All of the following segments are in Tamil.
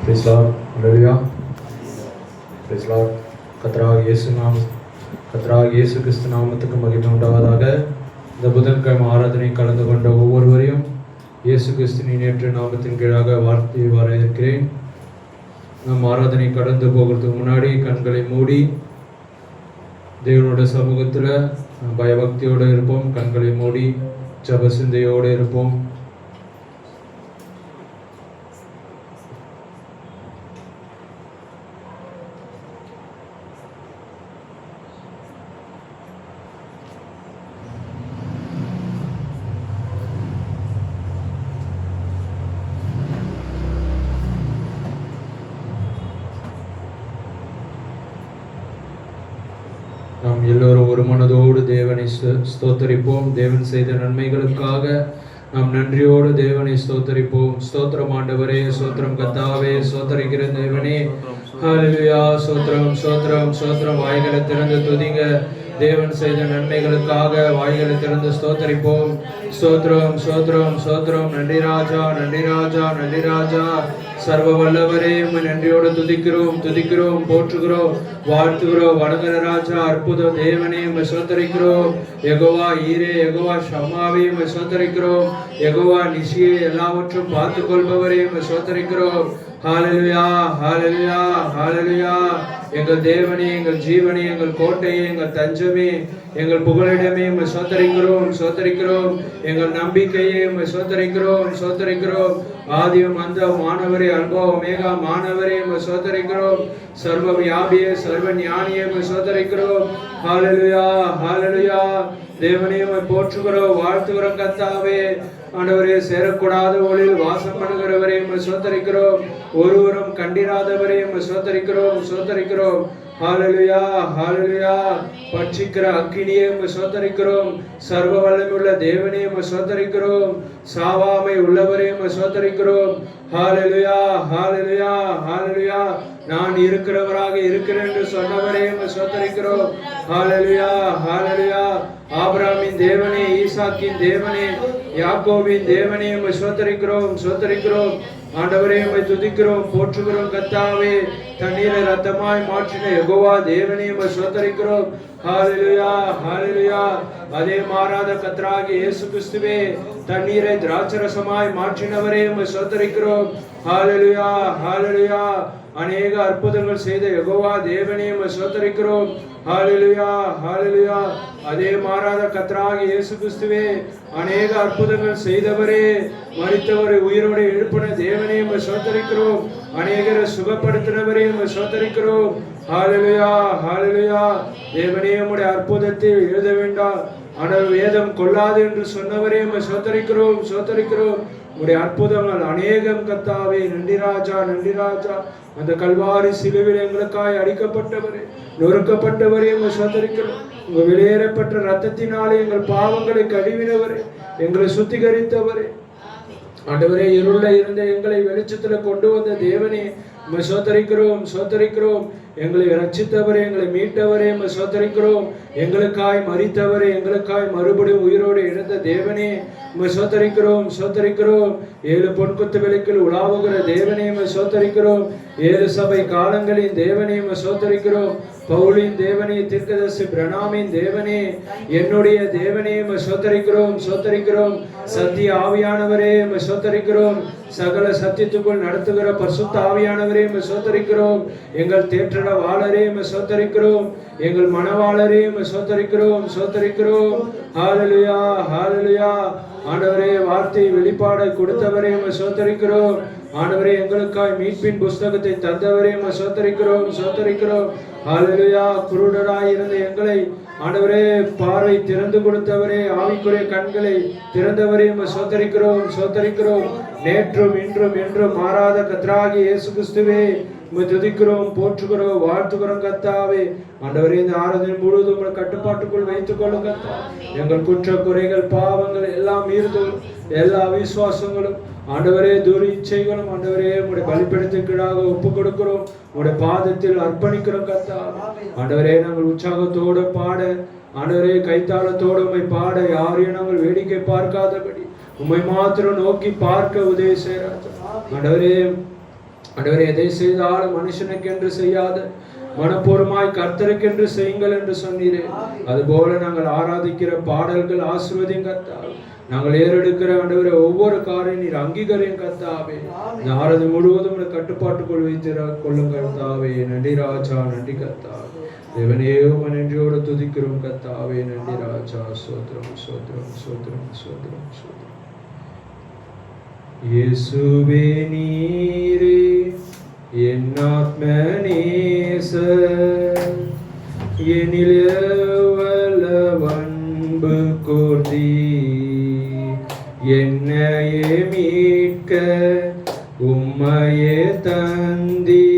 Praise Lord. Hallelujah. Praise Lord. கர்த்தராகிய இயேசு கிறிஸ்து நாமத்துக்கு மகிமை உண்டாவதாக. இந்த புதன்கிழமை ஆராதனை கலந்து கொண்ட ஒவ்வொருவரையும் இயேசு கிறிஸ்துவின் நேற்று நாமத்தின் கீழாக வாழ்த்தி வரவேற்கிறேன். நம் ஆராதனை கடந்து போகிறதுக்கு முன்னாடி கண்களை மூடி தேவனோட சமூகத்தில் பயபக்தியோடு இருப்போம். கண்களை மூடி ஜெப சிந்தையோடு இருப்போம். நாம் எல்லோரும் ஒரு மனதோடு தேவனை ஸ்தோத்தரிப்போம். தேவன் செய்த நன்மைகளுக்காக நாம் நன்றியோடு தேவனை ஸ்தோத்தரிப்போம். ஸ்தோத்திரம் ஆண்டவரே, ஸ்தோத்திரம் கர்த்தாவே, ஸ்தோத்தரிக்கிற தேவனே. ஹல்லேலூயா. ஸ்தோத்திரம் ஸ்தோத்திரம் ஸ்தோத்திரம். வாய்களை திறந்து துதிங்க. தேவன் செய்த நன்மைகளுக்காக வாய்களை திறந்து ஸ்தோத்தரிப்போம். ஸ்தோத்திரம் ஸ்தோத்திரம் ஸ்தோத்திரம். நன்றி ராஜா, நன்றி ராஜா, நன்றி ராஜா. சர்வ வல்லவரே, உம்மை நன்றியோடு துதிக்கிறோம், துதிக்கிறோம், போற்றுகிறோம், வாழ்த்துகிறோம். வணங்குற ராஜா, அற்புத தேவனே, உம்மை ஸ்தோத்தரிக்கிறோம். யெகோவா ஈரே, யெகோவா ஷம்மாவே, உம்மை ஸ்தோத்தரிக்கிறோம். யெகோவா நிசியே, எல்லாவற்றும் பார்த்துக் கொள்பவரே, உம்மை ஸ்தோத்தரிக்கிறோம். ஹல்லேலூயா, ஹல்லேலூயா, ஹல்லேலூயா. எங்கள் தேவனே, எங்கள் ஜீவனே, எங்கள் கோட்டையே, எங்கள் தஞ்சமே, எங்கள் புகலிடமே, உம்மை ஸ்தோத்தரிக்கிறோம், ஸ்தோத்தரிக்கிறோம். எங்கள் நம்பிக்கையே, உம்மை ஸ்தோத்தரிக்கிறோம், ஸ்தோத்தரிக்கிறோம். ஆதியும் அந்தம் மானவரே, அல்பா ஒமேகா மானவரே, உம்மை ஸ்தோத்தரிக்கிறோம். சர்வ வியாபியே, சர்வ ஞானியே, உம்மை ஸ்தோத்தரிக்கிறோம். ஹல்லேலூயா, ஹல்லேலூயா. தேவனே, உம்மை போற்றுகிறோம், வாழ்த்துகிறோம். கர்த்தாவே ஆண்டவரே, சேரக்கூடாத ஒளியில் வாசம் பண்ணுகிறவரே, உம்மை ஸ்தோத்தரிக்கிறோம். ஒருவரும் கண்டிராதவரே, உம்மை ஸ்தோத்தரிக்கிறோம், ஸ்தோத்தரிக்கிறோம். ஹல்லேலூயா, ஹல்லேலூயா. பட்சிக்கிற அக்கினியே, உம்மை ஸ்தோத்தரிக்கிறோம். சர்வ வல்லமையுள்ள தேவனே, உம்மை ஸ்தோத்தரிக்கிறோம். சாவாமை உள்ளவரே, உம்மை ஸ்தோத்தரிக்கிறோம். ஹல்லேலூயா, ஹல்லேலூயா, ஹல்லேலூயா. நான் இருக்கிறவராக இருக்கிறேன் என்று சொன்னவரே, உம்மை ஸ்தோத்தரிக்கிறோம். ஹல்லேலூயா, ஹல்லேலூயா. ஆபிரகாமின் தேவனே, ஈசாக்கின் தேவனே, யாக்கோபின் தேவனே, உம்மை ஸ்தோத்தரிக்கிறோம், ஸ்தோத்தரிக்கிறோம். ஆண்டவரே, உம்மை துதிக்கிறோம், போற்றுகிறோம். கர்த்தாவே, தண்ணீரை ரத்தமாய் மாற்றின யெகோவா தேவனே, உம்மை ஸ்தோத்தரிக்கிறோம். ஹல்லேலூயா, ஹல்லேலூயா. அதே மாறாத கர்த்தராகிய இயேசு கிறிஸ்துவே, தண்ணீரை திராட்சரசமாய் மாற்றினவரே, உம்மை ஸ்தோத்தரிக்கிறோம். ஹல்லேலூயா, ஹல்லேலூயா. அநேக அற்புதங்கள் செய்த யெகோவா தேவனே, உம்மை ஸ்தோத்தரிக்கிறோம். ஹல்லேலூயா, ஹல்லேலூயா. அதே மாறாத கர்த்தராகிய இயேசு கிறிஸ்துவே, அநேக அற்புதங்கள் செய்தவரே, மரித்தவரை உயிரோடு எழுப்பின தேவனே, உம்மை ஸ்தோத்தரிக்கிறோம். அநேகரை சுகப்படுத்தினவரே, உம்மை ஸ்தோத்தரிக்கிறோம். ஹல்லேலூயா, ஹல்லேலூயா. தேவனே, உம்முடைய அற்புதத்தை எழுத வேண்டாம், ஆனால் வேதம் கொள்ளாது என்று சொன்னவரே, உம்மை ஸ்தோத்தரிக்கிறோம், ஸ்தோத்தரிக்கிறோம். உம்முடைய அற்புதங்கள் அநேகம். கர்த்தாவே, நன்றி ராஜா, நன்றி ராஜா. அந்த கல்வாரி சிலுவையில் எங்களுக்காய் அடிக்கப்பட்டவரே, நொறுக்கப்பட்டவரே, உம்மை ஸ்தோத்தரிக்கிறோம். உங்க வெளியேறப்பட்ட ரத்தத்தினாலே எங்கள் பாவங்களை கழுவினவரே, எங்களை சுத்திகரித்தவரே. ஆண்டவரே, இருள இருந்த எங்களை வெளிச்சத்துல கொண்டு வந்த தேவனே, உம்மை ஸ்தோத்தரிக்கிறோம், ஸ்தோத்தரிக்கிறோம். எங்களை ரட்சித்தவரே, எங்களை மீட்டவரே, உம்மை ஸ்தோத்தரிக்கிறோம். எங்களுக்காய் மரித்தவரே, எங்களுக்காய் மறுபடியும் உயிரோடு எழுந்த தேவனே, உம்மை ஸ்தோத்தரிக்கிறோம், ஸ்தோத்தரிக்கிறோம். 7 பொன்குத்து விளக்கில் உலாவுகிற தேவனே, உம்மை ஸ்தோத்தரிக்கிறோம். 7 சபை காலங்களின் தேவனே, உம்மை ஸ்தோத்தரிக்கிறோம். பவுலின் தேவனே, தீர்க்கதரிசி பிரணாமின் தேவனே, என்னுடைய தேவனே, உம்மை ஸ்தோத்தரிக்கிறோம், ஸ்தோத்தரிக்கிறோம். சத்திய ஆவியானவரே, உம்மை ஸ்தோத்தரிக்கிறோம். சகல சத்தியத்துக்குள் நடத்துகிற பரிசுத்த ஆவியானவரே, உம்மை ஸ்தோத்தரிக்கிறோம். எங்கள் தேற்றவாளரே, உம்மை ஸ்தோத்தரிக்கிறோம். எங்கள் மனவாளரே, உம்மை ஸ்தோத்தரிக்கிறோம், ஸ்தோத்தரிக்கிறோம். ஹல்லேலூயா, ஹல்லேலூயா. ஆண்டவரே, வார்த்தை வெளிப்பாடை கொடுத்தவரே, உம்மை ஸ்தோத்தரிக்கிறோம். ஆண்டவரே, எங்களுக்காய் மீட்பின் புஸ்தகத்தை தந்தவரே, உம்மை ஸ்தோத்தரிக்கிறோம், ஸ்தோத்தரிக்கிறோம். ஹல்லேலூயா. குருடராய் இருந்த எங்களை ஆண்டவரே பார்வை திறந்து கொடுத்தவரே, ஆவிக்குரிய கண்களை திறந்தவரே, உம்மை ஸ்தோத்தரிக்கிறோம், ஸ்தோத்தரிக்கிறோம். நேற்றும் இன்றும் என்றும் மாறாத கர்த்தராகிய இயேசு கிறிஸ்துவே, உம்மை துதிக்கிறோம், போற்றுகிறோம், வாழ்த்துகிறோம். கர்த்தாவே, ஆண்டவரே, இந்த ஆராதனை முழுவதும் உங்கள் கட்டுப்பாட்டுக்குள் வைத்துக் கொள்ளுங்க. எங்கள் குற்ற குறைகள் பாவங்கள் எல்லாம் மீறுதலும் எல்லா விசுவாசங்களும் ஆண்டவரே துர் இச்சைகளும் ஆண்டவரே உம்முடைய பலிபீடத்துக்குள்ளாக ஒப்பு கொடுக்கிறோம், உம்முடைய பாதத்தில் அர்ப்பணிக்கிறோம். கர்த்தாவே, ஆண்டவரே, நாங்கள் உற்சாகத்தோடு பாட, ஆண்டவரே கைத்தாளத்தோடு உம்மை பாட, யாரையும் நாங்கள் வேடிக்கை பார்க்காதபடி உம்மை மாத்திரம் நோக்கி பார்க்க உதவி செய்ய. ஆண்டவரே, ஆண்டவரே, எதை செய்தாலும் மனுஷனுக்கென்று செய்யாத மனப்பூர்வமாய் கர்த்தருக்கென்று செய்யுங்கள் என்று சொன்னீரே. அதுபோல நாங்கள் ஆராதிக்கிற பாடல்கள் ஆசீர்வதியும் கர்த்தாவே. நாங்கள் ஏறெடுக்கிற ஆண்டவரே ஒவ்வொரு காரையும் நீர் அங்கீகரியும் கர்த்தாவே. இந்த ஆராதனை முழுவதும் கட்டுப்பாட்டுக்குள் வைத்திர கொள்ளும் கர்த்தாவே. நன்றி ராஜா, நன்றி கர்த்தாவே. தேவனே நன்றியோடு துதிக்கிறோம் கர்த்தாவே. நன்றி ராஜா. சோத்ரம் சோத்ரம் சோத்ரம் சோத்ரம் சோத்ரம். இயேசுவே நீரே என் ஆத்ம நேசர், எனில் எவ்வளவு அன்பு கூர்ந்தீ, என்னையே மீட்க உம்மையே தந்தீ,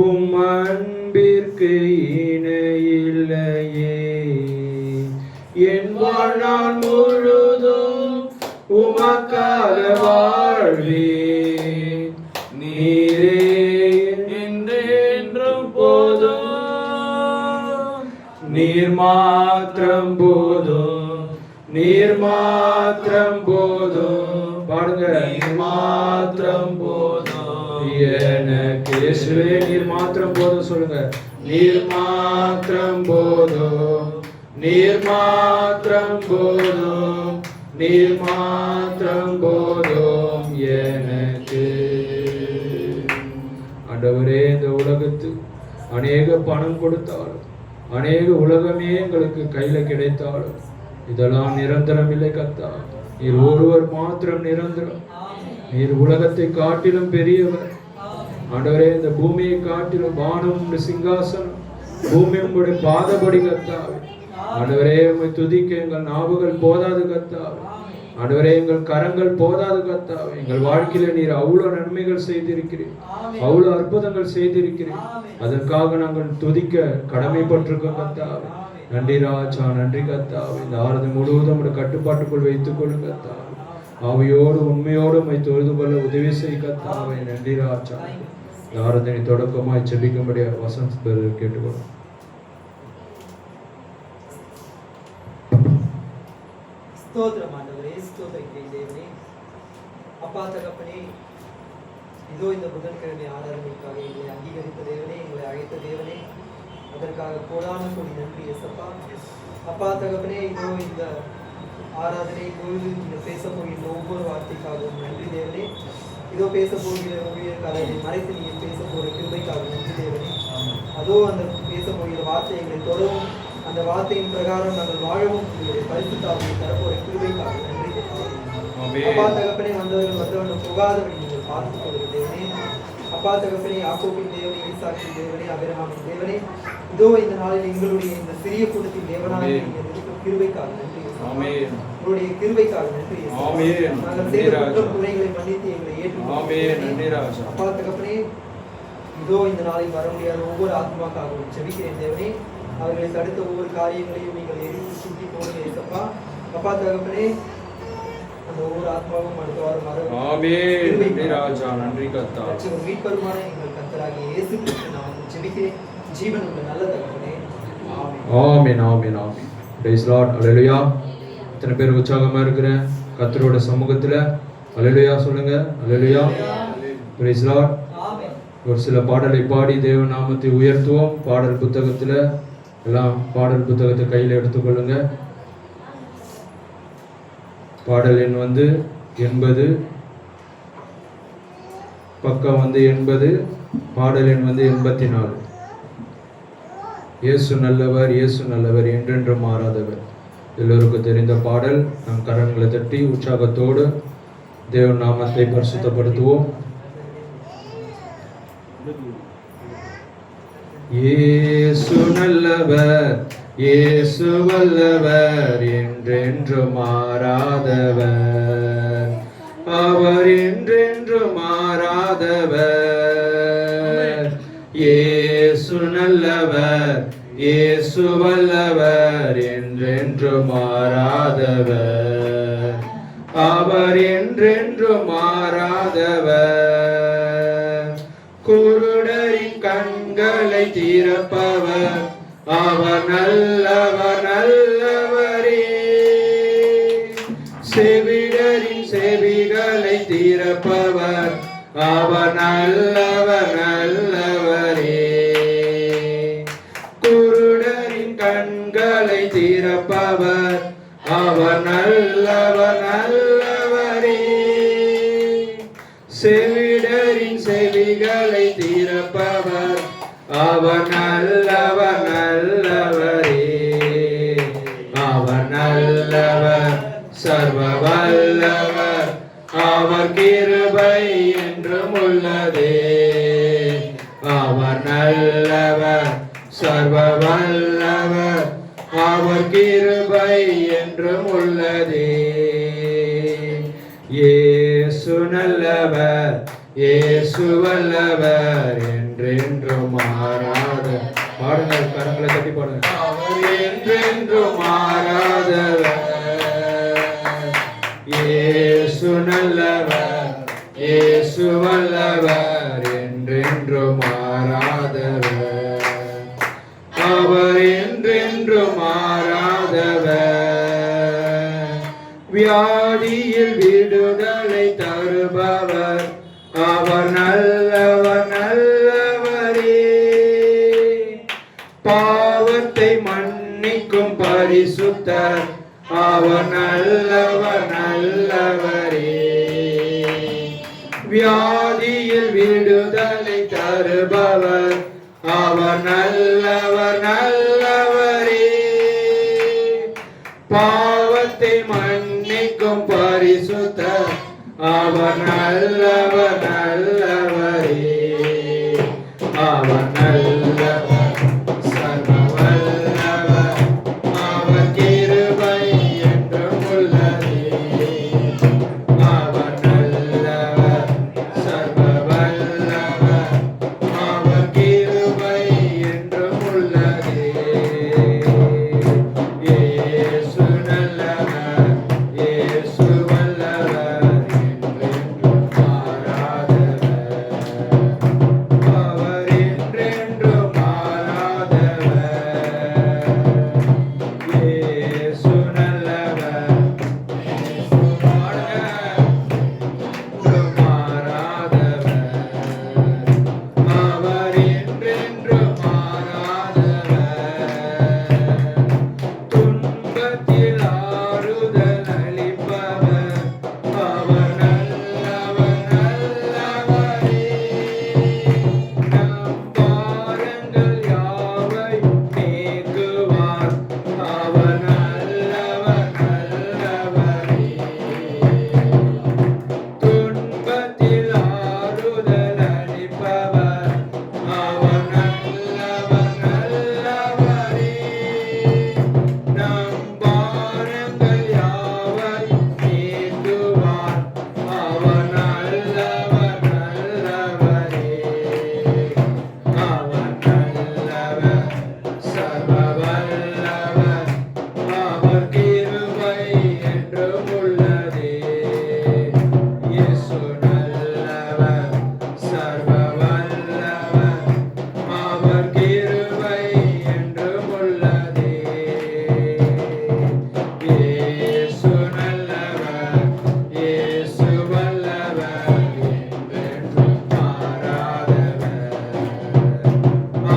உம் அன்பிற்கு இணையில்லையே. என் வாழ்நாள் முழுதும் உமக்காக வாழ்வேன், நீரே என்றென்றும் போதும், நீர் மாத்திரம் போதும், நீர் மாத்திரம் போதும். பாடுங்க, நீர் மாத்திரம் போதும் எனக்கு. இயேசுவே நீர் மாத்திரம் போதும் சொல்லுங்க. நீர் மாத்திரம் போதும், நீர் மாத்திரம் போதும், நீர் மாத்திரம் போதும் எனக்கு. ஆண்டவரே, இந்த உலகத்து அநேக பணம் கொடுத்தாலும், அநேக உலகமே எங்களுக்கு கையில கிடைத்தாலும் இதெல்லாம் நிரந்தரம் இல்லை கர்த்தா. நீர் ஒருவர் மாத்திரம் நிரந்தரம். நீர் உலகத்தை காட்டிலும் பெரியவர் ஆண்டவரே. இந்த பூமியை காட்டிலும் வானம் சிங்காசனம், பூமி உங்களுடைய பாதபடி கர்த்தாவே. ஆண்டவரே, உம்மை துதிக்க எங்கள் நாவுகள் போதாது கர்த்தாவே. ஆண்டவரே, எங்கள் கரங்கள் போதாது கர்த்தாவே. எங்கள் வாழ்க்கையில நீர் அவ்வளவு நன்மைகள் செய்திருக்கிறீர், அவ்வளவு அற்புதங்கள் செய்திருக்கிறீர். அதற்காக நாங்கள் துதிக்க கடமைப்பட்டிருக்கோம் கர்த்தாவே. நன்றி ராஜா, நன்றி கர்த்தாவே. இந்த ஆராதனை முழுவதும் கட்டுப்பாட்டுக்குள் வைத்துக் கொள்ளும் கர்த்தாவே. ஆவியோடு உண்மையோடு உம்மை தொழுது கொள்ள உதவி செய் கர்த்தாவே. நன்றி ராஜா. இந்த ஆராதனை தொடக்கமாய் ஜெபிக்கும்படி வசந்த் கேட்டுக்கொள்ளும். ஸ்தோத்திரம் ஆண்டவரே, ஸ்தோத்திரிக்கிறேன் தேவனே. அப்பா தகப்பனே, இதோ இந்த புதன்கிழமை ஆராதனைக்காக எங்களை அங்கீகரித்த தேவனே, எங்களை அழைத்த தேவனே, அதற்காக கோடான கோடி நன்றி இயேசப்பா. அப்பா தகப்பனே, இதோ இந்த ஆராதனை பொழுது நீங்கள் பேச போகின்ற ஒவ்வொரு வார்த்தைக்காகவும் நன்றி தேவனே. இதோ பேச போகிற ஊழியர்கள் அதை மறைத்து நீங்கள் பேச போகிற கிருபைக்காக நன்றி தேவனே. அதோ அந்த பேச போகிற வார்த்தை எங்களை தொடரும், அந்த வார்த்தையின் பிரகாரம் நாங்கள் வாழவும் உங்களுடைய பரிசுத்தாவியை தரப்போற கிருபைக்காக நன்றி தேவனே. அப்பா தகப்பனே, வந்தவர்கள் போகாதபடி நீங்கள் பார்த்துக் கொள்கிற தேவனே. அப்பா தகப்பனே, யாக்கோபின் தேவனே, ஈசாக்கின் தேவனே, ஆபிரகாமின் தேவனே, இதோ இந்த நாளில் எங்களுடைய இந்த சிறிய கூட்டத்தின் தேவனாக நீங்கள் இருக்கும் கிருபைக்காக நன்றி. உங்களுடைய கிருபைக்காக நன்றி. நாங்கள் செய்த குற்றம் குறைகளை மன்னித்து எங்களை ஏற்றுக்கொள்கிறோம். அப்பா தகப்பனே, இதோ இந்த நாளில் வர முடியாத ஒவ்வொரு ஆத்மாக்காகவும் ஜெபிக்கிறேன் தேவனே. அவர்களை தடுத்த ஒவ்வொரு காரியங்களையும் நீங்கள் எரித்து சுற்றி போடுங்க ஏசப்பா. அப்பா தகப்பனே, அந்த ஒவ்வொரு ஆத்மாவும் அடுத்த வாரம் மீட்பருமான எங்கள் கர்த்தராகிய இயேசு கிறிஸ்து நாமத்தில் ஜெபிக்கிறேன் ஜீவன் உள்ள நல்ல தகப்பனே. ஆமென் ஆமென் ஆமென். Praise Lord. அல்லேலூயா. இத்தனை பேர் உற்சாகமா இருக்கிற கர்த்தரோட சமூகத்துல அல்லேலூயா சொல்லுங்க. அல்லேலூயா. Praise Lord. ஒரு சில பாடலை பாடி தேவ நாமத்தை உயர்த்துவோம். பாடல் புத்தகத்துல எல்லாம் பாடல் புத்தகத்தை கையில் எடுத்துக்கொள்ளுங்க. பாடல் எண் 80, பக்கம் 80, பாடல் எண் 84. இயேசு நல்லவர், இயேசு நல்லவர், என்றென்றும் மாறாதவர். எல்லோருக்கும் தெரிந்த பாடல். நம் கரங்களை தட்டி உற்சாகத்தோடு தேவ நாமத்தை பரிசுத்தப்படுத்துவோம். இயேசு நல்லவர், இயேசு வல்லவர், என்றென்றும் மாறாதவர், அவர் என்றென்றும் மாறாதவர். இயேசு நல்லவர், இயேசு வல்லவர், என்றென்றும் மாறாதவர், அவர் என்றென்றும் மாறாதவர். குருடரின் கண்களை திறப்பவர், அவர் நல்லவர் நல்லவரே. செவிடரின் செவிகளை திறப்பவர், அவர் நல்லவர் நல்லவரே. குருடரின் கண்களை திறப்பவர் அவர் நல்லவர் நல்லவரே. செவிடரின் செவிகளை திறப்பவர் அவர் நல்லவர் நல்லவரே. அவர் நல்லவர் சர்வ வல்லவர் அவர் கிருபை என்றும் உள்ளதே. அவர் நல்லவர் சர்வ வல்லவர் அவர் கிருபை என்றும் உள்ளதே. இயேசு நல்லவர் இயேசு வல்லவர் என்றென்றும் மாறாத. பாடுங்கள், கரங்களை தட்டி பாடுங்க. அவர் என்றென்றும் மாறாதவர். இயேசு நல்லவர் இயேசு வல்லவர் என்றென்றும் மாறாதவர். அவர் என்றென்றும் மாறாதவர். வியாதியில் விடுதலை தருபவர் அவர் நல்லவர் நல்லவரே. பாவத்தை மன்னிக்கும் பரிசுத்தர் அவர் நல்லவர் நல்லவரே. வியாதியில் விடுதலை தருபவர் அவர் நல்லவர் நல்லவரே. பாவத்தை மன்னிக்கும் பரிசுத்தர் அவர் நல்லவர் நல்லவரே. அவர் நல்லவர் சர்வ வல்லவர் அவர் கிருபை என்றும் உள்ளதே. அவர் நல்லவர் சர்வ வல்லவர் அவர் கிருபை என்றும் உள்ளதே. இயேசு நல்லவர் இயேசு வல்லவர் என்றென்றும் மாறாதவர். அவர் என்றென்றும் மாறாதவர். இயேசு நல்லவர் இயேசு என்றும் மாறாதவர். அவர் என்றென்றும் மாறாதவர். துன்பத்தில் ஆறுதல் அளிப்பவர் அவர் நல்லவர் நல்லவரே. நம் பாரங்கள் யாவையும் நீக்குவார் அவர் நல்லவர் நல்லவரே. துன்பத்தில் ஆறுதல் அளிப்பவர் அவர் நல்லவர் நல்லவரே. நம் பாரங்கள் யாவையும் நீக்குவார் அவர் நல்லவர் நல்லவரே. அவர் நல்லவர் சர்வ வல்லவர் அவர் கிருபை என்றும் உள்ளதே. இயேசு நல்லவர் சர்வ வல்லவர் அவர் கிருபை என்றும் உள்ளதே. இயேசு நல்லவர் இயேசு வல்லவர் என்றென்றும் மாறாதவர்.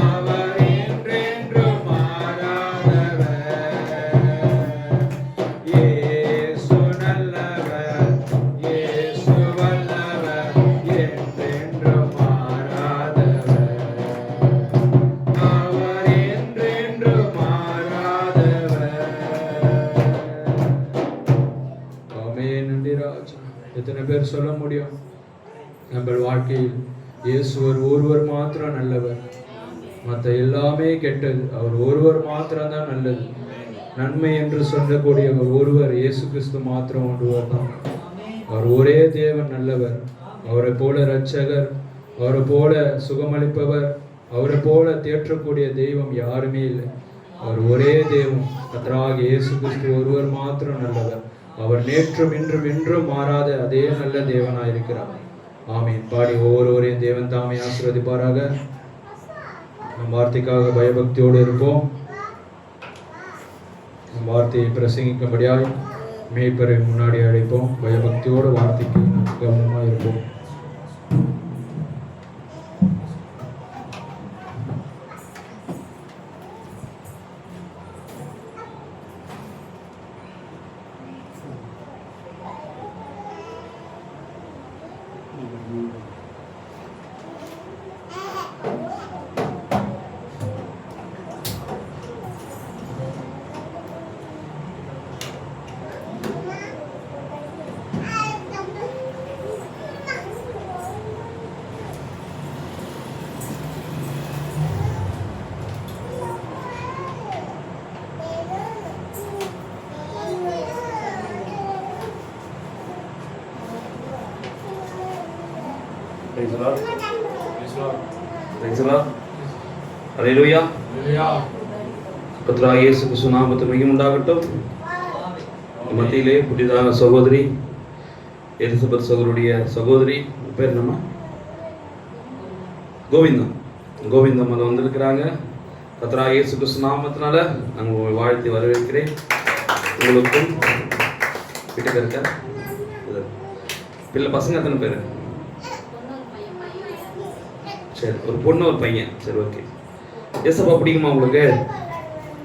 அவர் என்றென்றும் மாறாதவர். இயேசு நல்லவர் இயேசு வல்லவர் என்றென்றும் மாறாதவர். அவர் என்றென்றும் மாறாதவர். ஆமென். நன்றி ராஜா. எத்தனை பேர் சொல்ல முடியும் நம்ம வாழ்க்கையில் இயேசு ஒருவர் மாத்திரம் நல்லவர், மற்ற எல்லாமே கெட்டது, அவர் ஒருவர் மாத்திரம் தான் நல்லது. நன்மை என்று சொல்லக்கூடிய ஒருவர் இயேசு கிறிஸ்து மாத்திரம் ஒருவர் தான். அவர் ஒரே தேவன் நல்லவர். அவரை போல இரட்சகர், அவரை போல சுகமளிப்பவர், அவரை போல தேற்றக்கூடிய தெய்வம் யாருமே இல்லை. அவர் ஒரே தெய்வம் கர்த்தராகிய இயேசு கிறிஸ்து ஒருவர் மாத்திரம் நல்லவர். அவர் நேற்றும் இன்றும் என்றும் மாறாத அதே நல்ல தேவனாயிருக்கிறார். ஆமீன். பாடி ஒவ்வொருவரையும் தேவன் தாமே ஆசீர்வதிப்பாராக. நம் வார்த்தைக்காக பயபக்தியோடு இருப்போம். நம் வார்த்தையை பிரசங்கிக்கும்படியாய் மேய்ப்பரை முன்னாடி அழைப்போம். பயபக்தியோடு வார்த்தைக்கு கவனமாக இருப்போம். Praise the Lord. Praise the Lord. Hallelujah. கர்த்தராகிய இயேசு கிறிஸ்து நாமத்துக்கு மகிமை உண்டாகட்டும். மத்தியிலே புதிதாக சகோதரி எலிசபெத் சகோதரிய சகோதரி பேர் என்னம்மா? கோவிந்தம் அதை வந்திருக்கிறாங்க. கர்த்தராகிய இயேசு கிறிஸ்து நாமத்தினால நாங்கள் உங்களை வாழ்த்தி வரவேற்கிறேன். உங்களுக்கும் வீட்டுக்கு இருக்க பிள்ளை பசங்க எத்தனை பேர்? சரி, ஒரு பொண்ணு ஒரு பையன். சரி, ஓகே. ஏசப்பா பிடிக்குமா உங்களுக்கு?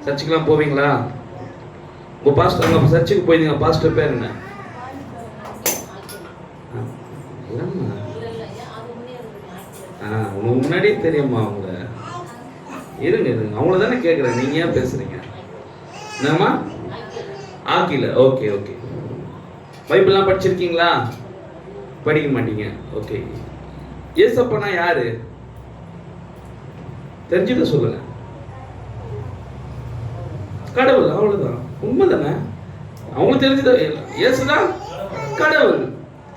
சர்ச்சுக்கெல்லாம் போவீங்களா? உங்கள் பாஸ்டர் அங்கே சர்ச்சுக்கு போயிருந்தீங்க, பாஸ்டர் பேர் என்ன? உனக்கு முன்னாடியே தெரியுமா அவங்க? இருங்க அவங்கள தானே கேட்குறேன், நீங்கள் ஏன் பேசுகிறீங்க? என்னம்மா? ஆக்கில. ஓகே. பைபிள்லாம் படிச்சிருக்கீங்களா? படிக்க மாட்டீங்க. ஓகே. ஏசப்பனா யாரு தெரிஞ்சுக்க சொல்லுங்க. கடவுள், அவ்வளவுதான். உண்மைதானே? அவங்களுக்கு தெரிஞ்சது இயேசுதான் கடவுள்.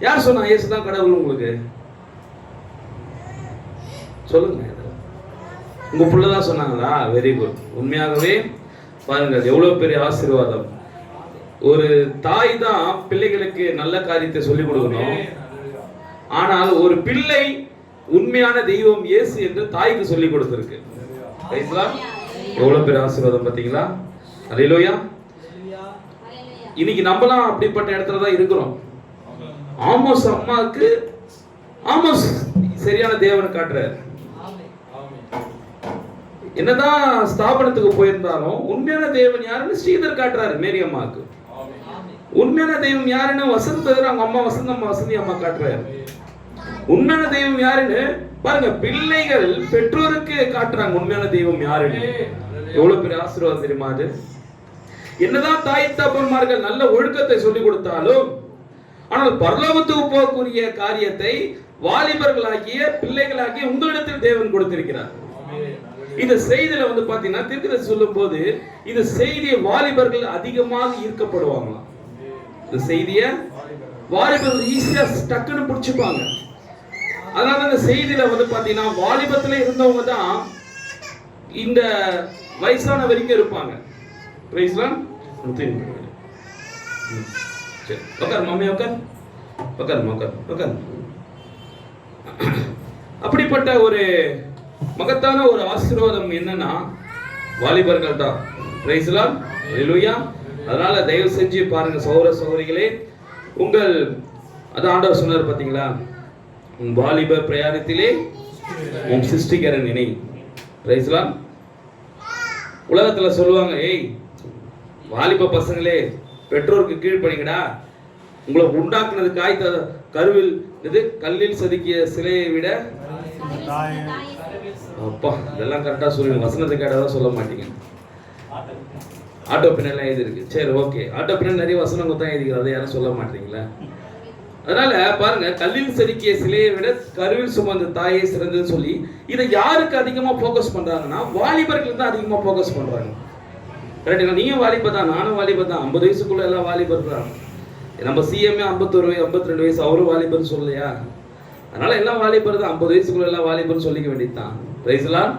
யார் சொன்னா இயேசுதான் கடவுள் உங்களுக்கு? சொல்லுங்க. உங்க பிள்ளைதான் சொன்னாங்களா? Very good. உண்மையாகவே பாருங்கள் எவ்வளவு பெரிய ஆசீர்வாதம். ஒரு தாய் தான் பிள்ளைகளுக்கு நல்ல காரியத்தை சொல்லிக் கொடுக்கணும். ஆனால் ஒரு பிள்ளை உண்மையான தெய்வம் இயேசு என்று தாய்க்கு சொல்லிக் கொடுத்திருக்கு. எவ்வளவு பெரிய ஆசீர்வாதம் பார்த்தீங்களா? அல்லேலூயா. இன்னைக்கு நம்மலாம் அப்படிப்பட்ட இடத்துல தான் இருக்கிறோம். ஆமோஸ் அம்மாவுக்கு ஆமோஸ் சரியான தேவனை காட்டுறாரு. என்னதான் ஸ்தாபனத்துக்கு போயிருந்தாலும் உண்மையான தேவன் யாருன்னு ஸ்ரீதர் காட்டுறாரு மேரி அம்மாவுக்கு. உண்மையான தெய்வம் யாருன்னு வசந்த் அவங்க அம்மா வசந்தி அம்மா காட்டுறாரு. உண்மையான தெய்வம் யாருன்னு பாருங்க, பிள்ளைகள் பெற்றோருக்கு காட்டுறாங்க உண்மையான தெய்வம் யாருன்னு. எவ்வளவு பெரிய ஆசீர்வாதம் தெரியுமா அது? என்னதான் தாய் தகப்பன்மார்கள் நல்ல ஒழுக்கத்தை சொல்லிக் கொடுத்தாலும், ஆனால் பரலோகத்துக்கு போகக்கூடிய காரியத்தை வாலிபர்களாகிய பிள்ளைகளாகிய உங்களிடத்தில் தேவன் கொடுத்திருக்கிறார். இந்த செய்தியில பாத்தீங்கன்னா தீர்க்கதரிசி சொல்லும் போது இந்த செய்தியை வாலிபர்கள் அதிகமாக ஈர்க்கப்படுவாங்களாம். இந்த செய்தியை வாலிபர்கள் ஈஸியா டக்குன்னு பிடிச்சுப்பாங்க. அதனால இந்த செய்தியில பாத்தீங்கன்னா வாலிபத்துல இருந்தவங்க தான் இந்த வயசான வரைக்கும் இருப்பாங்க. அப்படிப்பட்ட ஒரு மகத்தான ஒரு ஆசீர்வாதம் என்னன்னா வாலிபர்கள் தான். Praise Lord. ஹல்லேலூயா. அதனால தயவு செஞ்சு பாருங்க சகோதர சகோதரிகளே, உங்கள் அதான் ஆண்டவர் சொன்னார் பாத்தீங்களா, உன் வாலிப பிரயாணத்திலே உன் சிருஷ்டிகரன் நினை. Praise Lord. உலகத்துல சொல்லுவாங்க, ஏய் வாலிப பசங்களே பெற்றோருக்கு கீழ்ப்படிங்கடா, உங்களை உண்டாக்குனது கருவில் இது கல்லில் செதுக்கிய சிலையை விட அப்பா இதெல்லாம் கரெக்டா சொல்லுங்க. வசனத்தை கேட்டாதான் சொல்ல மாட்டீங்க. ஆட்டோ பின்னெல்லாம் எழுதி இருக்கு. சரி, ஓகே. ஆட்டோ பின்னல் நிறைய வசனம் தான் எழுதிக்கிறது, அதை யாரும் சொல்ல மாட்டீங்களா? அதனால பாருங்க, கல்லில் செதுக்கிய சிலையை விட கருவில் சுமந்த தாயை சிறந்ததுன்னு சொல்லி இதை யாருக்கு அதிகமா போக்கஸ் பண்றாங்கன்னா வாலிபர்களுக்கு தான் அதிகமா போக்கஸ் பண்றாங்க. கரெக்டுங்களா? நீயும் வாலிபர் தான், நானும் வாலிபர் தான். 50 வயசுக்குள்ள எல்லாம் வாலிபர் தான். நம்ம சிஎம்ஏ 51 52 வயசு, அவரும் வாலிபர் சொல்லலையா? அதனால எல்லாம் வாலிபர் தான். 50 வயசுக்குள்ள எல்லாம் வாலிபர் சொல்லிக்க வேண்டியதுதான். Praise Lord.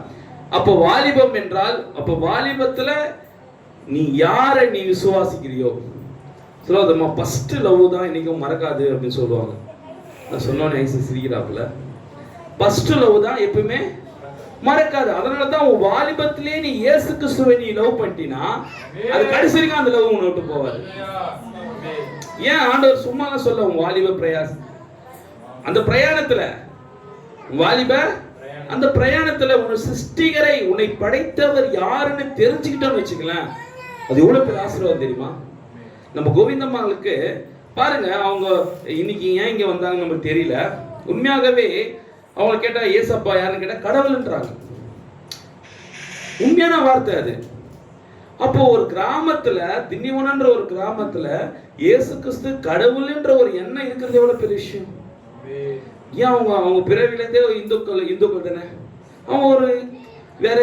அப்போ வாலிபம் என்றால், அப்போ வாலிபத்துல நீ யாரை நீ விசுவாசிக்கிறியோ சொல்லுவாங்க. ஃபர்ஸ்ட் லவ் தான் இன்னைக்கும் மறக்காது அப்படின்னு சொல்லுவாங்க. நான் சொன்னோன்னே சிரிக்கிறாப்புல. ஃபர்ஸ்ட் லவ் தான் எப்பவுமே மறக்காது. அதனாலதான் உன் வாலிபத்திலே நீ இயேசு கிறிஸ்துவை நீ லவ் பண்ணினா அது கடைசி வரைக்கும் அந்த லவ் உன்னை விட்டு போவாது. ஏன் ஆண்டவர் சும்மா சொல்ல, உன் வாலிப பிரயாசம் அந்த பிரயாணத்துல வாலிப அந்த பிரயாணத்துல உன் சிருஷ்டிகரை உன்னை படைத்தவர் யாருன்னு தெரிஞ்சுக்கிட்டோன்னு வச்சுக்கலாம், அது எவ்வளவு பெரிய ஆசீர்வாதம் தெரியுமா? நம்ம கோவிந்தம்மாளுக்கு பாருங்க, அவங்க இன்னைக்கு ஏன் இங்க வந்தாங்க நமக்கு தெரியல. உண்மையாகவே அவங்க கேட்டா ஏசப்பா யாருன்னு கேட்டா கடவுள்ன்றாங்க. உண்மையான வார்த்தை அது. அப்போ ஒரு கிராமத்துல, திண்டிவனம்ன்ற ஒரு கிராமத்துல இயேசு கிறிஸ்து கடவுள்ன்ற ஒரு எண்ணம் இருக்கிறது எவ்வளவு பெரிய விஷயம். ஏன் அவங்க பிறவிலேருந்தே இந்துக்கள் தானே, அவங்க ஒரு வேற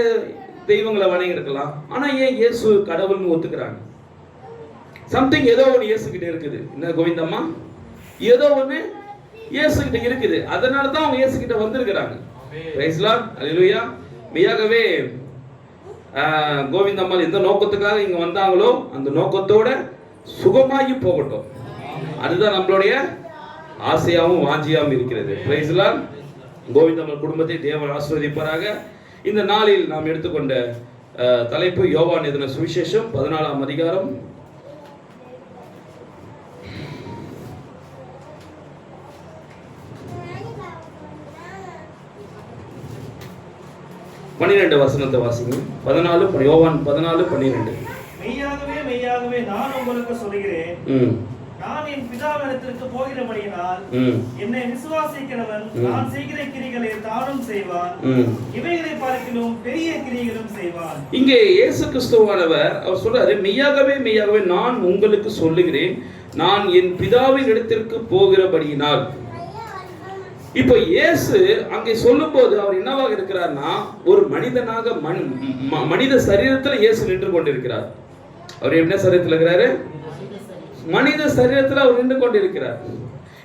தெய்வங்களை வணங்கி இருக்கலாம். ஆனா ஏன் இயேசு கடவுள்னு ஒத்துக்கிறாங்க? சம்திங் ஏதோ ஒன்று இயேசு கிட்ட இருக்குது. என்ன கோவிந்தம்மா, ஏதோ ஒன்று இயேசு கிட்ட இருக்குது. அதனால தான் அவங்க இயேசு கிட்ட வந்திருக்கிறாங்க. பிரைஸ் லார்ட், ஹல்லேலூயா. மெய்யாகவே கோவிந்தம்மாள் எந்த நோக்கத்துக்காக இங்க வந்தாங்களோ அந்த நோக்கத்தோட சுகமாகி போகட்டும். அதுதான் நம்மளுடைய ஆசையாவும் வாஞ்சியாவும் இருக்கிறது. Price Lord. கோவிந்தம்மாள் குடும்பத்தை தேவன் ஆசீர்வதிப்பாராக. இந்த நாளில் நாம் எடுத்துக்கொண்ட தலைப்பு யோவான் எழுதின சுவிசேஷம் 14ஆம் அதிகாரம் 12 வசனத்தை வாசிங்க. 14 யோவான் 14:12. மெய்யாகவே மெய்யாகவே நான் உங்களுக்கு சொல்கிறேன், நான் என் பிதாவினிடத்திற்கு போகிறபடியினால் என்னை விசுவாசிக்கிறவன் நான் செய்கிற கிரிகளை தானும் செய்வான், இவைகளை பார்க்கிலும் பெரிய கிரிகளும் செய்வான். இங்கே இயேசு கிறிஸ்துவானவர் அவர் சொல்றாரு, மெய்யாகவே மெய்யாகவே நான் உங்களுக்கு சொல்லுகிறேன், நான் என் பிதாவின் இடத்திற்கு போகிறபடியினால். இப்போ இயேசு அங்கே சொல்லும்போது அவர் என்னவாக இருக்கிறார்னா, ஒரு மனிதனாக மனித சரீரத்தில் இயேசு நின்று கொண்டிருக்கிறார். அவர் என்ன சரீரத்தில் இருக்கிறாரு? மனித சரீரத்தில் அவர் நின்று கொண்டிருக்கிறார்.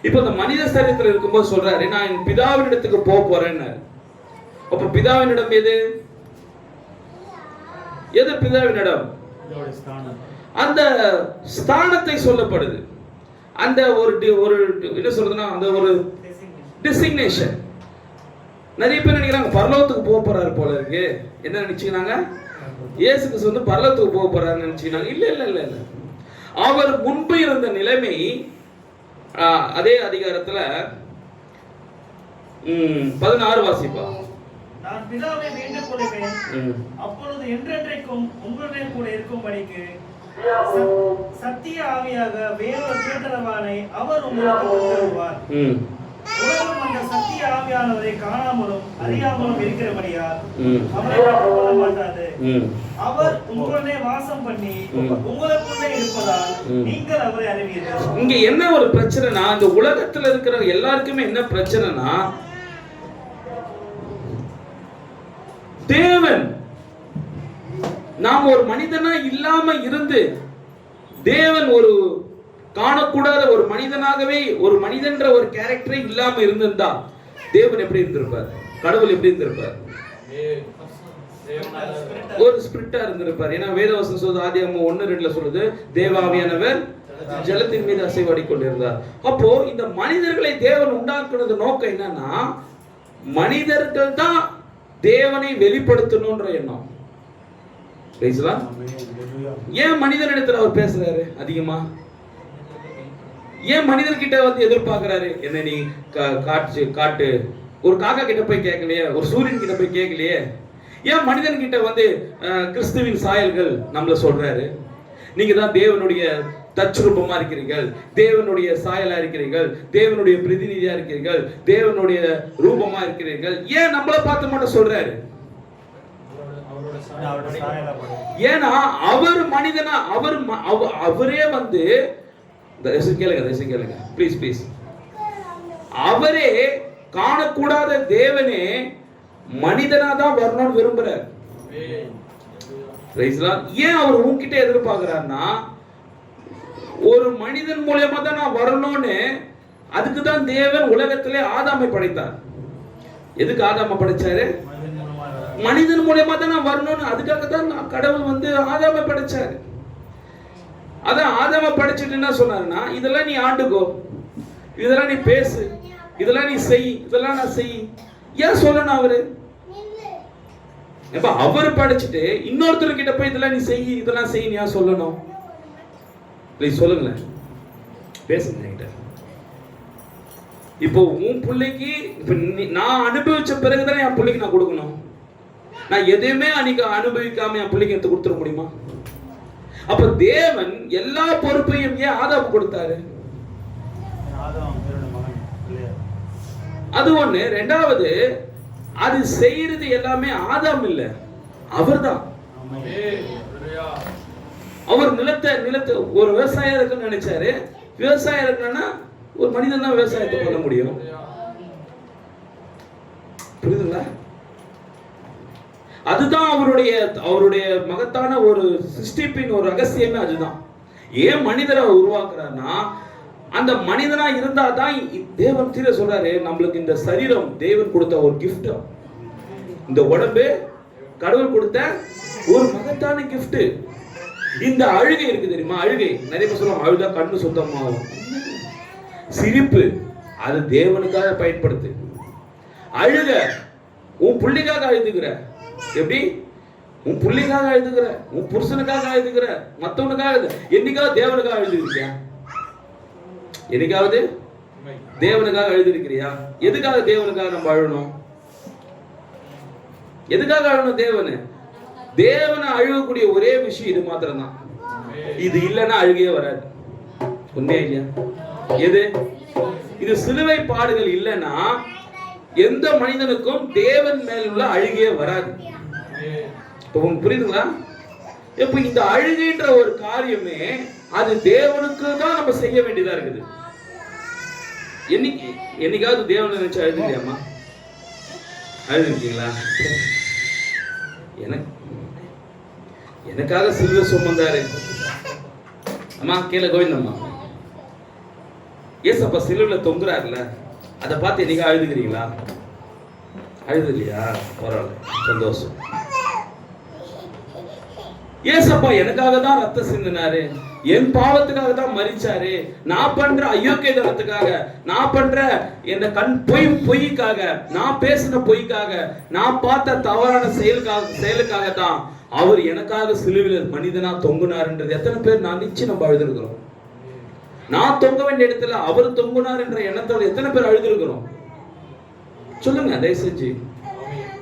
இப்போ இந்த மனித சரீரத்தில் இருக்கும்போது சொல்றாரு, நான் என் பிதாவின் இடத்துக்கு போக போறேன்னு. அப்ப பிதாவின் இடம் எது? எது பிதாவின் இடம்? அந்த ஸ்தானத்தை சொல்லப்படுது. அந்த ஒரு என்ன சொல்றதுன்னா, அந்த ஒரு டெசிக்னேஷன். நிறைய பேர் நினைக்கிறாங்க பரலோகத்துக்கு போக போறாரு போல இருக்கு. என்ன நினைச்சுக்கிறாங்க? இயேசு கிறிஸ்து வந்து பரலோகத்துக்கு போக போறாருன்னு நினைச்சுக்கிறாங்க. இல்ல இல்ல இல்ல இல்ல. அவர் முன்பு இருந்த நிலைமை அதே அதிகாரத்துல 16 வாசிப்பா. நான் பிதாவை வேண்டிக் கொள்வேன், அப்பொழுது என்றென்றைக்கும் உங்களுடன் கூட இருக்கும்படிக்கு சத்திய ஆவியாக வேறொரு தூதரவானை அவர் உங்களுக்கு தருவார். உலகம் அந்த சத்திய ஆவியானவரை காணாமலும் அறியாமலும் இருக்கிறபடியால் அவரை கொள்ள மாட்டாது. அவர் உங்களுடனே வாசம் பண்ணி உங்களுக்குள்ளே இருப்பதால் நீங்கள் அவரை அறிவீர்கள். இங்க என்ன ஒரு பிரச்சனைனா, இந்த உலகத்துல இருக்கிற எல்லாருக்குமே என்ன பிரச்சனைனா, தேவன் நாம் ஒரு மனிதனா இல்லாம இருந்து தேவன் ஒரு காணக்கூடாத ஒரு மனிதனாகவே, ஒரு மனிதன்ற ஒரு கேரக்டரே இல்லாம இருந்திருந்தா தேவன் எப்படி இருந்திருப்பார்? கடவுள் எப்படி இருந்திருப்பார்? ஒரு ஸ்பிரிட்டா இருந்திருப்பார். ஏன்னா வேதவசனம் சொல்லுது, ஆதியாகமம் 1:2 சொல்லுது, தேவாவியானவர் ஜலத்தின் மீது அசைவாடி கொண்டிருந்தார். அப்போ இந்த மனிதர்களை தேவன் உண்டாக்குனது நோக்கம் என்னன்னா, மனிதர்கள் தான் தேவனை வெளிப்படுத்தணும்ன்ற எண்ணம். ஏன் மனிதனிடத்துல அவர் பேசுறாரு அதிகமா? ஏன் மனிதர்கிட்ட வந்து எதிர்பார்க்கிறாரு? என்ன நீ காட்டு, ஒரு காக்கா கிட்ட போய் கேட்கலையே, ஒரு சூரியன் கிட்ட போய் கேட்கலையே. ஏன் மனிதன் கிட்ட வந்து கிறிஸ்துவின் சாயல்கள் நம்மள சொல்றாரு? நீங்க தான் தேவனுடைய தச்சுரூபமா இருக்கிறீர்கள், தேவனுடைய சாயலா இருக்கிறீர்கள், தேவனுடைய பிரதிநிதியா இருக்கிறீர்கள், தேவனுடைய ரூபமா இருக்கிறீர்கள். ஏன் நம்மள பார்த்து மட்டும் சொல்றாரு? ஏன்னா அவர் மனிதனா, அவரே வந்து கேளுங்க ப்ளீஸ். அவரே காணக்கூடாத தேவனே மனிதனா தான் வரணும்னு விரும்புறார். ஏன் அவர் உன்கிட்ட எதிர்பார்க்கிறார்னா, ஒரு மனிதன் மூலமா தான் நான் வரணும்னு. அதுக்கு தான் தேவன் உலகத்திலே ஆதாமை படைத்தார். எதுக்கு ஆதாமை படைச்சாரு? மனிதன் மூலமா தான் நான் வரணும்னு. அதுக்காக தான் கடவுள் வந்து ஆதாமை படைச்சாரு. அதான் ஆதாமை படைச்சிட்டு என்ன சொன்னாருன்னா, இதெல்லாம் நீ ஆண்டுக்கோ, இதெல்லாம் நீ பேசு, இதெல்லாம் நீ செய், இதெல்லாம் நான் செய். ஏன் சொல்லணும் அவரு? இப்ப அவர் படைச்சிட்டு இன்னொருத்தர் கிட்ட போய் இதெல்லாம் நீ செய், இதெல்லாம் செய் ஏன் சொல்லணும்? ப்ளீஸ் சொல்லுங்களேன், பேசுங்க என்கிட்ட. இப்போ உன் பிள்ளைக்கு இப்ப நான் அனுபவிச்ச பிறகுதானே என் பிள்ளைக்கு நான் கொடுக்கணும். நான் எதையுமே அன்னைக்கு அனுபவிக்காம என் பிள்ளைக்கு எடுத்து கொடுத்துட முடியுமா? அப்ப தேவன் எல்லா பொறுப்பையும் ஏன் ஆதாம் கொடுத்தாரு? அது ஒண்ணு. ரெண்டாவது, அது செய்யறது எல்லாமே ஆதாம் இல்ல, அவர்தான். அவர் நிலத்தை ஒரு விவசாயம் இருக்குன்னு நினைச்சாரு. விவசாயம் இருக்குன்னா ஒரு மனிதன் தான் விவசாயத்தை பண்ண முடியும். புரியுதுங்களா? அதுதான் அவருடைய மகத்தான ஒரு சிருஷ்டிப்பின் ஒரு ரகசியமே அதுதான். ஏன் மனிதரை உருவாக்குறாருன்னா, அந்த மனிதனா இருந்தா தான் தேவன் தீர சொல்றாரு, நம்மளுக்கு இந்த சரீரம் தேவன் கொடுத்த ஒரு gift. இந்த உடம்பு கடவுள் கொடுத்த ஒரு மகத்தான gift. இந்த அழுகை இருக்கு தெரியுமா? அழுகை நிறைய பேர் சொல்லுவாங்க, அழுதா கண்ணு சுத்தமாகும். சிரிப்பு அது தேவனுக்காக பயன்படுத்து. அழுக உன் புள்ளிக்காக அழுதுகிற, எப்படி உன் புள்ளிக்காக அழுதுகிற, உன் புருஷனுக்காக அழுதுகிற, மத்தவனுக்காக. என்னைக்காவது தேவனுக்காக அழுதுகிறியா? என்னைக்காவது தேவனுக்காக அழுதுகிறியா? எதுக்காக தேவனுக்காக நம்ம அழணும்? எதுக்காக அழணும்? தேவனை அழுகக்கூடிய ஒரே விஷயம் இது மாத்திரம் தான். இது இல்லைன்னா அழுகையே வராது. உண்மையா இல்லையா? எது? இது சிலுவை பாடுகள் இல்லைன்னா எந்த மனிதனுக்கும் தேவன் மேல் உள்ள அழுகையே வராது. உங்களுக்கு புரியுதுங்களா? இப்ப இந்த அழுகைன்ற ஒரு காரியமே அது தேவனுக்கு தான் நம்ம செய்ய வேண்டியதா இருக்குது. என்னைக்காவது தேவனை நினைச்சு அழுதுலையாமா? அழுதுருக்கீங்களா? எனக்காக சிலுவை சுமந்தாரு. அம்மா கீழே கோவிந்தம்மா, ஏசப்பா சிலுவையில தொங்குறாருல, அதை பார்த்து என்னைக்கா அழுதுகிறீங்களா? அழுது இல்லையா? பரவாயில்ல, சந்தோஷம். ஏசப்பா எனக்காக தான் ரத்தம் சிந்தினாரு, என் பாவத்துக்காக தான் மரிச்சாரு, நான் பண்ற அயோக்கியதனத்துக்காக, நான் பண்ற என்ன பொய்க்காக, நான் பேசின பொய்க்காக, நான் பார்த்த தவறான செயலுக்காக தான் அவர் எனக்காக சிலுவையில் மனிதனா தொங்குனார்ன்றது எத்தனை பேர் நான் நிச்சயம் நம்ம அழுதுருக்கிறோம்? நான் தொங்க வேண்டிய இடத்துல அவர் தொங்குனார் என்ற எண்ணத்தோட எத்தனை பேர் அழுதுருக்கிறோம்? சொல்லுங்க தயவு செஞ்சு.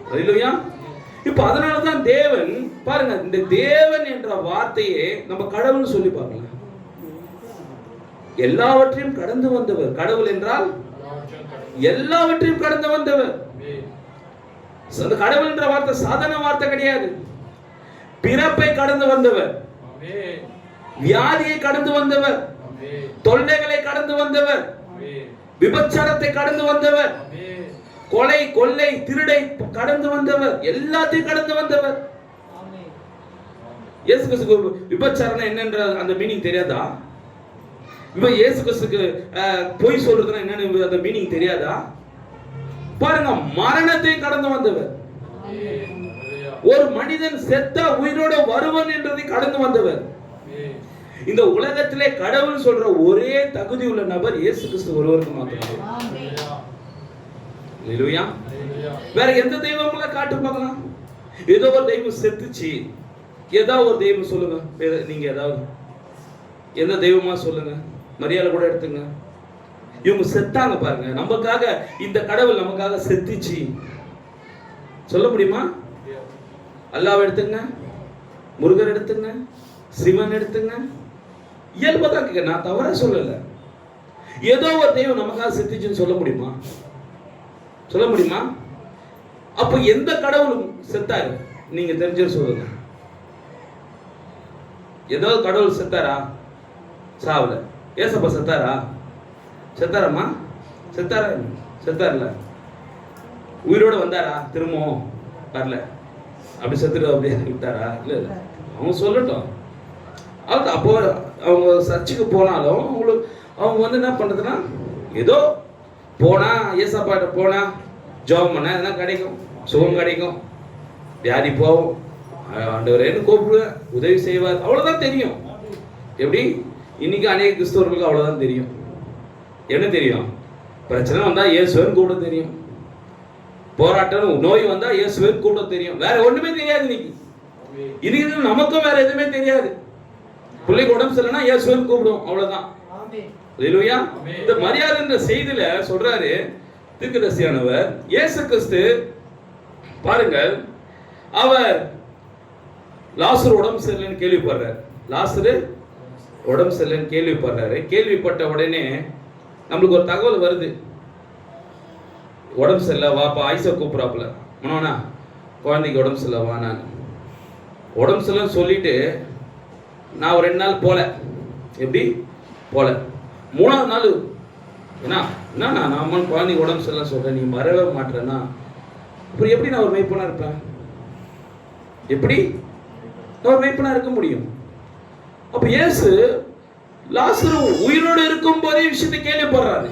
அல்லேலூயா. இப்ப அதனாலதான் தேவன் பாருங்க, இந்த தேவன் என்ற வார்த்தையே நம்ம கடவுள்னு சொல்லி பார்க்கலாம். எல்லாவற்றையும் கடந்து வந்தவர். கடவுள் என்றால் எல்லாவற்றையும் கடந்து வந்தவர். அந்த கடவுள் என்ற வார்த்தை சாதாரண வார்த்தை கிடையாது. பிறப்பை கடந்து வந்தவர், வியாதியை கடந்து வந்தவர், தொல்லைகளை கடந்து வந்தவர், விபச்சாரத்தை கடந்து வந்தவர், கொலை கொள்ளை திருடை கடந்து வந்தவர், எல்லாத்தையும் கடந்து வந்தவர். இயேசு கிறிஸ்துக்கு விபச்சாரம் என்னன்ற அந்த மீனிங் தெரியாதா? இயேசு கிறிஸ்துக்கு பொய் சொல்றதுன்னா என்னன்னு அந்த மீனிங் தெரியாதா? பாருங்க, மரணத்தை கடந்து வந்தவர். ஒரு மனிதன் செத்தா உயிரோட வருவன் என்றதை கடந்து வந்தவர். இந்த உலகத்திலே கடவுள் சொல்ற ஒரே தகுதி உள்ள நபர் இயேசு கிறிஸ்து ஒருவருக்கு மட்டுமே. அல்லேலூயா. வேற எந்த தெய்வங்கள காட்டு பார்க்கலாம்? ஏதோ ஒரு தெய்வம் செத்துச்சு, ஏதாவது ஒரு தெய்வம் சொல்லுங்க. நீங்க ஏதாவது எந்த தெய்வமா சொல்லுங்க. மரியாதை கூட எடுத்துங்க. இவங்க செத்தாங்க பாருங்க, நமக்காக இந்த கடவுள் நமக்காக செத்துச்சு சொல்ல முடியுமா? அல்லாஹ் எடுத்துங்க, முருகர் எடுத்துங்க, சிவன் எடுத்துங்க. இயல்பா தான் கேட்க, நான் தவறா சொல்லல. ஏதோ ஒரு தெய்வம் நமக்காக செத்துச்சுன்னு சொல்ல முடியுமா? சொல்ல முடியுமா? அப்ப எந்த கடவுளும் செத்தாரு நீங்க தெரிஞ்சு சொல்லுங்க. ஏதோ கடவுள் செத்தாரா? சாவல. ஏசப்பா செத்தாரா? செத்தாரம்மா? செத்தாரா? செத்தார்ல. உயிரோட வந்தாரா? திரும்பவும் வரல. அப்படி செத்துட்டு அப்படியே விட்டாரா? இல்ல இல்ல, அவங்க சொல்லட்டும். அப்போ அவங்க சர்ச்சுக்கு போனாலும் அவங்க என்ன பண்றதுன்னா, ஏதோ போனா ஏசப்பாட்ட போனா ஜெபம் பண்ணா எதனா கிடைக்கும், சுகம் கிடைக்கும், வியாதி போகும், ஆண்டவரேன்னு கூப்பிடுவேன், உதவி செய்வார், அவ்வளவுதான் தெரியும். எப்படி இன்னைக்கு அநேக கிறிஸ்தவர்களுக்கு அவ்வளவுதான் தெரியும். என்ன தெரியும்? பிரச்சனை வந்தா இயேசுன்னு கூப்பிட தெரியும், போராட்டம் நோய் வந்தா இயேசுன்னு கூப்பிட தெரியும். வேற ஒண்ணுமே தெரியாது. இன்னைக்கு நமக்கும் வேற எதுவுமே தெரியாது. பிள்ளைக்கு உடம்பு சரியில்லைன்னா இயேசுன்னு கூப்பிடுவோம், அவ்வளவுதான். அல்லேலூயா. இந்த மரியாதை என்ற செய்தியில சொல்றாரு தீர்க்கதரிசியானவர், இயேசு கிறிஸ்து பாருங்கள், அவர் லாசரு உடம்பு சரியில்லைன்னு கேள்விப்படுறாரு. லாசரு உடம்பு சரியில்லைன்னு கேள்விப்படுறாரு. கேள்விப்பட்ட உடனே நம்மளுக்கு ஒரு தகவல் வருது, உடம்பு சரியில்லை வாப்பா, ஐசா கூப்பிடாப்புல, மனோனா குழந்தைக்கு உடம்பு சரியில்லை வா. நான் உடம்பு சரியில்லைன்னு சொல்லிட்டு நான் ஒரு 2 நாள் போல, எப்படி போல, 3ஆவது நாள் என்ன நான் குழந்தைக்கு உடம்பு சரியில்லைன்னு சொல்றேன், நீ வரவே மாட்டேன்னா அப்புறம் எப்படி நான் ஒரு மெய்ப்பனா இருப்பேன்? எப்படி நான் ஒரு மெய்ப்பனா இருக்க முடியும்? அப்ப இயேசு லாசரு உயிரோடு இருக்கும் போதே விஷயத்தை கேள்விப்படுறாரு.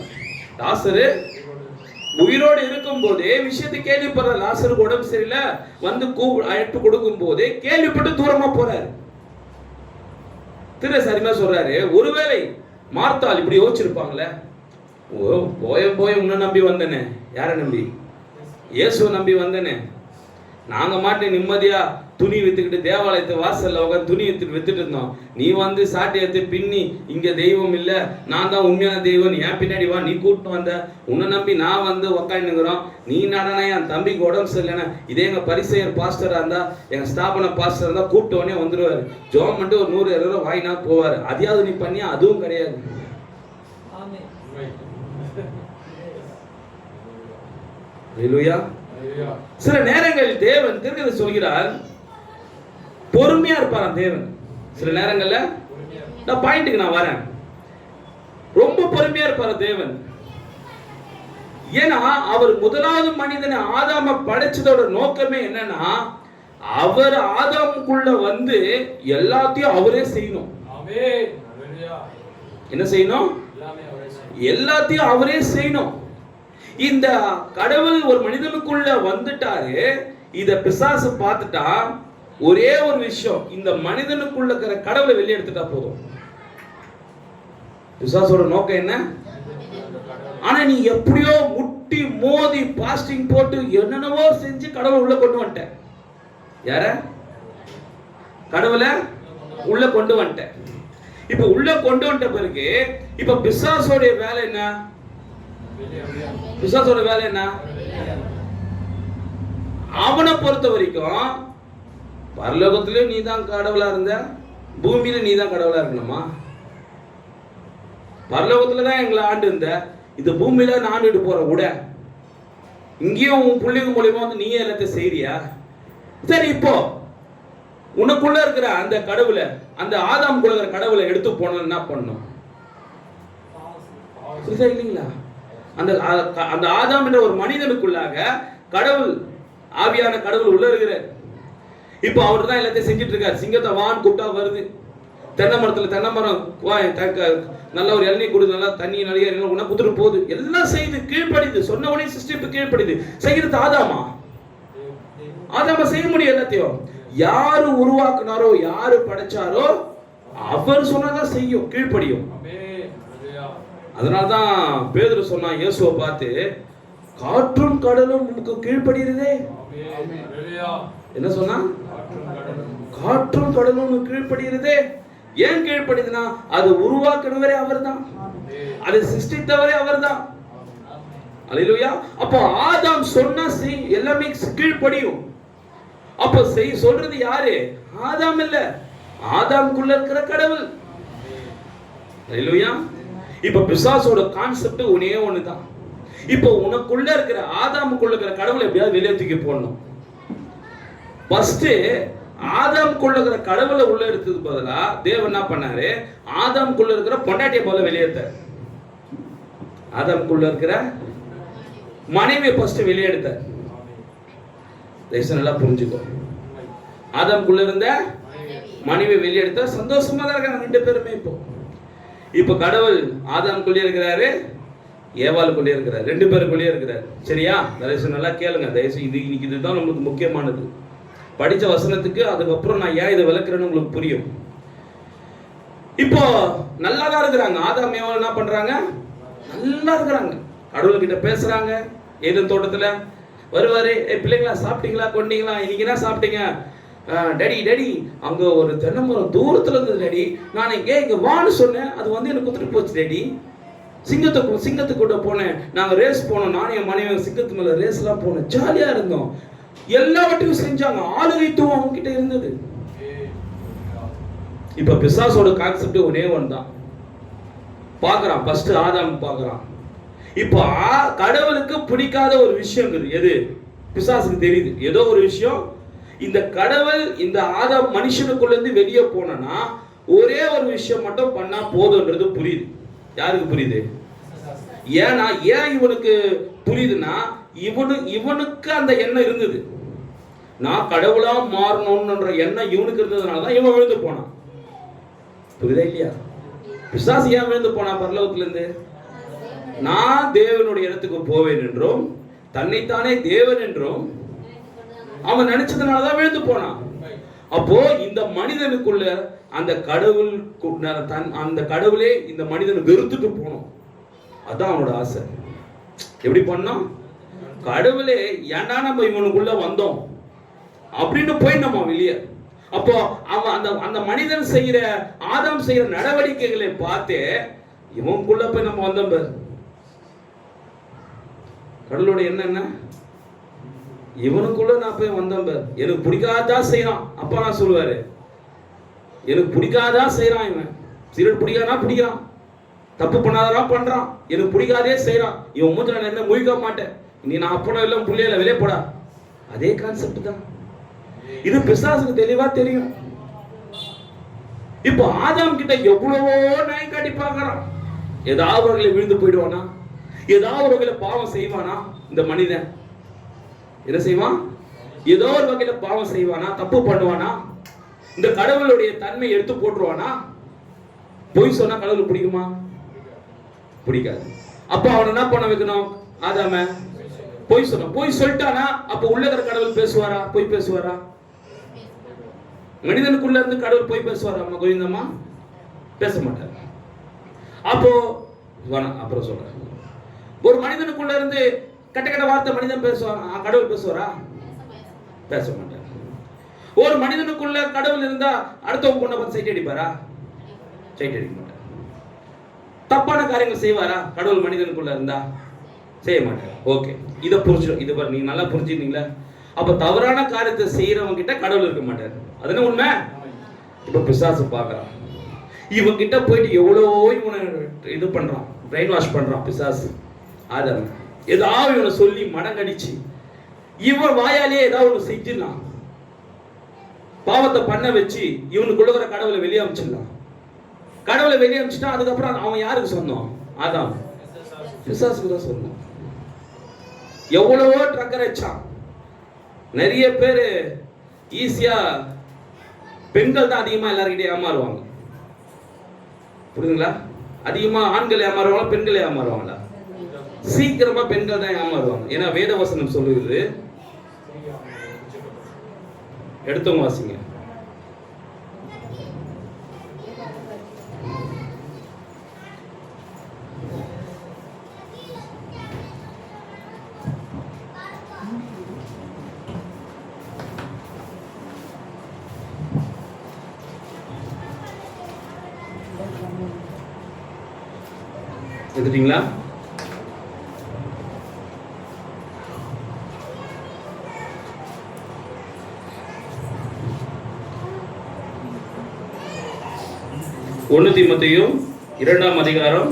லாசரு உயிரோடு இருக்கும் போதே விஷயத்தை கேள்விப்படுறாரு. லாசருக்கு உடம்பு சரியில்லை, வந்து அழைப்பு கொடுக்கும் போதே கேள்விப்பட்டு தூரமா போறாரு. சரிமா சொல்றாரு, ஒருவேளை மார்த்தாள் இப்படி யோசிச்சிருப்பாங்களே, ஓ போய் உன்னை நம்பி வந்தனே, யாரை நம்பி? இயேசுவை நம்பி வந்தனே. நாங்க மாட்டேன் நிம்மதியா துணி வித்துக்கிட்டு தேவாலயத்தை வாசல்ல உட்காந்து துணி வித்துட்டு இருந்தோம். நீ வந்து சாட்டை எடுத்து பின்னி இங்க தெய்வம் இல்ல, நான் தான் உண்மையான தெய்வம், நீ ஏன் பின்னாடி வா, நீ கூப்பிட்டு வந்த, உன்னை நம்பி நான் வந்து உக்காந்துக்கிறோம். நீ நடனா என் தம்பிக்கு உடம்பு சரியில்லைன்னா இதே எங்க பரிசெயர் பாஸ்டரா இருந்தா, எங்க ஸ்தாபன பாஸ்டர் இருந்தா கூப்பிட்ட உடனே வந்துருவாரு. ஜோம் பண்ணிட்டு ஒரு 100-200 ரூபாய் வாங்கினா போவாரு. அதையாவது நீ பண்ணியா? அதுவும் கிடையாது. சில நேரங்கள் தேவன் திருக்கதை சொல்கிறார், பொறுமையா இருப்பாராம் தேவன். சில நேரங்கள்ல நான் பாயிண்ட்டுக்கு நான் வரேன், ரொம்ப பொறுமையா இருப்பாரு தேவன். ஏன்னா அவர் முதலாவது மனிதனை ஆதாம படைச்சதோட நோக்கமே என்னன்னா, அவர் ஆதாமுக்குள்ள வந்து எல்லாத்தையும் அவரே செய்யணும். என்ன செய்யணும்? எல்லாத்தையும் அவரே செய்யணும். இந்த கடவுள் ஒரு மனிதனுக்குள்ள வந்துட்டாரு. இத பிசாசு பார்த்துட்டா ஒரே ஒரு விஷயம், இந்த மனிதனுக்குள்ள இருக்கிற கடவுளை வெளியே எடுத்துட்டா போதும். பிசாசோட நோக்கம் என்ன? ஆனா நீ எப்படியோ முட்டி மோதி பாஸ்டிங் போட்டு என்னென்னவோ செஞ்சு கடவுளை உள்ள கொண்டு வந்துட்ட. யார? கடவுளை உள்ள கொண்டு வந்துட்ட. இப்ப உள்ள கொண்டு வந்துட்ட பிறகு இப்ப பிசாசோட வேலை என்ன? பிசாசோட வேலை என்ன? அவனை பொறுத்த வரைக்கும் பரலோகத்திலே நீ தான் கடவுளா இருந்த, பூமியில நீ தான் கடவுளா இருக்கணுமா? பரலோகத்துல தான் எங்களை ஆண்டு இருந்த, இந்த பூமியில நான் ஆண்டுட்டு போற விட இங்கேயும் உன் பிள்ளைங்க மூலியமா வந்து நீயே எல்லாத்தையும் செய்யறியா? சரி, இப்போ உனக்குள்ள இருக்கிற அந்த கடவுளை, அந்த ஆதாமுக்குள்ள இருக்கிற கடவுளை எடுத்து போன என்ன பண்ணும்? இல்லைங்களா? அந்த ஆதாம் என்ற ஒரு மனிதனுக்குள்ளாக கடவுள், ஆவியான கடவுள் உள்ள இருக்கிறார். இப்போ அவர் தான் எல்லாத்தையும் செஞ்சுட்டு இருக்காரு. சிங்கத்தை வான் கூப்பிட்டா வருது, தென்னை மரத்துல தென்னை மரம் நல்ல ஒரு இளநீர் கொடுத்து நல்லா தண்ணி நிறைய உணவு குத்துட்டு போகுது, எல்லாம் செய்து கீழ்ப்படிது. சொன்ன உடனே சிஸ்டர் கீழ்ப்படிது. செய்யறது ஆதாமா? ஆதாம செய்ய முடியும் எல்லாத்தையும். யாரு உருவாக்குனாரோ, யாரு படைச்சாரோ அவர் சொன்னதான் செய்யும், கீழ்ப்படியும். அதனால்தான் பேதுரு சொன்னா இயேசுவை பார்த்து, காற்றும் கடலும் உனக்கு கீழ்ப்படுகிறதே. என்ன சொன்னா? காற்றும் கடலும் உனக்கு கீழ்ப்படுகிறதே. ஏன் கீழ்ப்படுதுன்னா அது உருவாக்குறவரே அவர்தான், அதை சிருஷ்டித்தவரே அவர்தான். அல்லேலூயா. அப்போ ஆதாம் சொன்னா எல்லாமே கீழ்ப்படியும். அப்போ சொல்றது யாரு? ஆதாம் இல்ல, ஆதாமுக்குள்ள இருக்கிற கடவுள். அல்லேலூயா. இப்ப பிசாசோட கான்செப்ட் ஒன்னே ஒண்ணுதான். இப்போ உனக்குள்ள இருக்கிற ஆதாமுக்குள்ள இருக்கிற கடவுளை எப்படியாவது வெளியே தூக்கி போடணும். ஃபர்ஸ்ட் ஆதாமுக்குள்ள இருக்கிற கடவுளை உள்ள எடுத்தது பதிலா தேவன் என்ன பண்ணாரு? ஆதாமுக்குள்ள இருக்கிற பொண்டாட்டியை போல வெளியேற்றார். ஆதாமுக்குள்ள இருக்கிற மனைவியை ஃபர்ஸ்ட் வெளியெடுத்தார். நல்லா புரிஞ்சுக்கோ. ஆதாமுக்குள்ள இருந்த மனைவி வெளியெடுத்தா சந்தோஷமா தான் இருக்காங்க ரெண்டு பேருமே. இப்போ கடவுள் ஆதாமுக்குள்ளே இருக்கிறாரு, ஏவாளுக்குள்ளே இருக்கிறார், ரெண்டு பேருக்குள்ளே இருக்கிறார். சரியா? தயவுசெய்து நல்லா கேளுங்க. தயவுசெய்து இன்னைக்கு இதுதான் நம்மளுக்கு முக்கியமானது. படிச்ச வசனத்துக்கு அதுக்கப்புறம் நான் ஏன் இதை விளக்குறேன்னு உங்களுக்கு புரியும். இப்போ நல்லா தான் இருக்கிறாங்க. ஆதாம் ஏவாள் என்ன பண்றாங்க? நல்லா இருக்கிறாங்க. கடவுள்கிட்ட பேசுறாங்க. ஏதேன் தோட்டத்துல வருவாரு, பிள்ளைங்களா சாப்பிட்டீங்களா, கொண்டீங்களா, இன்னைக்கு என்ன சாப்பிட்டீங்க? டேடி அங்க ஒரு தென்னை மரம் தூரத்துல இருந்தது டேடி, நான் இங்க வான்னு சொன்னேன், அது வந்து எனக்கு குத்துட்டு போச்சு டேடி. சிங்கத்துக்கு கூட போனேன், நாங்க ரேஸ் போனோம், நானும் என் மனைவி சிங்கத்து மேல ரேஸ் எல்லாம் போனோம், ஜாலியா இருந்தோம், எல்லாவற்றையும் செஞ்சாங்க, ஆளுகைத்துவம் அவங்க கிட்ட இருந்தது. இப்ப பிசாசோட கான்செப்ட் ஒரே ஒன்று தான். பாக்குறான், ஃபர்ஸ்ட் ஆதாம் பாக்குறான். இப்போ கடவுளுக்கு பிடிக்காத ஒரு விஷயம் எது? பிசாசுக்கு தெரியுது ஏதோ ஒரு விஷயம். இந்த கடவுள் இந்த ஆதாம் மனுஷனுக்குள்ள இருந்து வெளியே போனா ஒரே ஒரு விஷயம் மட்டும் பண்ணா போதும்ன்றது புரியுது. யாருக்கு புரியுது? ஏன்னா ஏன் இவனுக்கு புரியுதுன்னா, இவனுக்கு அந்த எண்ணம் இருந்தது. நான் கடவுளா மாறணும்ன்ற எண்ணம் இவனுக்கு இருந்ததுனாலதான் இவன் விழுந்து போனான். புரியுதா இல்லையா? பிசாசு ஏன் விழுந்து போனா பரலோகத்துல இருந்து? நான் தேவனுடைய இடத்துக்கு போவேன் என்றும் தன்னைத்தானே தேவன் என்றும் அவன் நினைச்சதுனாலதான் விழுந்து போனான். அப்போ இந்த மனிதனுக்குள்ள அந்த கடவுள், அந்த கடவுளே இந்த மனிதனை வெறுத்துட்டு போனோம். அதான் அவனோட ஆசை. எப்படி பண்ணோம்? கடவுளே ஏன்டா நம்ம இவனுக்குள்ள வந்தோம் அப்படின்னு போய் நம்ம வெளியே. அப்போ அவன் அந்த மனிதன் செய்யற, ஆதாம் செய்யற நடவடிக்கைகளை பார்த்து இவனுக்குள்ள போய் நம்ம வந்தோம் பாரு. கடவுளோட என்ன? இவனுக்குள்ள நான் போய் வந்தேன் பாரு. எனக்கு பிடிக்காதா செய்யறான். அப்பா நான் சொல்லுவாரு, எனக்கு பிடிக்காதா செய்யறான். இவன் சிகரெட் பிடிக்காதா பிடிக்கிறான், தப்பு பண்ணாதா பண்றான், எனக்கு பிடிக்காதே செய்யறான். இவன் மூஞ்சில நான் என்ன முழிக்க மாட்டேன், நீ நான் அப்பனும் எல்லாம் புள்ளையில வெளியே போடா. அதே கான்செப்ட் தான். இது பிசாசுக்கு தெளிவா தெரியும். இப்போ ஆதாம் கிட்ட எவ்வளவோ நாய் காட்டி பார்க்கறான். ஏதாவது வகையில விழுந்து போயிடுவானா, ஏதாவது ஒரு வகையில பாவம் செய்வானா? இந்த மனிதன் என்ன செய்வான்? ஏதோ ஒரு வகையில பாவம் செய்வானா, தப்பு பண்ணுவானா, இந்த கடவுளுடைய தன்மை எடுத்து போட்டுருவானா? பொய் சொன்னா கடவுள் பிடிக்குமா? பிடிக்காது. அப்ப அவன் என்ன பண்ண வைக்கணும்? ஆதாம பொய் சொன்ன, பொய் சொல்லிட்டானா அப்ப உள்ள இருக்கிற கடவுள் பேசுவாரா? பொய் பேசுவாரா? மனிதனுக்குள்ள இருந்து கடவுள் பொய் பேசுவாரா? கோவிந்தம்மா பேச மாட்டார். அப்போ அப்புறம் சொல்றேன், ஒரு மனிதனுக்குள்ள இருந்து கட்ட கட்ட வார்த்தை மனிதன் பேசுவாரா? கடவுள் பேசுவாரா? பேச மாட்டார். ஒரு மனிதனுக்குள்ள கடவுள் இருந்தா அடுத்தவங்க பொண்ணை பார்த்து சைட் அடிப்பாரா? சைட் அடிக்க மாட்டார். தப்பான காரியங்கள் செய்வாரா? கடவுள் மனிதனுக்குள்ள இருந்தா செய்ய மாட்டார். ஓகே, இதை புரிஞ்சிடும். இதை பாரு, நீங்க நல்லா புரிஞ்சுக்கிட்டீங்களா? அப்ப தவறான காரியத்தை செய்யறவங்க கிட்ட கடவுள் இருக்க மாட்டார். அதுன்னு உண்மை. இப்ப பிசாசு பார்க்கறான், இவன் கிட்ட போயிட்டு எவ்வளவோ இவனை இது பண்றான், பிரெயின் வாஷ் பண்றான் பிசாசு. ஆதாம் ஏதாவது இவனை சொல்லி மடங்கடிச்சு இவன் வாயாலே ஏதாவது ஒன்று செஞ்சிடலாம், பாவத்தை பண்ண வச்சு இவனுக்குள்ள கடவுளை வெளியே அமிச்சிடலாம். கடவுளை வெளியே அமிச்சுட்டா அதுக்கப்புறம் அவன் யாருக்கு சொந்தம்? ஆதாம் பிசாசுக்கு தான் சொந்தம். எவ்வளவோ ட்ரக்கர் வச்சான். நிறைய பேர் ஈஸியா பெண்கள் தான் அதிகமா எல்லாருக்கிட்டே ஏமாறுவாங்க. புரியுதுங்களா? அதிகமா ஆண்கள் ஏமாறுவாங்களா, பெண்கள் ஏமாறுவாங்களா? சீக்கிரமா பெண்கள் தான் ஏமாறுவாங்க. ஏன்னா வேதவசனம் சொல்லுது. எடுத்தவங்க வாசிங்க. எடுத்துட்டீங்களா? ஒன்னு தீமோத்தேயு 2ஆம் அதிகாரம்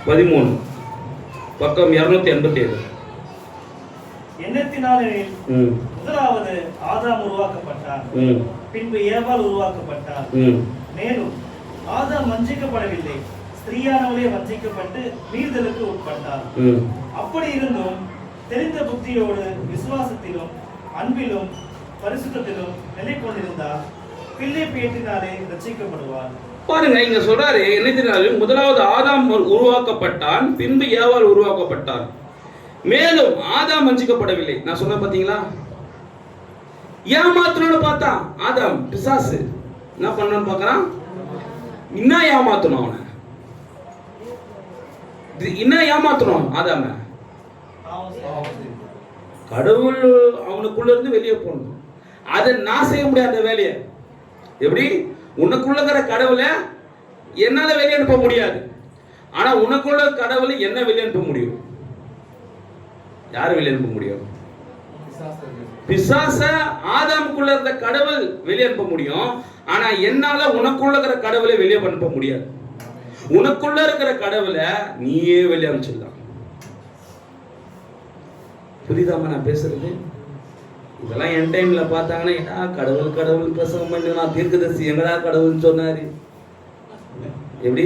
13 பக்கம் 287. எண்ணத்தினாலே முதலாவது ஆதாம் உருவாக்கப்பட்டார், பின்பு ஏவாள் உருவாக்கப்பட்டார். மேலும் ஆதாம் வஞ்சிக்கப்படவில்லை, ஸ்திரீயானவளே வஞ்சிக்கப்பட்டு மீறுதலுக்கு உட்பட்டார். அப்படி இருந்தும் தெரிந்த புத்தியோடு விசுவாசத்திலும் அன்பிலும் பரிசுத்தத்திலும் நிலை கொண்டிருந்தார், பிள்ளை பேற்றினாலே ரட்சிக்கப்படுவார். பாருங்க, இங்க சொல்றாரு, என்னத்தினாலும் முதலாவது ஆதாம் உருவாக்கப்பட்டான், பின்பு ஏவாள் உருவாக்கப்பட்டார். மேலும் ஆதாம் வஞ்சிக்கப்படவில்லை. நான் சொன்ன பாத்தீங்களா? ஏமாத்தணும்னு பார்த்தா ஆதாம் பிசாசு என்ன பண்ணணும்னு பார்க்கறான். இன்னும் ஏமாத்தணும் அவனை, இன்னும் ஏமாத்தணும் ஆதாம. கடவுள் அவனுக்குள்ள இருந்து வெளியே போகணும். அதை நான் செய்ய முடியாத வேலையை. எப்படி? உனக்குள்ள இருக்கிற கடவுளை என்னால வெளியே அனுப்ப முடியாது, ஆனா உனக்குள்ள கடவுளை என்ன வெளியே அனுப்ப முடியும்? யாரு வெளியே அனுப்ப முடியும்? பிசாச ஆதாமுக்குள்ள இருந்த கடவுள் வெளியே அனுப்ப முடியும், ஆனா என்னால உனக்குள்ள இருக்கிற கடவுளை வெளியே அனுப்ப முடியாது. உனக்குள்ள இருக்கிற கடவுளை நீயே வெளியே அனுப்பிச்சிடலாம். புரியுதாமா நான் பேசுறது? இதெல்லாம் என் டைம்ல பார்த்தாங்கன்னா, ஏடா கடவுள் கடவுள் பிரசவம் பண்ணி நான் தீர்க்கதரிசி எங்கடா கடவுள்னு சொன்னாரு. எப்படி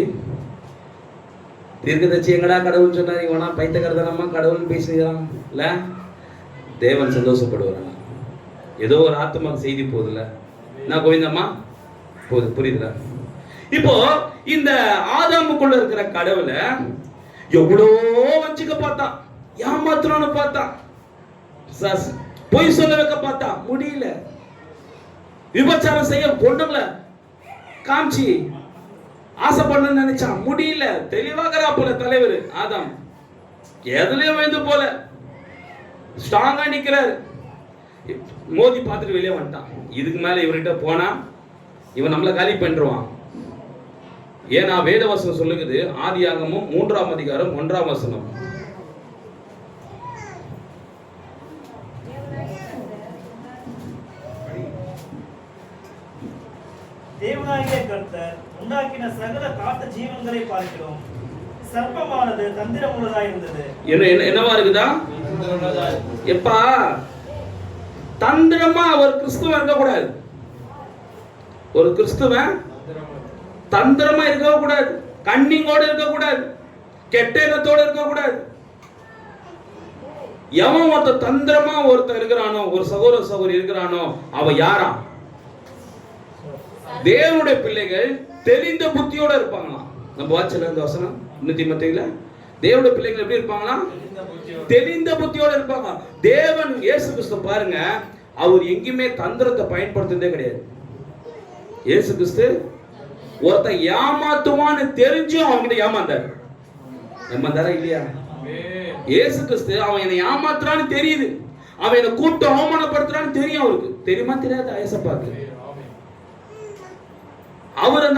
தீர்க்கதரிசி எங்கடா கடவுள் சொன்னாரு? இவனா பைத்தியக்காரத்தனமா கடவுள் பேசுகிறான் இல்ல? தேவன் சந்தோஷப்படுவாரா? ஏதோ ஒரு ஆத்மாக்கு செய்தி போகுதுல்ல. நான் கோவிந்தம்மா போகுது, புரியுதுல? இப்போ இந்த ஆதாமுக்குள்ள இருக்கிற கடவுளை எவ்வளோ வச்சுக்க பார்த்தான், ஏமாத்தணும்னு பார்த்தான், பொய் சொல்ல வைக்க பார்த்தா முடியல, விபச்சாரம் செய்ய பொண்ணுங்கள காமிச்சு ஆசைப்பட நினைச்சான், முடியல. தெளிவாகிறா போல தலைவர் ஆதாம், எதுலயும் வந்து போல ஸ்ட்ராங்கா நிக்கிறாரு. மோதி பார்த்துட்டு வெளியே வந்துட்டான். இதுக்கு மேல இவர்கிட்ட போனா இவன் நம்மளை காலி பண்ணிடுவான். ஏன்னா வேதவசனம் சொல்லுகிறது, ஆதியாகமம் 3ஆம் அதிகாரம் 1ஆம் வசனம். தேவனாகிய கர்த்தர் உண்டாக்கின சகல காட்டு ஜீவன்களை பார்க்கிறோம், சர்ப்பமானது தந்திரமுள்ளதா இருந்தது. என்னவா இருக்குதா? எப்பா தந்திரமா ஒரு கிறிஸ்துவன் இருக்கக்கூடாது. ஒரு கிறிஸ்துவன் தந்திரமா இருக்கவே கூடாது, கண்ணிங்கோட இருக்கக்கூடாது, கெட்ட எண்ணத்தோட இருக்கக்கூடாது. எவன் ஒருத்த தந்திரமா ஒருத்தன் இருக்கிறானோ, ஒரு சகோதர சகோதரி இருக்கிறானோ, அவன் யாரா? தேவனுடைய பிள்ளைகள் தெரிந்த புத்தியோட இருப்பாங்களாம். நம்ம வாட்சில இந்த வசனம் தீமோத்தேயுல தேவனுடைய பிள்ளைகள் எப்படி இருப்பாங்களா? தெரிந்த புத்தியோட இருப்பாங்க. தேவன் இயேசு கிறிஸ்து பாருங்க, அவர் எங்கேயுமே தந்திரத்தை பயன்படுத்துறதே கிடையாது. இயேசு கிறிஸ்து ஒருத்தன் ஏமாத்துவான்னு தெரிஞ்சும் அவன்கிட்ட ஏமாந்தாரா இல்லையா? இயேசு கிறிஸ்து அவன் என்னை ஏமாத்துறான்னு தெரியுது, அவன் என்னை கூப்பிட்டு அவமானப்படுத்துறான்னு தெரியும். அவருக்கு தெரியுமா தெரியாத? ஏசப்பாக்கு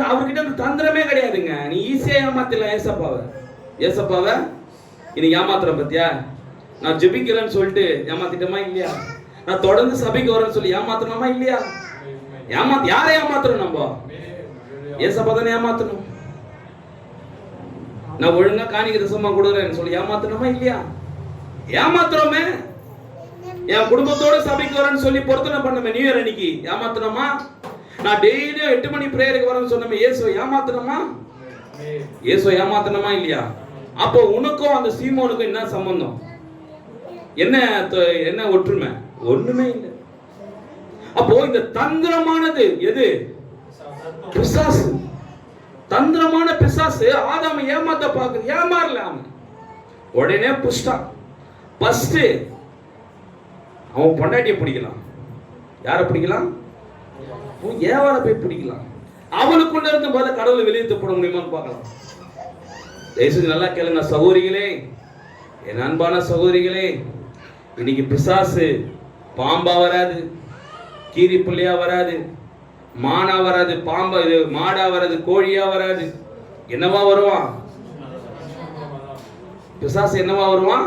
அவர்கிட்ட அந்த தந்திரமே கிடையாதுங்க. நீ ஈஸியா ஏமாத்தல ஏசப்பாவை இன்னைக்கு ஏமாத்துறேன் பத்தியா? நான் ஜெபிக்கிறேன்னு சொல்லிட்டு ஏமாத்திட்டோமா இல்லையா? நான் தொடர்ந்து சபைக்கு வரேன்னு சொல்லி ஏமாத்தணுமா இல்லையா? யாரை ஏமாத்துறோம்? நம்ம ஏசப்பா தானே ஏமாத்தணும். நான் ஒழுங்கா காணிக்க தசமா கொடுக்குறேன்னு சொல்லி ஏமாத்தணுமா இல்லையா? ஏமாத்துறோமே. என் குடும்பத்தோட சபைக்கு வரேன்னு சொல்லி பொருத்தனை பண்ணமே நியூ இயர் அன்னைக்கு ஏமாத்தணுமா? நான் டெய்லியும் 8 மணி பிரேயருக்கு வரேன்னு சொன்னமே இயேசுவை ஏமாத்தணுமா? இயேசுவை ஏமாத்தணுமா இல்லையா? அப்போ உனக்கும் அந்த சீமோனுக்கும் என்ன சம்பந்தம்? என்ன ஒற்றுமை? ஒண்ணுமே இல்லை. அப்போ இந்த தந்திரமானது எது? பிசாசு. தந்திரமான பிசாசு ஆதாமை ஏமாத்த பாக்குது. ஏமாறல அவன், உடனே புஷ்டான். ஃபர்ஸ்ட் அவன் பொண்டாட்டியை பிடிக்கலாம். யாரை பிடிக்கலாம்? ஏவாள போய் பிடிக்கலாம். அவனுக்குள்ள இருந்து போல கடவுளை வெளியே போட முடியுமான்னு பார்க்கலாம். தயவுசெய்து நல்லா கேளுங்க சகோதரிகளே, என் அன்பான சகோதரிகளே. இன்னைக்கு பிசாசு பாம்பா வராது, கீரி புள்ளியா வராது, மானா வராது, பாம்பா மாடா வராது, கோழியா வராது. என்னவா வருவான் பிசாசு? என்னவா வருவான்?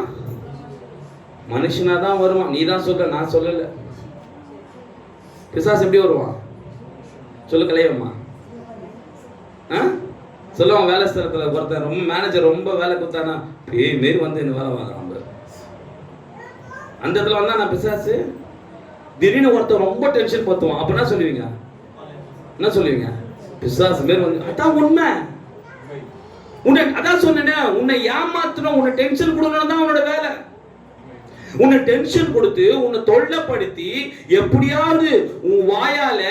மனுஷனா தான் வருவான். நீ தான் சொல்ல, நான் சொல்லல. பிசாசு எப்படி வருவான் சொல்லு கலையம்மா? சொல்லுவான் வேலை ஸ்தலத்துல ஒருத்தன் ரொம்ப மேனேஜர் ரொம்ப வேலை கொடுத்தானா பேய் மாரி வந்து என்ன வேலை வாங்குறான். அந்த இடத்துல வந்தா நான் பிசாசு. திடீர்னு ஒருத்தன் ரொம்ப டென்ஷன் பத்துவான். அப்ப என்ன சொல்லுவீங்க? என்ன சொல்லுவீங்க? பிசாசு மாரி வந்து. அதான் உண்மை. உன்னை அதான் சொன்னேனே, உன்னை ஏமாத்தணும், உன்னை டென்ஷன் கொடுக்கணும் தான் உன்னோட வேலை. உன்னை டென்ஷன் கொடுத்து உன்னை தொல்லைப்படுத்தி எப்படியாவது உன் வாயால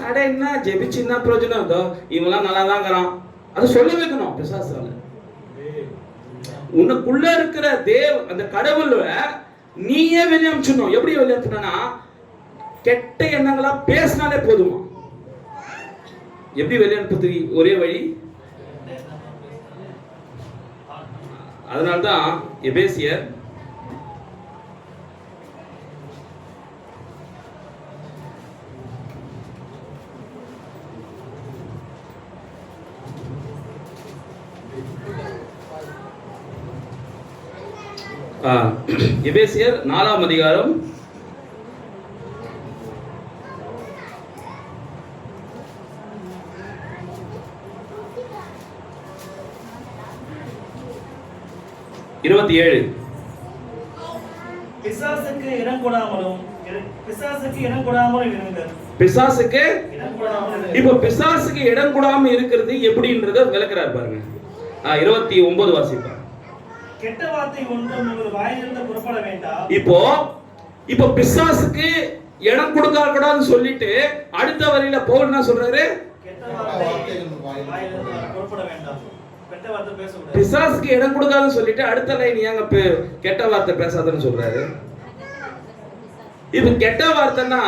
அட என்ன ஜெபிச்சு என்ன பிரயோஜனம் இருந்தோ, இவெல்லாம் நல்லா தான் இருக்கிறான் அதை சொல்ல வைக்கணும். பிசாசால உனக்குள்ள இருக்கிற அந்த கடவுள நீயே வெளியே அனுப்பிச்சிடணும். எப்படி வெளியே அனுப்பினா? கெட்ட எண்ணங்களா பேசினாலே போதுமா? எப்படி வெளியே அனுப்புறது? ஒரே வழி. அதனால்தான் எபேசியர் 4ஆம் அதிகாரம் 27. பிசாசுக்கு இடம் கொடாமலும் இருங்கள். பிசாசுக்கு இப்ப பிசாசுக்கு இடம் கொடாம இருக்கிறது எப்படின்றத விளக்குறார் பாருங்க. 29 வாசிப்பா. கெட்ட வார்த்தை ஒன்றும் உங்கள் வாயிலிருந்து புறப்பட வேண்டாம். இப்போ பிசாசுக்கு இடம் கொடுக்க கூடாதுன்னு சொல்லிட்டு அடுத்த வரியில பவுல் என்ன சொல்றாரு? கெட்ட வார்த்தை வாயிலிருந்து புறப்பட வேண்டாம். கெட்ட வார்த்தை பேசக்கூடாது. பிசாசுக்கு இடம் கொடுக்காதுன்னு சொல்லிட்டு அடுத்த லைன் ஏங்க கெட்ட வார்த்தை பேசாதன்னு சொல்றாரு? இப்ப கெட்ட வார்த்தைன்னா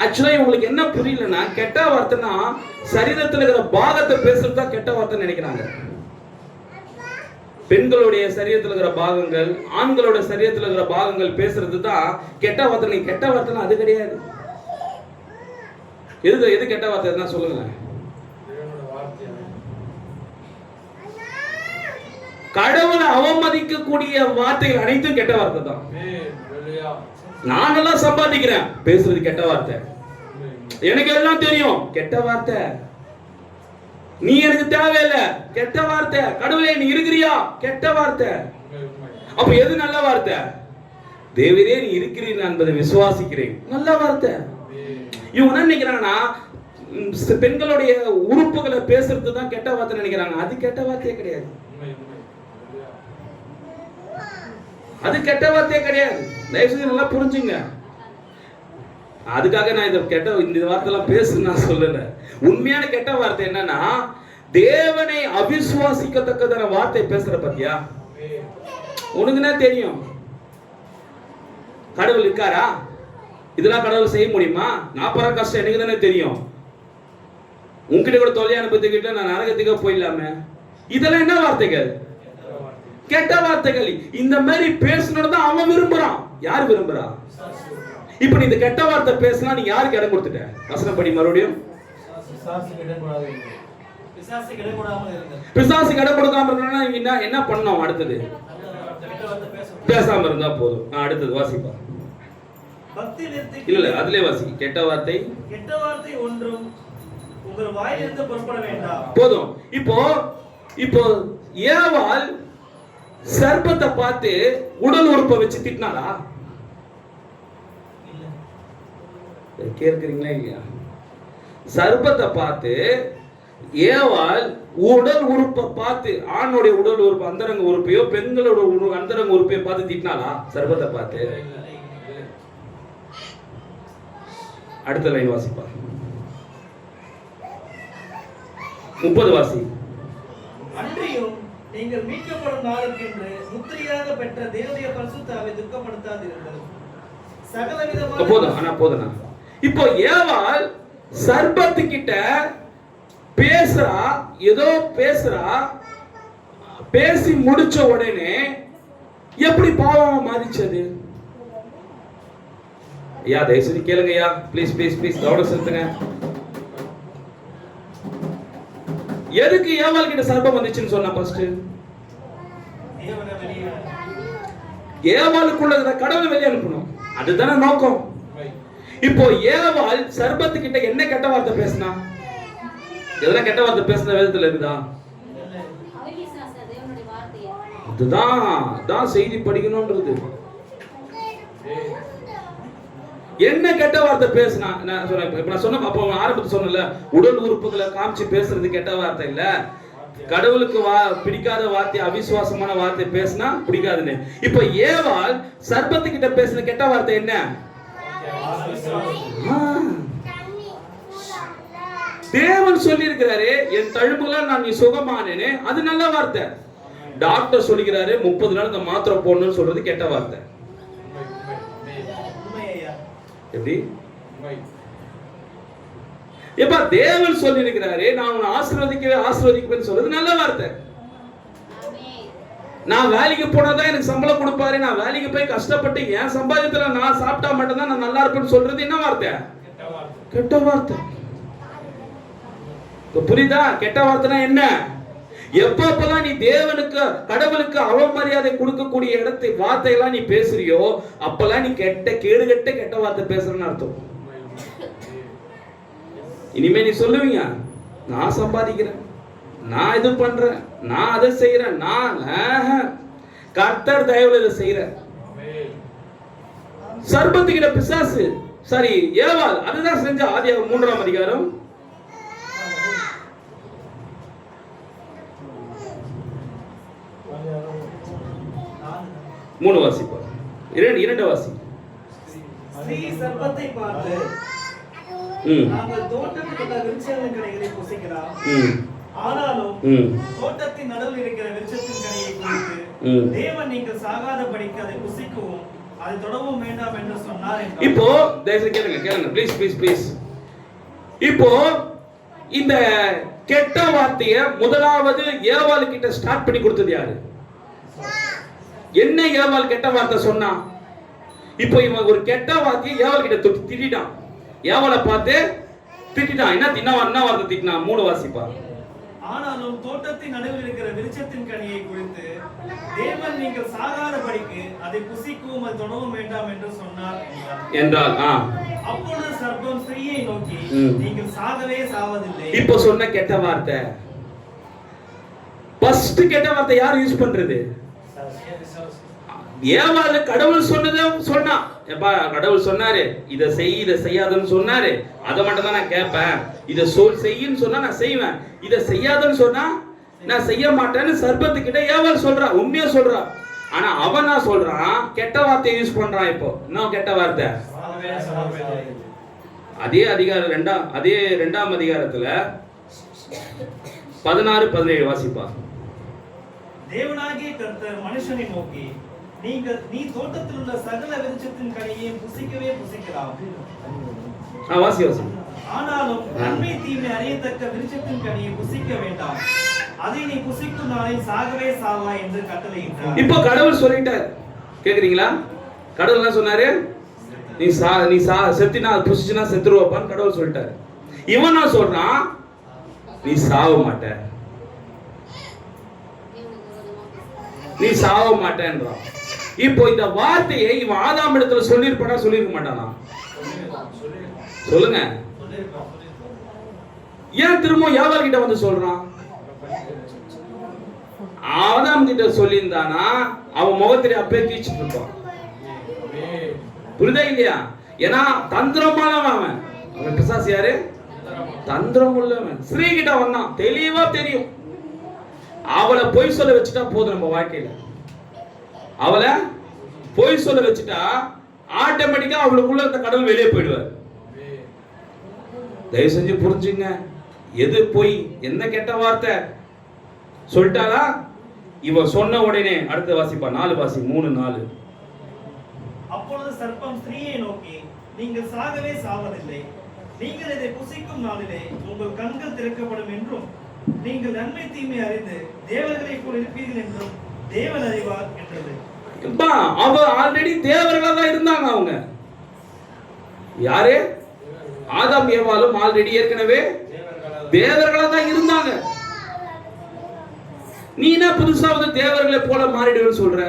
ஆக்சுவலா உங்களுக்கு என்ன புரியலன்னா, கெட்ட வார்த்தைன்னா சரீரத்தில் இருக்கிற பாகத்தை பேசுறது தான் கெட்ட வார்த்தை நினைக்கிறாங்க. பெண்களுடைய சரீரத்தில் இருக்கிற பாகங்கள், ஆண்களோட சரீரத்தில் இருக்கிற பாகங்கள் பேசுறது தான் கெட்ட வார்த்தை. கெட்ட வார்த்தைன்னா அது கிடையாது. எது கெட்ட வார்த்தை என்ன சொல்லுங்க? கடவுளை அவமதிக்கக்கூடிய வார்த்தைகள் அனைத்தும் கெட்ட வார்த்தை தான். நான் எல்லாம் சம்பாதிக்கிறேன், பேசுறது கெட்ட வார்த்தை. எனக்கு எல்லாம் தெரியும், கெட்ட வார்த்தை. நீ எனக்கு தேவையில்லை, கெட்ட வார்த்தை. கடவுளே நீ இருக்கிறியா, கெட்ட வார்த்தை. அப்ப எது நல்ல வார்த்தை? தேவரே நீ இருக்கிறீர் என்பதை விசுவாசிக்கிறேன், நல்ல வார்த்தை. இவங்க என்ன நினைக்கிறாங்கன்னா, பெண்களுடைய உறுப்புகளை பேசுறது தான் கெட்ட வார்த்தை நினைக்கிறாங்க. அது கெட்ட வார்த்தையே கிடையாது. அது கெட்ட வார்த்தையே கிடையாது. தயவு செஞ்சு நல்லா புரிஞ்சுங்க. அதுக்காக நான் இந்த வார்த்தைலாம் பேசு நான் சொல்லல. உண்மையான கெட்ட வார்த்தை என்னன்னா, தேவனை அவிசுவாசிக்கத்தக்கதான வார்த்தை பேசுற பத்தியா? உனக்குன்னா தெரியும் கடவுள் இருக்காரா, இதெல்லாம் கடவுள் செய்ய முடியுமா, நான் படுற கஷ்டம் எனக்கு தானே தெரியும், உங்ககிட்ட கூட தொல்லை அனுபவத்துக்கிட்ட நான் நரகத்துக்கு போயிடலாமே. இதெல்லாம் என்ன வார்த்தைகள்? கெட்ட வார்த்தைகள். இந்த மாதிரி பேசணும்னு அவன் விரும்புறான். யார் விரும்புறா? இப்ப நீ இந்த கெட்ட வார்த்தை பேசினா நீ யாருக்கு இடம் கொடுத்துட்ட? வசனம் படி மறுபடியும். பிசாசுக்கு இடம் கொடுக்காம இருக்கணும்னா என்ன பண்ணணும்? அடுத்தது பேசாம இருந்தா போதும். அடுத்தது வாசிப்பா. இல்ல அதுலயே வாசி. கெட்ட வார்த்தை ஒன்றும் உங்கள் வாயிலிருந்து புறப்பட வேண்டாம். போதும். இப்போ ஏவாள் சர்ப்பத்தை பார்த்து உடல் உறுப்பை வச்சு திட்டினாரா? கேட்கிறீங்களா இல்லையா? சர்ப்பத்தை பார்த்து ஏவாள் உடல் உறுப்பை பார்த்து, ஆணுடைய உடல் உறுப்பு அந்தரங்க உறுப்பையோ பெண்களோட அந்தரங்க உறுப்பையோ பார்த்து திட்டினாளா? சர்ப்பத்தை பார்த்து. அடுத்த லைன் வாசிப்பா. 30 வாசி. அன்றியும் நீங்கள் மீட்கப்படும் நாளுக்கென்று முத்திரையாக பெற்ற தேவனுடைய பரிசுத்தாவை துக்கப்படுத்தாதீர்கள். சகலவிதமான போதும். இப்போ ஏவாள் சர்ப்பத்துக்கிட்ட பேசுறா, ஏதோ பேசுறா. பேசி முடிச்ச உடனே எப்படி பாவமா மாறிச்சது? ஐயா தயவுசெய்து கேளுங்க ஐயா, ப்ளீஸ் கவனம் செலுத்துங்க. எதுக்கு ஏவாள் கிட்ட சர்ப்பம் வந்துச்சுன்னு சொன்னா? ஃபர்ஸ்ட் ஏவாளுக்குள்ள கடவுளை வெளியே அனுப்பணும், அதுதானே நோக்கம். இப்போ ஏவாள் சர்ப்பத்துக்கிட்ட என்ன கெட்ட வார்த்தை பேசினா? எதனா கெட்ட வார்த்தை பேசின வேதத்துல இருக்குதா? அதுதான் செய்தி படிக்கணும்ன்றது. என்ன கெட்ட வார்த்தை பேசினா? நான் சொன்ன அப்போ ஆரம்பத்தில் சொன்னல, உடல் உறுப்புகளை காமிச்சு பேசுறது கெட்ட வார்த்தை இல்ல. கடவுளுக்கு பிடிக்காத வார்த்தை, அவிசுவாசமான வார்த்தை பேசினா பிடிக்காதுன்னு. இப்போ ஏவாள் சர்ப்பத்துக்கிட்ட பேசின கெட்ட வார்த்தை என்ன? தேவன் சொல்லி இருக்கிறாரு, என் தழும்புகளால் நான் நீ சுகமானேன்னு. அது நல்ல வார்த்தை. டாக்டர் சொல்லிக்கிறாரு 30 நாள் இந்த மாத்திரை போடணும்னு சொல்றது கெட்ட வார்த்தை. எப்படி? எப்ப தேவன் சொல்லி இருக்கிறாரு, நான் உன்னை ஆசீர்வதிக்குவேன்னு சொல்றது நல்ல வார்த்தை. நான் வேலைக்கு போனாதான் எனக்கு சம்பளம் கொடுப்பாரு, நான் வேலைக்கு போய் கஷ்டப்பட்டு என் சம்பாதியத்துல நான் சாப்பிட்டா மட்டும்தான் நான் நல்லா இருப்பேன்னு சொல்றது என்ன வார்த்தை? கெட்ட வார்த்தை. புரியுதா? கெட்ட வார்த்தைனா என்ன? எப்பப்பெல்லாம் நீ தேவனுக்கு கடவுளுக்கு அவமரியாதை கொடுக்கக்கூடிய இடத்தை வார்த்தையெல்லாம் நீ பேசுறியோ அப்பெல்லாம் நீ கேடுகட்ட கெட்ட வார்த்தை பேசுறன்னு அர்த்தம். இனிமே நீ சொல்லுவீங்க, நான் சம்பாதிக்கிறேன், நான் இது பண்றேன், நான் அதை செய்யறேன், நான் கர்த்தர் தயவுல இதை செய்யறேன். சர்ப்பத்துக்கிட்ட பிசாசு சரி ஏவாள் அதுதான் செஞ்ச. ஆதியாகமம் 3ஆம் அதிகாரம் 3 வாசிப்போம். 2 வாசி. ஸ்திரீ சர்ப்பத்தை பார்த்து, ம் நாங்கள் தோட்டத்தில் உள்ள விருட்சங்களின் கனிகளை புசிக்கலாம், ம் ஆனாலும் ம் தோட்டத்தின் நடுவில் இருக்கிற விருட்சத்தின் கனியை குறித்து ம் தேவன் நீங்கள் சாகாதபடிக்கு அதை புசிக்கவும் அதை தொடவும் வேண்டாம் என்று சொன்னார் என்றார். இப்போ தயவுசெய்து கேளுங்க ப்ளீஸ் ப்ளீஸ் ப்ளீஸ். இப்போ இந்த கெட்ட வார்த்தையை முதலாவது ஏவாள் கிட்ட ஸ்டார்ட் பண்ணி கொடுத்தது யாரு? என்ன ஏவாள் கெட்ட வார்த்தை சொன்னா? இப்போ இவன் ஒரு கெட்ட வார்த்தையை ஏவாள் கிட்ட திட்டான். ஏவாளை பார்த்து திட்டான். என்ன வார்த்தை திட்டினா? 3 வாசிப்பா. ஆனாலும் தோட்டத்தின் நடுவில் இருக்கிற விருட்சத்தின் கனியை குறித்து தேவன் நீங்கள் சாகாதபடிக்கு அதை புசிக்கவும் அதை தொடவும் வேண்டாம் என்று சொன்னார் என்றால் அப்பொழுது சர்ப்பம் ஸ்திரீயை நோக்கி, நீங்கள் சாகவே சாவதில்லை. இப்போ சொன்ன கெட்ட வார்த்தை, ஃபர்ஸ்ட் கெட்ட வார்த்தை யார் யூஸ் பண்றது? ஏவாள் கடவுள் சொன்னதை சொன்னா. எப்பா கடவுள் சொன்னாரு இதை செய் இதை செய்யாதன்னு சொன்னாரு, அதை மட்டும் தான் நான் கேட்பேன். இதை செய்யின்னு சொன்னா நான் செய்வேன், இதை செய்யாதன்னு சொன்னா நான் செய்ய மாட்டேன்னு சர்ப்பத்துக்கிட்ட ஏவாள் சொல்றா. உண்மையா சொல்றா. ஆனா அவன் நான் சொல்றான் கெட்ட வார்த்தையை யூஸ் பண்றான். இப்போ இன்னும் கெட்ட வார்த்தை அதே அதிகாரம் அதே 2ஆம் அதிகாரத்துல 16-17 வாசிப்பா. தேவனாகிய கர்த்தர் மனுஷனை நோக்கி, நீ தோட்டத்தில் உள்ள சகல விருட்சத்தின் கனியை புசிக்கவே புசிக்கலாம், வாசி வாசி. ஆனாலும் நன்மை தீமை அறியத்தக்க விருட்சத்தின் கனியை புசிக்க வேண்டாம், அதை நீ புசிக்கும் நாளில் சாகவே சாவாய் என்று கட்டளையிட்டார். இப்போ கடவுள் சொல்லிட்டார். கேக்குறீங்களா? கடவுள் என்ன சொன்னாரு? நீ செத்தினா புசிச்சுனா செத்துருவாப்பான்னு கடவுள் சொல்லிட்டாரு. இவன் நான் சொல்றான் நீ சாவ மாட்ட, நீ சாவ மாட்டேன்றான். இப்போ இந்த வார்த்தையை இவன் ஆதாம் இடத்துல சொல்லிருப்பானா சொல்லிருக்க மாட்டானா? சொல்லுங்க. ஏன் திரும்ப ஏவாள் கிட்ட வந்து சொல்றான்? ஆதாம் கிட்ட சொல்லியிருந்தானா அவன் முகத்திலே அப்பே தீச்சிட்டு இருப்பான். புரியுதா இல்லையா? ஏன்னா தந்திரமானவன் அவன். அவன் பிசாசு யாரு? தந்திரம் உள்ளவன். ஸ்ரீ கிட்ட வந்தான், தெளிவா தெரியும். அவளை பொய் சொல்ல வச்சுட்டா போதும். நம்ம வாழ்க்கையில அவளை பொய் சொல்ல வச்சுட்டா ஆட்டோமேட்டிக்கா அவளுக்குள்ள இந்த கடவுள் வெளியே போயிடுவார். தயவு செஞ்சு புரிஞ்சுங்க. எது பொய், என்ன கெட்ட வார்த்தை சொல்லிட்டாளா? இவன் சொன்ன உடனே அடுத்த வாசிப்பா 4 வாசி 3-4. அப்பொழுது சர்ப்பம் ஸ்திரீயை நோக்கி, நீங்கள் சாகவே சாவதில்லை, நீங்கள் இதை புசிக்கும் நாளிலே உங்கள் கண்கள் திறக்கப்படும் என்றும் நீங்கள் நன்மை தீமை அறிந்து தேவர்களை போல் இருப்பீர்கள் என்றும் தேவன் அறிவார் என்றது. அவ ஆல்ரெடி தேவர்களா தான் இருந்தாங்க. அவங்க யாரு? ஆதாம் ஏவாளும் ஆல்ரெடி ஏற்கனவே தேவர்களா தான் இருந்தாங்க. நீ என்ன புதுசா வந்து தேவர்களை போல மாறிடுவேன்னு சொல்ற?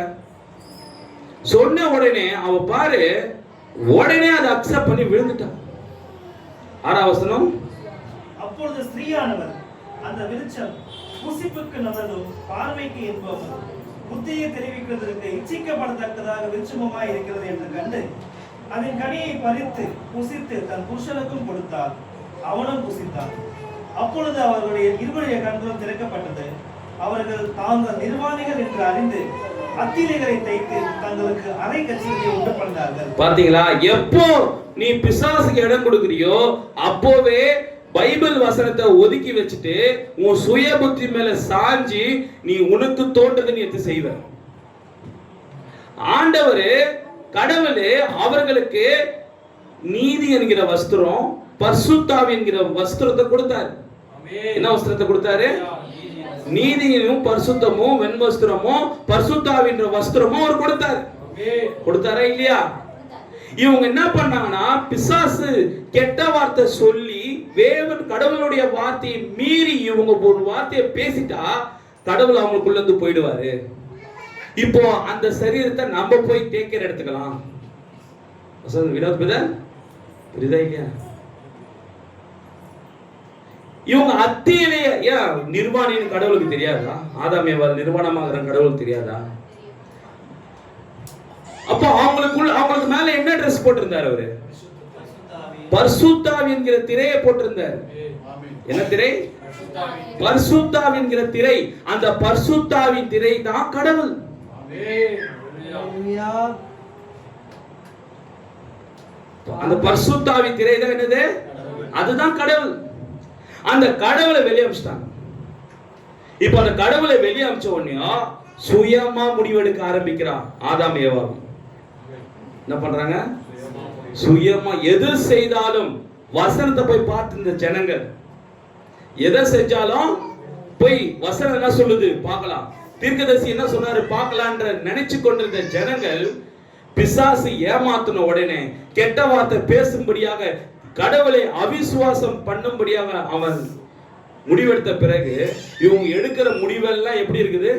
சொன்ன உடனே அவ பாரு, உடனே அதை அக்செப்ட் பண்ணி விழுந்துட்டான். 6ஆம் வசனம். அப்பொழுது ஸ்திரீயானவர் அந்த விருட்சம் புசிப்புக்கு நல்லதும் பார்வைக்கு இன்பமும் புத்தியை தெரிவிக்கிறதற்கு இச்சிக்கப்படத்தக்கதாக விருட்சமாய் இருக்கிறது என்று கண்டு அதன் கனியை பறித்து புசித்து தன் புருஷனுக்கும் கொடுத்தார், அவனும் புசித்தான். அப்பொழுது அவர்களுடைய இருவருடைய கண்களும் திறக்கப்பட்டது. அவர்கள் தாங்கள் நிர்வாணிகள் என்று அறிந்து அத்திலைகளை தைத்து தங்களுக்கு அரை கச்சேரியை உண்டு பண்ணார்கள். பாத்தீங்களா? எப்போ நீ பிசாசுக்கு இடம் கொடுக்கறியோ அப்போவே பைபிள் வசனத்தை ஒதுக்கி வச்சுட்டு உன் சுய புத்தி மேல சாஞ்சி நீ உனக்கு தோன்றதை நீ எடுத்து செய்வ. ஆண்டவரு கடவுளே அவர்களுக்கு நீதி என்கிற வஸ்திரம், பரிசுத்தாவி என்கிற வஸ்திரத்தை கொடுத்தாரு. என்ன வஸ்திரத்தை கொடுத்தாரு? நீதியும் பரிசுத்தமும் வெண்வஸ்திரமும் பரிசுத்தாவின்ற வஸ்திரமும் அவர் கொடுத்தாரு. கொடுத்தாரா இல்லையா? இவங்க என்ன பண்ணாங்கன்னா பிசாசு கெட்ட வார்த்தை சொல்லி தேவன் கடவுளுடைய வார்த்தையை மீறி இவங்க ஒரு வார்த்தையை பேசிட்டா கடவுள் அவங்களுக்குள்ள இருந்து போயிடுவாரு. இப்போ அந்த சரீரத்தை நம்ம போய் டேக்கர் எடுத்துக்கலாம். வினோத் பிரதர் புரியுதா இல்லையா? இவங்க அத்தியிலேயே ஏன் நிர்வாணின்னு கடவுளுக்கு தெரியாதா? ஆதாம் ஏவாள் நிர்வாணமாகிற கடவுளுக்கு தெரியாதா? அப்போ அவங்களுக்கு மேல என்ன ட்ரெஸ் போட்டிருந்தார் அவரு? பரிசுத்தாவி என்கிற திரையை போட்டிருந்தார். என்ன திரை? பரிசுத்தாவி என்கிற திரை. அந்த பரிசுத்தாவின் திரை தான் கடவுள். அந்த பரிசுத்த ஆவி திரை தான் என்னது? அதுதான் கடவுள். அந்த கடவுளை வெளியே அமிச்சிட்டாங்க. இப்ப அந்த கடவுளை வெளியே அமிச்ச உடனே சுயமா முடிவெடுக்க ஆரம்பிக்கிறான் ஆதாம் ஏவாளும். என்ன பண்றாங்க? சுயமா எது செய்தாலும் வசனத்தை போய் பார்த்து இந்த ஜனங்கள் எதை செஞ்சாலும் போய் வசனம் என்ன சொல்லுது பார்க்கலாம், தீர்க்கதரிசி என்ன சொன்னாரு பார்க்கலான்ற நினைச்சு கொண்டிருந்த ஜனங்கள் பிசாசு ஏமாத்தின உடனே கெட்ட வார்த்தை பேசும்படியாக கடவுளை அவிசுவாசம் பண்ணும்படியாக அவன் முடிவெடுத்த பிறகு இவங்க எடுக்கிற முடிவெல்லாம் எப்படி இருக்குது?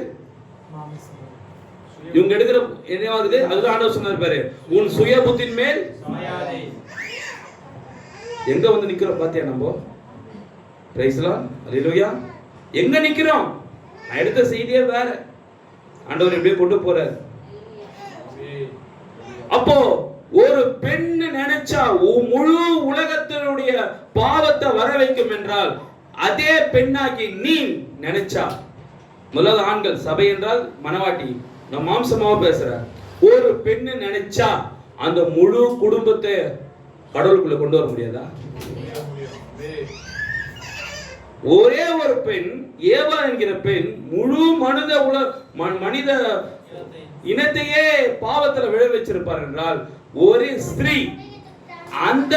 இவங்க எடுக்கிற என்னவாகுது? அதுதான் ஆண்டவர் சொன்னார் பாரு, உன் சுய புத்தின் மேல் எங்க வந்து நிக்கிறோம் பாத்தியா? நம்ம பிரைஸ் லார்ட், ஹல்லேலூயா. எங்க நிக்கிறோம்? நான் எடுத்த செய்தியே வேற, ஆண்டவர் எப்படியே கொண்டு போறார். அப்போ ஒரு பெண் நினைச்சா முழு உலகத்தினுடைய பாவத்தை வர வைக்கும் என்றால், அதே பெண்ணாகி நீ நினைச்சா, முதல்ல ஆண்கள் சபை என்றால் மனவாட்டி, நான் மாம்சமாக பேசுற, ஒரு பெண்ணு நினைச்சா அந்த முழு குடும்பத்தை கடவுளுக்குள்ள கொண்டு வர முடியாதா? ஒரே ஒரு பெண், ஏவா என்கிற பெண் முழு மனித இனத்தையே பாவத்துல விழ வச்சிருப்பார் என்றால், ஒரு ஸ்திரீ அந்த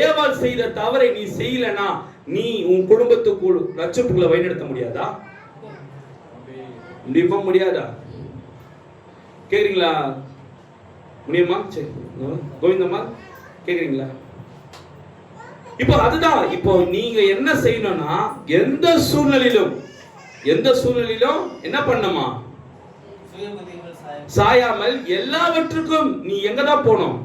ஏவாள் செய்த தவறை நீ செய்யலனா நீ உன் குடும்பத்துக்குள் ரட்சிப்புக்குள்ள வழிநடத்த முடியாதா? கண்டிப்பா முடியாதா? கேக்குறீங்களா? முடியுமா? சரி, கோவிந்தம்மா கேக்குறீங்களா? இப்போ அதுதான், இப்போ நீங்க என்ன செய்யணும்னா எந்த சூழ்நிலையிலும் என்ன பண்ணணுமா? சாயாமல் எல்லாவற்றுக்கும் நீ எங்க தான் போகணும்?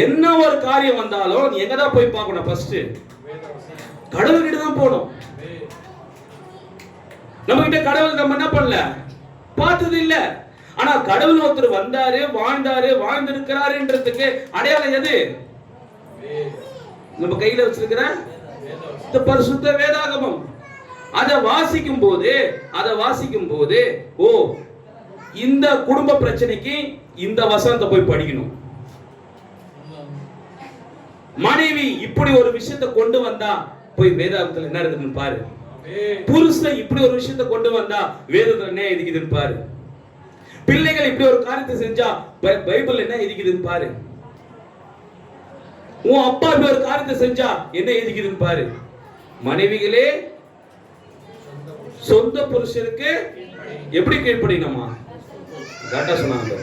என்ன ஒரு காரியம் வந்தாலும் நீ எங்க தான் போய் பார்க்கணும்? ஃபர்ஸ்ட் கடவுள்கிட்ட தான் போகணும். நம்ம கிட்ட கடவுள் நம்ம என்ன பண்ணல, பார்த்தது இல்ல. ஆனா கடவுள் ஒருத்தர் வந்தாரு, வாழ்ந்திருக்கிறாருன்றதுக்கு அடையாளம் எது? நம்ம கையில வச்சிருக்கிற இந்த பரிசுத்த வேதாகமம். அதை வாசிக்கும் போது ஓ, இந்த குடும்ப பிரச்சனைக்கு இந்த வசனத்தை போய் படிக்கணும். மனைவி இப்படி ஒரு விஷயத்தை கொண்டு வந்தா போய் வேதாகமத்துல என்ன இருக்குதுன்னு பாரு. புருஷன் இப்படி ஒரு விஷயத்தை கொண்டு வந்தா வேதத்துல என்ன எழுதிக்குதுன்னு பாரு. பிள்ளைகள் இப்படி ஒரு காரியத்தை செஞ்சா பைபிள் என்ன எழுதிக்குதுன்னு பாரு. உன் அப்பா இப்படி ஒரு காரியத்தை செஞ்சா என்ன எழுதிக்குதுன்னு பாரு. மனைவிகளே சொந்த புருஷனுக்கு எப்படி கீழ்ப்படியணுமா? கரெக்டா சொன்னாங்க.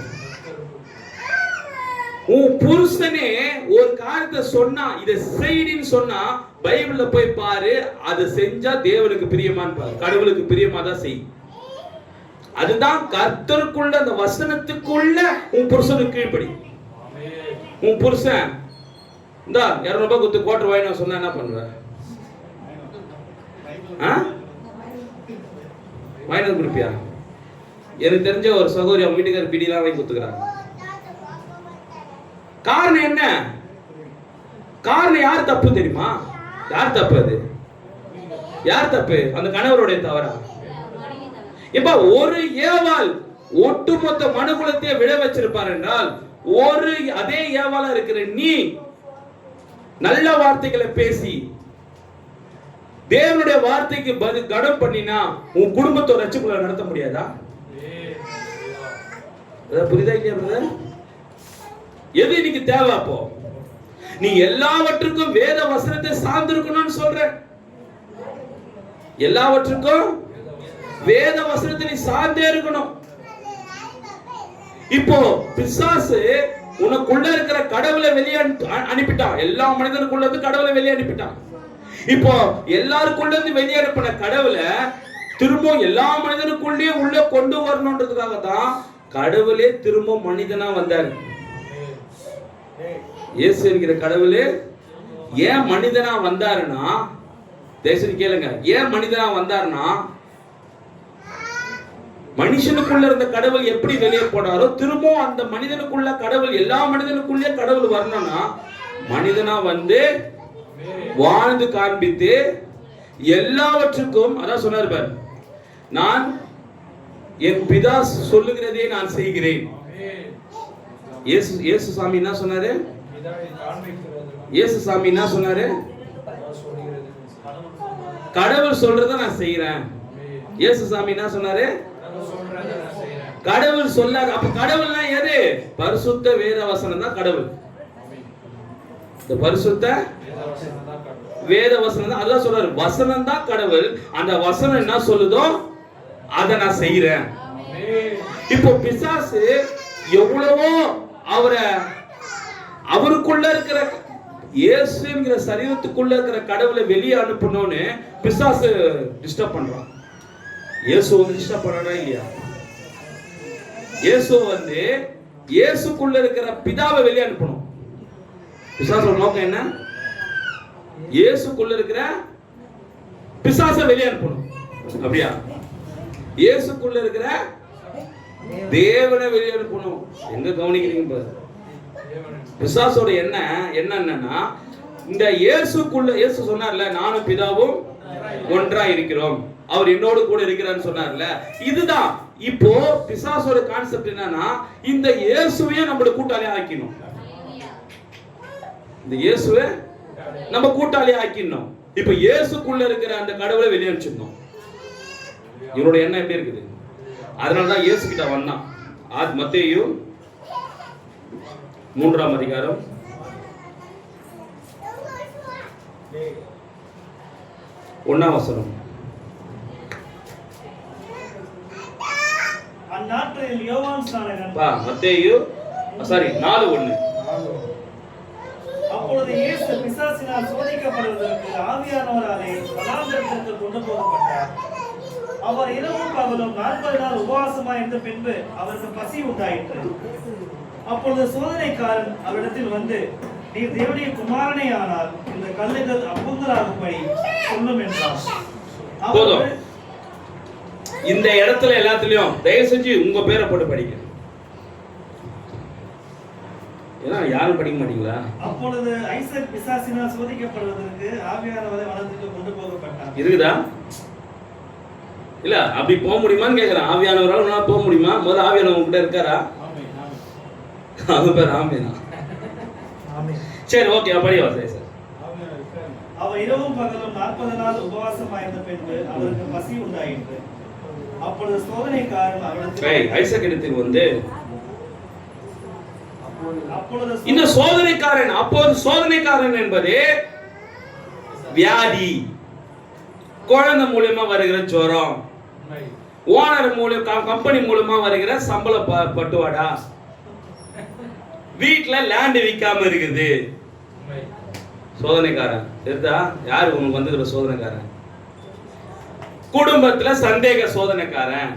உன் புருஷனே ஒரு காரியத்தை சொன்னா, இதை செய்டின்னு சொன்னா பைபிள்ல போய் பாரு, அதை செஞ்சா தேவனுக்கு பிரியமான்னு பாரு. கடவுளுக்கு பிரியமா தான் செய். அதுதான் கர்த்தருக்குள்ள, அந்த வசனத்துக்குள்ள உன் புருஷனுக்கு கீழ்ப்படி. உன் புருஷன் இந்த 200 ரூபாய் கொடுத்து கோட்டர் வாங்கி சொன்னா என்ன பண்ணுவ? வாங்கி கொடுப்பியா? எனக்கு தெரிஞ்ச ஒரு சகோதரி அவங்க வீட்டுக்கார பிடிலாம் வாங்கி கொடுத்துக்கிறாங்க. காரணம் என்ன? காரணம் யார் தப்பு தெரியுமா? யார் தப்பு? அது யார் தப்பு? அந்த கணவருடைய தவறா? இப்ப ஒரு ஏவாள் ஒட்டுமொத்த மனுகுலத்தையே விழ வச்சிருப்பார் என்றால், ஒரு அதே ஏவாளா இருக்கிற நீ நல்ல வார்த்தைகளை பேசி தேவனுடைய வார்த்தைக்கு கடம் பண்ணினா உன் குடும்பத்தை ரட்சிப்புல நடத்த முடியாதா? புரியுதா இல்லையா பிரதர்? எது இன்னைக்கு தேவை? அப்போ நீ எல்லாவற்றுக்கும் வேத வசனத்தை சார்ந்திருக்கணும்னு சொல்ற. எல்லாவற்றுக்கும் வேத வசனத்தை நீ சார்ந்தே இருக்கணும். இப்போ பிசாசு உனக்குள்ள இருக்கிற கடவுளை வெளியே அனுப்பிட்டான். எல்லா மனிதனுக்குள்ள இருந்து கடவுளை வெளியே அனுப்பிட்டான். இப்போ எல்லாருக்குள்ள இருந்து வெளியே அனுப்பின கடவுளை திரும்ப எல்லா மனிதனுக்குள்ளேயே உள்ள கொண்டு வரணும்ன்றதுக்காக தான் கடவுளே திரும்ப மனிதனா வந்தார். இயேசு என்கிற கடவுளே ஏன் மனிதனா வந்தாருன்னா, தேசம் கேளுங்க, ஏன் மனிதனா வந்தாருன்னா, மனுஷனுக்குள்ள இருந்த கடவுள் எப்படி வெளியே போனாரோ திரும்பவும் அந்த மனிதனுக்குள்ள கடவுள், எல்லா மனிதனுக்குள்ளே கடவுள் வரணும்னா மனிதனா வந்து வாழ்ந்து காண்பித்து எல்லாவற்றுக்கும், அதான் சொன்னார் பார், நான் என் பிதா சொல்லுகிறதே நான் செய்கிறேன். இயேசு சாமி என்ன சொன்னாரு? இயேசு சாமி என்ன சொன்னாரு? கடவுள் சொல்றத நான் செய்யறேன். இயேசு சாமி என்ன சொன்னாரு? கடவுள் சொல்லாத. அப்ப கடவுள்னா எது? பரிசுத்த வேத வசனம் தான் கடவுள். இந்த பரிசுத்த வேத வசனம் தான், அதான் சொல்றாரு, வசனம் தான் கடவுள். அந்த வசனம் என்ன சொல்லுதோ அதை நான் செய்யறேன். இப்போ பிசாசு எவ்வளவோ அவருக்குள்ள இருக்கிற இயேசுங்கிற சரீரத்துக்குள்ள இருக்கிற கடவுளை வெளியே அனுப்பணும்னு பிசாசு டிஸ்டர்ப் பண்றான். இயேசு வந்து டிஸ்டர்ப் பண்ணா இல்லையா? இயேசு வந்து இயேசுக்குள்ள இருக்கிற பிதாவை வெளியே அனுப்பணும். பிசாசோட நோக்கம் என்ன? இயேசுக்குள்ள இருக்கிற பிசாசை வெளியே அனுப்பணும். அப்படியா? இயேசுக்குள்ள இருக்கிற தேவனை வெளியே அனுப்பணும். எங்க கவனிக்கிறீங்க பாரு. பிசாசோட என்னன்னா இந்த இயேசுக்குள்ள, இயேசு சொன்னார்ல, நானும் பிதாவும் ஒன்றா இருக்கிறோம், அவர் என்னோடு கூட இருக்கிறான்னு சொன்னார்ல, இதுதான். இப்போ பிசாசோட கான்செப்ட் என்னன்னா இந்த இயேசுவையே நம்மளோட கூட்டாளியா ஆக்கிடணும். இந்த இயேசுவை நம்ம கூட்டாளியா ஆக்கிடணும். இப்ப இயேசுக்குள்ள இருக்கிற அந்த கடவுளை வெளியே அனுப்பிச்சிடணும். இவரோட எண்ணம் எப்படி இருக்குது? அதனாலதான் இயேசு கிட்ட வந்தான். மத்தேயு 3ஆம் அதிகாரம் 1ஆம் வசனம். அந்நாட்களில் யோவான் ஸ்நானகன் மத்தேயு 4:1. அப்பொழுது இயேசு பிசாசினால் சோதிக்கப்படுவதற்கு ஆவியானவராலே வனாந்தரத்திற்கு கொண்டு போகப்பட்டார். அவர் இரவும் பகலும் 40 நாள் உபவாசமாய் இருந்த பின்பு அவருக்கு பசி உண்டாயிற்று. அப்பொழுது சோதனைக்காரன் அவரிடத்தில் வந்து, நீர் தேவனுடைய குமாரனே ஆனால் இந்த கல்லுகள் அப்பங்களாகும்படி சொல்லும் என்றார். போதும். இந்த இடத்துல எல்லாத்துலயும் தயவு செஞ்சு உங்க பேரை போட்டு படிக்க. ஏன்னா யாரும் படிக்க மாட்டீங்களா? அப்பொழுது ஐசக் பிசாசினால் சோதிக்கப்படுவதற்கு ஆவியானவரை வனத்துக்கு கொண்டு போகப்பட்டார். இருக்குதா? இல்ல அப்படி போக முடியுமான்னு கேக்குறேன். ஆவியானவரால் போக முடியுமா? முதல்ல ஆவியானவர் உங்ககிட்ட இருக்காரா? பேர் ஆமேனா? சரி, ஓகே, படியா சார். அவர் இரவும் பகலும் 40 நாள் உபவாசமாயிருந்த பின்பு அவருக்கு பசி உண்டாயிற்று. அப்பொழுது சோதனைக்காரன் அவரிடத்தில் ஐசக் இடத்தில் வந்து இந்த சோதனைக்காரன், அப்போது சோதனைக்காரன் என்பது வியாதி, குழந்தை மூலமா வருகிற ஜுரம், ஓனர் மூலம் கம்பெனி மூலமா வருகிற சம்பள பட்டுவாடா, வீட்டுல லேண்ட் விற்காம இருக்குது, சோதனைக்காரன். தெரியுதா யாரு உங்களுக்கு வந்து சோதனைக்காரன்? குடும்பத்துல சந்தேக சோதனைக்காரன்.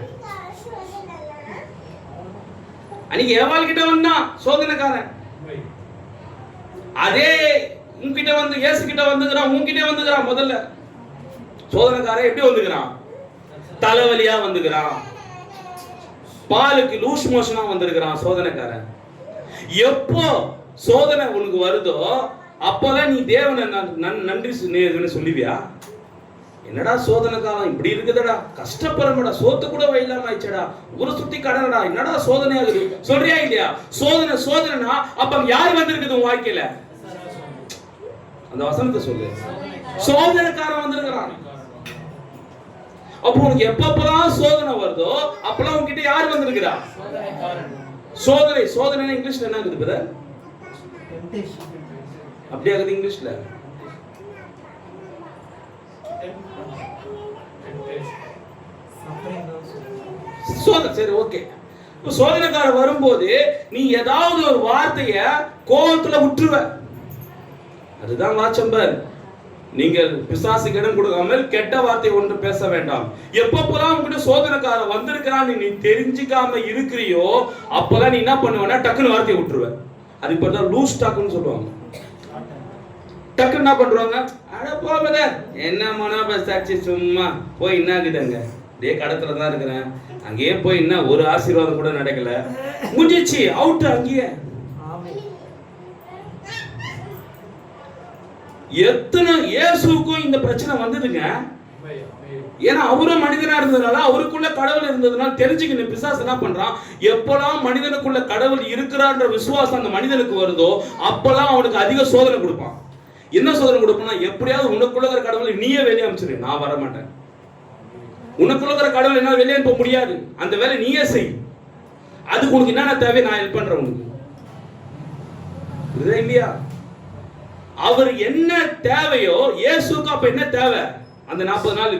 அன்னைக்கு ஏவாள் கிட்ட வந்தான் சோதனைக்காரன். அதே உன்கிட்ட வந்து இயேசு கிட்ட வந்துக்கிறான், உன்கிட்ட வந்துக்கிறான். முதல்ல சோதனைக்காரன் எப்படி வந்துக்கிறான்? தலைவலியா வந்துக்கிறான், பாலுக்கு லூஸ் மோஷனா வந்திருக்கிறான் சோதனைக்காரன். எப்போ சோதனை உனக்கு வருதோ அப்போதான் நீ தேவனை நன்றி சொல்லுவியா? என்னடா சோதனை காலம் இப்படி இருக்குதடா, கஷ்டப்படுறடா, சோத்து கூட வயிலாம ஆயிச்சடா, ஊரை சுத்தி கடனடா, என்னடா சோதனை ஆகுது சொல்றியா இல்லையா? சோதனைனா அப்ப யார் வந்திருக்குது உன் வாழ்க்கையில? அந்த வசனத்தை சொல்லு. சோதனைக்காரன் வந்திருக்கிறான். அப்போ உனக்கு எப்பப்பெல்லாம் சோதனை வருதோ அப்பெல்லாம் உன்கிட்ட யார் வந்திருக்கிறா? சோதனை இங்கிலீஷ்ல என்ன இருக்குது பிரதர்? அப்படியே ஆகுது இங்கிலீஷ்ல. சோதனை. சரி, ஓகே. இப்போ சோதனைக்காரன் வரும்போது நீ ஏதாவது ஒரு வார்த்தைய கோபத்துல விட்டுருவ. அதுதான் வாச்சம்பர். நீங்கள் பிசாசுக்கு இடம் கொடுக்காமல் கெட்ட வார்த்தை ஒன்று பேச வேண்டாம். எப்பப்பெல்லாம் உங்ககிட்ட சோதனைக்காரன் வந்திருக்கிறான்னு நீ தெரிஞ்சுக்காம இருக்கிறியோ அப்பெல்லாம் நீ என்ன பண்ணுவேன்னா டக்குன்னு வார்த்தையை விட்டுருவ. அதுக்கு பேர் தான் லூஸ் டாக்குன்னு சொல்லுவாங்க. டக்குன்னு என்ன பண்றாங்க? அட போவத என்ன மனோபசாட்சி, சும்மா போய் என்ன ஆகுதுங்க, இதே கடத்துல தான் இருக்கிறேன், அங்கேயே போய் என்ன ஒரு ஆசீர்வாதம் கூட நடக்கல, முடிஞ்சிச்சு, அவுட். அங்கேயே எத்தனை இயேசுக்கும் இந்த பிரச்சனை வந்ததுங்க. ஏன்னா அவரும் மனிதனா இருந்ததுனால, அவருக்குள்ள கடவுள் இருந்ததுனால தெரிஞ்சுக்கணும். பிசாசு என்ன பண்றான், எப்பெல்லாம் மனிதனுக்குள்ள கடவுள் இருக்கிறான்ற விசுவாசம் அந்த மனிதனுக்கு வருதோ அப்பெல்லாம் அவனுக்கு அதிக சோதனை கொடுப்பான். என்ன சோதனை கொடுப்பான்னா, எப்படியாவது உனக்குள்ள இருக்கிற கடவுளை நீயே வெளியே அனுப்பிச்சிரு, நான் வர மாட்டேன். உனக்குள்ள இருக்கிற கடவுள் என்னால வெளியே அனுப்ப முடியாது, அந்த வேலை நீயே செய். அதுக்கு உனக்கு என்னென்ன தேவை நான் ஹெல்ப் பண்றேன் உனக்கு. புரியுதா இல்லையா? அவர் என்ன தேவையோ இயேசுக்கு அப்ப என்ன தேவை, அந்த 40 நாள்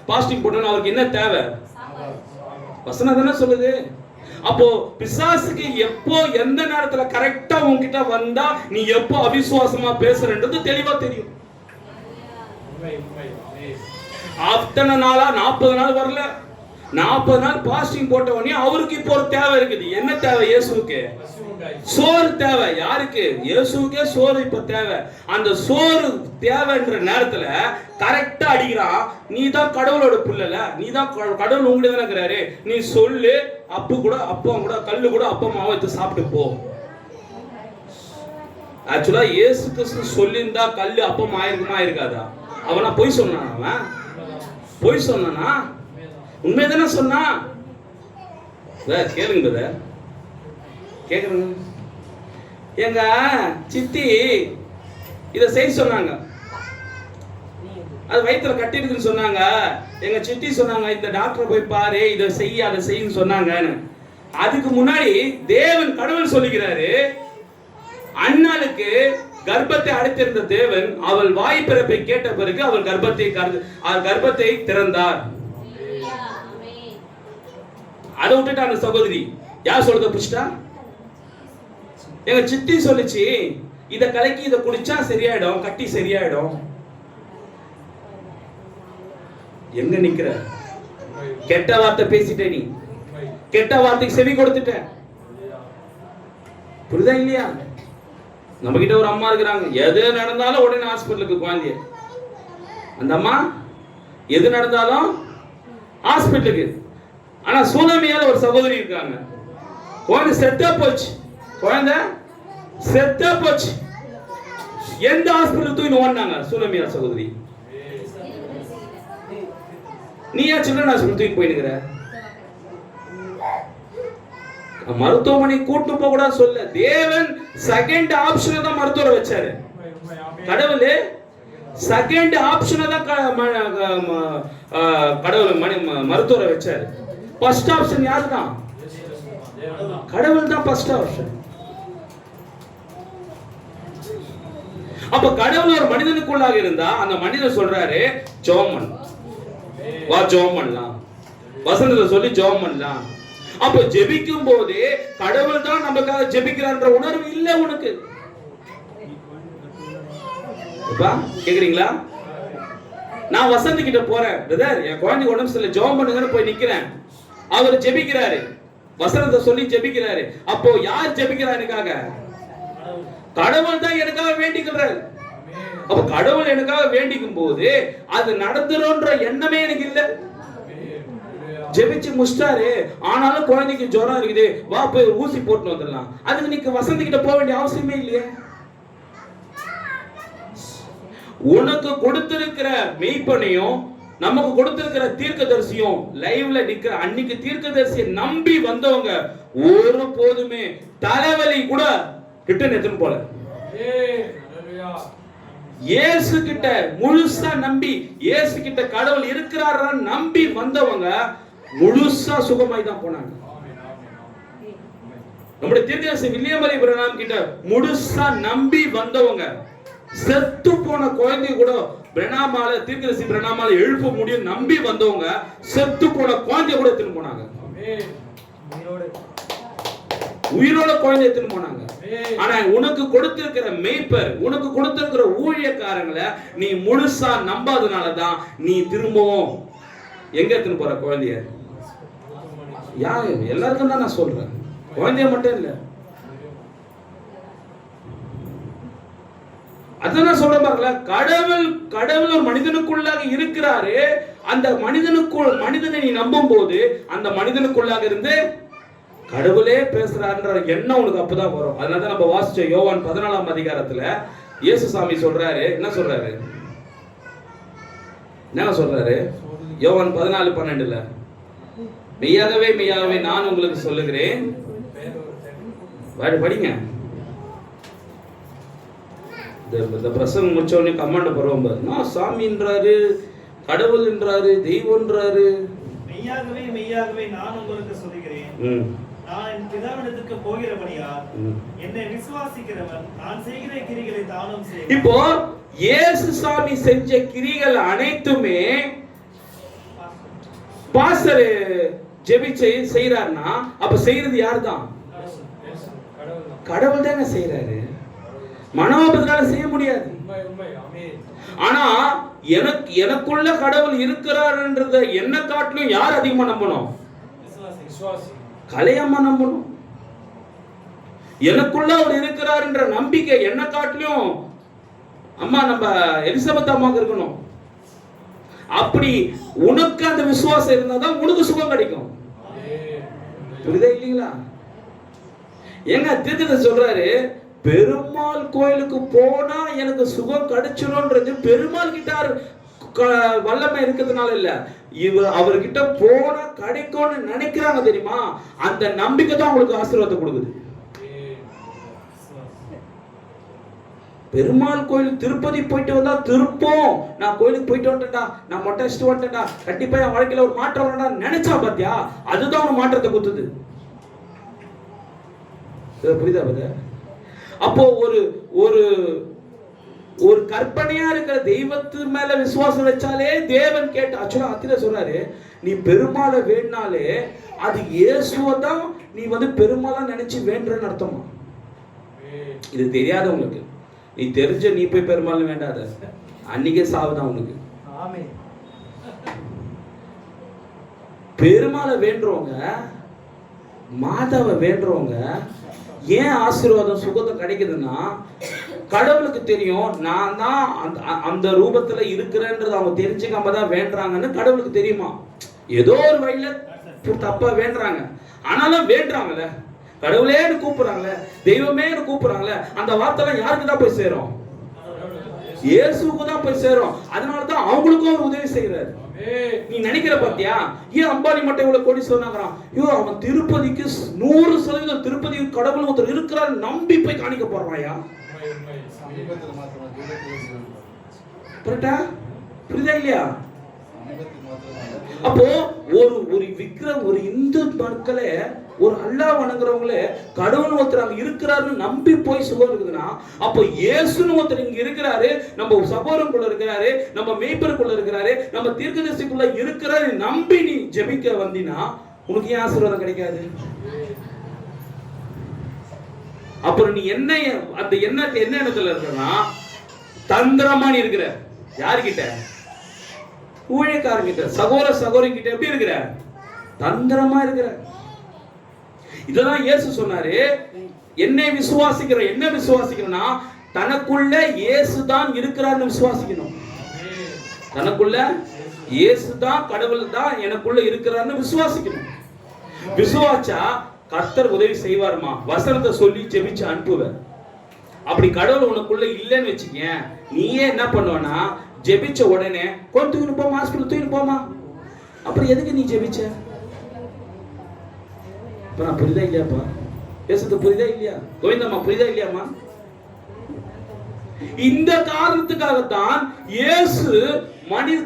பாஸ்டிங் போட்டோம், அவருக்கு என்ன தேவை? வசனம் தானே சொல்லுது. அப்போ பிசாசுக்கு எப்போ எந்த நேரத்துல கரெக்டா உன்கிட்ட வந்தா நீ எப்போ அவிசுவாசமா பேசுறன்றது தெளிவா தெரியும். அத்தனை நாளா 40 நாள் வரல, 40 நாள் பாஸ்டிங் போட்ட உடனே அவருக்கு இப்போ ஒரு தேவை இருக்குது. என்ன தேவை? இயேசுவுக்கு சோறு தேவை. யாருக்கு? இயேசுவுக்கே சோறு இப்ப தேவை. அந்த சோறு தேவைன்ற நேரத்துல கரெக்டா அடிக்கிறான். நீ தான் கடவுளோட புள்ளல, நீ தான் கடவுள் உங்ககிட்ட தானே இருக்கிறாரு, நீ சொல்லு, அப்பு கூட அப்பம் கூட கல்லு கூட அப்பமாவை எடுத்து சாப்பிட்டு போ. ஆக்சுவலா இயேசு கிறிஸ்து சொல்லியிருந்தா கல்லு அப்பம் ஆயிருக்குமா இருக்காதா? அவனா பொய் சொன்னான்? அவன் பொய் சொன்னானா? உண்மைதானே சொன்னா? கேளுங்க பிரதர், கேக்குறேங்க. எங்க சித்தி இத செய்ய சொன்னாங்க, அது வயிற்றுல கட்டி இருக்குன்னு சொன்னாங்க. எங்க சித்தி சொன்னாங்க, இந்த டாக்டரை போய் பாரு, இதை செய்ய அதை செய்யுன்னு சொன்னாங்கன்னு. அதுக்கு முன்னாடி தேவன் கடவுள் சொல்லுகிறாரு, அண்ணாளுக்கு கர்ப்பத்தை அடைத்திருந்த தேவன் அவள் வாய் பிறப்பை கேட்ட பிறகு அவள் கர்ப்பத்தை திறந்தார். அதை விட்டுட்டு அந்த சகோதரி யார் சொல்றத புடிச்சிட்டா? எங்க சித்தி சொல்லிச்சு, இத கலக்கி இத குடிச்சா சரியாயிடும், கட்டி சரியாயிடும். எங்க நிக்கிற? கெட்ட வார்த்தை பேசிட்ட, நீ கெட்ட வார்த்தைக்கு செவி கொடுத்துட்ட. புரியுதா இல்லையா? நம்ம கிட்ட ஒரு அம்மா இருக்கிறாங்க, எது நடந்தாலும் உடனே ஹாஸ்பிட்டலுக்கு குழந்தைய. அந்த அம்மா எது நடந்தாலும் ஹாஸ்பிட்டலுக்கு. ஆனா சூனமியால ஒரு சகோதரி இருக்காங்க, குழந்தை செத்தா போச்சு, குழந்தை செத்தா போச்சு. எந்த ஹாஸ்பிட்டல் தூக்கி ஓடினாங்க? சூனமியா சகோதரி. நீ ஏன் சில்ட்ரன் ஹாஸ்பிட்டல் தூக்கி போயிடுங்கிற? மருத்துவமனை கூட்டு போக கூட சொல்ல. தேவன் செகண்ட் ஆப்ஷன் தான் மருத்துவரை வச்சாரு. கடவுள் செகண்ட் ஆப்ஷன் தான் கடவுள் மருத்துவரை வச்சாரு. ஃபர்ஸ்ட் ஆப்ஷன் யாரு தான்? கடவுள் தான் ஃபர்ஸ்ட் ஆப்ஷன். அப்ப கடவுள் ஒரு மனிதனுக்குள்ளாக இருந்தா அந்த மனிதன் சொல்றாரு, ஜெபம் பண்ணு, வா ஜெபம் பண்ணலாம், வசனத்தை சொல்லி ஜெபம் பண்ணலாம். அப்ப ஜெபிக்கும் போது கடவுள் தான் நமக்காக ஜெபிக்கிறான்ற உணர்வு இல்ல உனக்கு. கேக்குறீங்களா? நான் வசந்த் கிட்ட போறேன், பிரதர் என் குழந்தை உடம்பு சரியில்லை ஜெபம் பண்ணுங்கன்னு போய் நிக்கிறேன். அவர் ஜெபிக்கிறாரு, வசனத்தை சொல்லி ஜெபிக்கிறாரு. அப்போ யார் ஜெபிக்கிறார் எனக்காக? கடவுள் தான் எனக்காக வேண்டிக்கிறார். அப்ப கடவுள் எனக்காக வேண்டிக்கும் போது அது நடந்துரும்ன்ற எண்ணமே எனக்கு இல்ல. ஜெபிச்சு முஸ்டாரு, ஆனாலும் குழந்தைக்கு ஜுரம் இருக்குது, வா போய் ஊசி போட்டு வந்துடலாம். அதுக்கு நீங்க வசந்த் கிட்ட போக வேண்டிய அவசியமே இல்லையே. உனக்கு கொடுத்திருக்கிற மெய்ப்பனையும் நமக்கு கொடுத்திருக்கிற தீர்க்கதரிசியும் லைவ்ல நிக்கிற அன்னைக்கு தீர்க்கதரிசியை நம்பி வந்தவங்க ஒரு போதுமே தலைவலி கூட ரிட்டர்ன் எடுத்துன்னு போல. இயேசு கிட்ட முழுசா நம்பி, இயேசு கிட்ட கடவுள் இருக்கிறாரா நம்பி வந்தவங்க முழுசா சுகமாய் தான் போனாங்க. நம்முடைய தீர்க்கதரிசி வில்லியம் மரி பிரணாம் கிட்ட முழுசா நம்பி வந்தவங்க செத்து போன குழந்தை கூட பிரணாமால தீர்க்கதரிசி பிரணாமால எழுப்ப முடியும் நம்பி வந்தவங்க செத்து போன குழந்தை கூட எடுத்துன்னு போனாங்க. உயிரோட குழந்தை எடுத்துன்னு போனாங்க. ஆனா உனக்கு கொடுத்திருக்கிற மேய்ப்பர், உனக்கு கொடுத்திருக்கிற ஊழியக்காரங்களை நீ முழுசா நம்பாதனாலதான் நீ திரும்பவும் எங்க எடுத்துன்னு போற குழந்தைய? யாரு? எல்லாருக்கும் தான் நான் சொல்றேன், குழந்தைய மட்டும் இல்ல. அதான் சொல்ற பாருங்கள, கடவுள் ஒரு மனிதனுக்குள்ளாக இருக்கிறாரு. அந்த மனிதனை நீ நம்பும் போது அந்த மனிதனுக்குள்ளாக இருந்து கடவுளே பேசுறாருன்ற எண்ணம் உனக்கு அப்பதான் வரும். அதனால நம்ம வாசிச்ச யோவான் 14ஆம் அதிகாரத்துல இயேசு சாமி சொல்றாரு, என்ன சொல்றாரு? யோவான் 14:12 மெய்யாகவே மெய்யாகவே நான் உங்களுக்கு சொல்லுகிறேன். படிங்க. இந்த பிரசங்கம் முடிச்ச உடனே கமாண்ட் போறோம் பாரு. நான் சாமின்றாரு, கடவுள் என்றாரு, தெய்வம்ன்றாரு. மெய்யாகவே மெய்யாகவே நான் உங்களுக்கு சொல்லுகிறேன், நான் என் பிதாவிடத்திற்கு போகிறபடியால் என்னை விசுவாசிக்கிறவன் நான் செய்கிற கிரிகளை தானும் செய்வான். இப்போ இயேசு சாமி செஞ்ச கிரிகள் அனைத்துமே பாஸ்டர் ஜெபிச்சு செய்யறாருன்னா அப்ப செய்யறது யாருதான்? கடவுள் தாங்க செய்யறாரு. மனோபத்தினால செய்ய முடியாது. ஆனா எனக்குள்ள கடவுள் இருக்கிறார்ன்றத என்ன காட்டிலும் யார் அதிகமா நம்பணும்? கலையம்மா நம்பணும். எனக்குள்ள அவர் இருக்கிறார் என்ற நம்பிக்கை என்ன காட்டிலும் அம்மா நம்ம எலிசபெத் அம்மாவுக்கு இருக்கணும். அப்படி உனக்கு அந்த விசுவாசம் இருந்தாதான் உனக்கு சுகம் கிடைக்கும். புரியுதா இல்லீங்களா? எங்க தீர்க்கதரிசி சொல்றாரு, பெருமாள் கோயிலுக்கு போனா எனக்கு சுகம் கிடைச்சிடும்ன்றது பெருமாள் கிட்ட வல்லமை இருக்கிறதுனால இல்ல, அவர்கிட்ட போனா கிடைக்கும்னு நினைக்கிறாங்க தெரியுமா? அந்த நம்பிக்கை தான் உங்களுக்கு ஆசீர்வாதத்தை கொடுக்குது. பெருமாள் கோயில் திருப்பதி போயிட்டு வந்தா திருப்பம் நான் கோயிலுக்கு போயிட்டு வந்துட்டேன்டா, நான் மொட்டை அடிச்சுட்டு வந்துட்டேன்டா, கண்டிப்பா என் வாழ்க்கையில ஒரு மாற்றம் வரணும் நினைச்சா பாத்தியா, அதுதான் ஒரு மாற்றத்தை கொடுத்தது. புரியுதா பாத்தியா? அப்போ ஒரு ஒரு ஒரு கற்பனையா இருக்கிற தெய்வத்து மேல விசுவாசம் வச்சாலே தேவன் கேட்டு ஆக்சுவலா அத்திர சொல்றாரு, நீ பெருமாளை வேணாலே அது இயேசுவதான் நீ பெருமாளா நினைச்சு வேண்டன்னு அர்த்தமா. இது தெரியாத உங்களுக்கு, நீ தெரிஞ்ச நீ போய் பெருமாள் வேண்டாத, அன்னைக்கே சாவுதான் உனக்கு. பெருமாளை வேண்டுறவங்க, மாதாவை வேண்டுறவங்க ஏன் ஆசீர்வாதம் சுகத்தை கிடைக்குதுன்னா, கடவுளுக்கு தெரியும் நான் தான் அந்த ரூபத்துல இருக்கிறேன்றது அவங்க தெரிஞ்சுக்காம தான் வேண்டுறாங்கன்னு கடவுளுக்கு தெரியுமா. ஏதோ ஒரு வழியில தப்பா வேண்டுறாங்க, ஆனாலும் வேண்டுறாங்கல்ல, கடவுளே கூப்பிடுறாங்களே, தெய்வமே கூப்பிடுறாங்களே, அந்த வார்த்தை யாருக்கு தான் போய் சேரும்? இயேசுவுக்கு தான் போய் சேரும். அதனாலதான் அவங்களுக்கும் அவர் உதவி செய்யறாரு. நீ நினைக்கிற பாத்தியா, ஏன் அம்பானி மட்டும் இவ்வளவு கோடி சொன்னாங்கறான்? ஐயோ, அவன் திருப்பதிக்கு 100% திருப்பதி கடவுள் ஒருத்தர் இருக்கிறார் நம்பி போய் காணிக்க போறாயா? புரியுதா இல்லையா? அப்போ ஒரு ஒரு விக்கிரம், ஒரு இந்து மக்களே, ஒரு அல்லாஹ் வணங்குறவங்களே கடவுள் ஒருத்தர் அங்க இருக்கிறாருன்னு நம்பி போய் சுகம் இருக்குதுன்னா, அப்போ இயேசுன்னு ஒருத்தர் இங்க இருக்கிறாரு, நம்ம சகோதரனுக்குள்ள இருக்கிறாரு, நம்ம மேய்ப்பருக்குள்ள இருக்கிறாரு, நம்ம தீர்க்கதரிசிக்குள்ள இருக்கிறாரு நம்பி நீ ஜெபிக்க வந்தினா உனக்கு ஏன் ஆசீர்வாதம் கிடைக்காது? அப்புறம் நீ என்ன அந்த என்ன இடத்துல இருக்கனா தந்திரமா நீ இருக்கிற. யார்கிட்ட? ஊழியக்காரங்கிட்ட, சகோதரி கிட்ட எப்படி இருக்கிற? தந்திரமா இருக்கிற. இதெல்லாம் இயேசு சொன்னாரு, என்னை விசுவாசிக்கிற, என்ன விசுவாசிக்கிறனா தனக்குள்ள இயேசு தான் இருக்கிறார்னு விசுவாசிக்கணும். தனக்குள்ள இயேசு தான், கடவுள் தான் எனக்குள்ள இருக்கிறார்னு விசுவாசிக்கணும். விசுவாசா கர்த்தர் உதவி செய்வார்மா. வசனத்தை சொல்லி ஜெபிச்சு அனுப்புவேன். அப்படி கடவுள் உனக்குள்ள இல்லைன்னு வச்சுக்க, நீயே என்ன பண்ணுவனா ஜெபிச்ச உடனே கொஞ்சம் தூக்கிட்டு போமா, ஹாஸ்பிட்டல் தூக்கிட்டு போமா. அப்புறம் எதுக்கு நீ ஜெபிச்ச? இப்ப நான் புரியுதா இல்லையாப்பா? பேசுறது புரியுதா இல்லையா? கோவிந்தம்மா புரியுதா இல்லையாமா? இந்த காரணத்துக்காகத்தான் இயேசு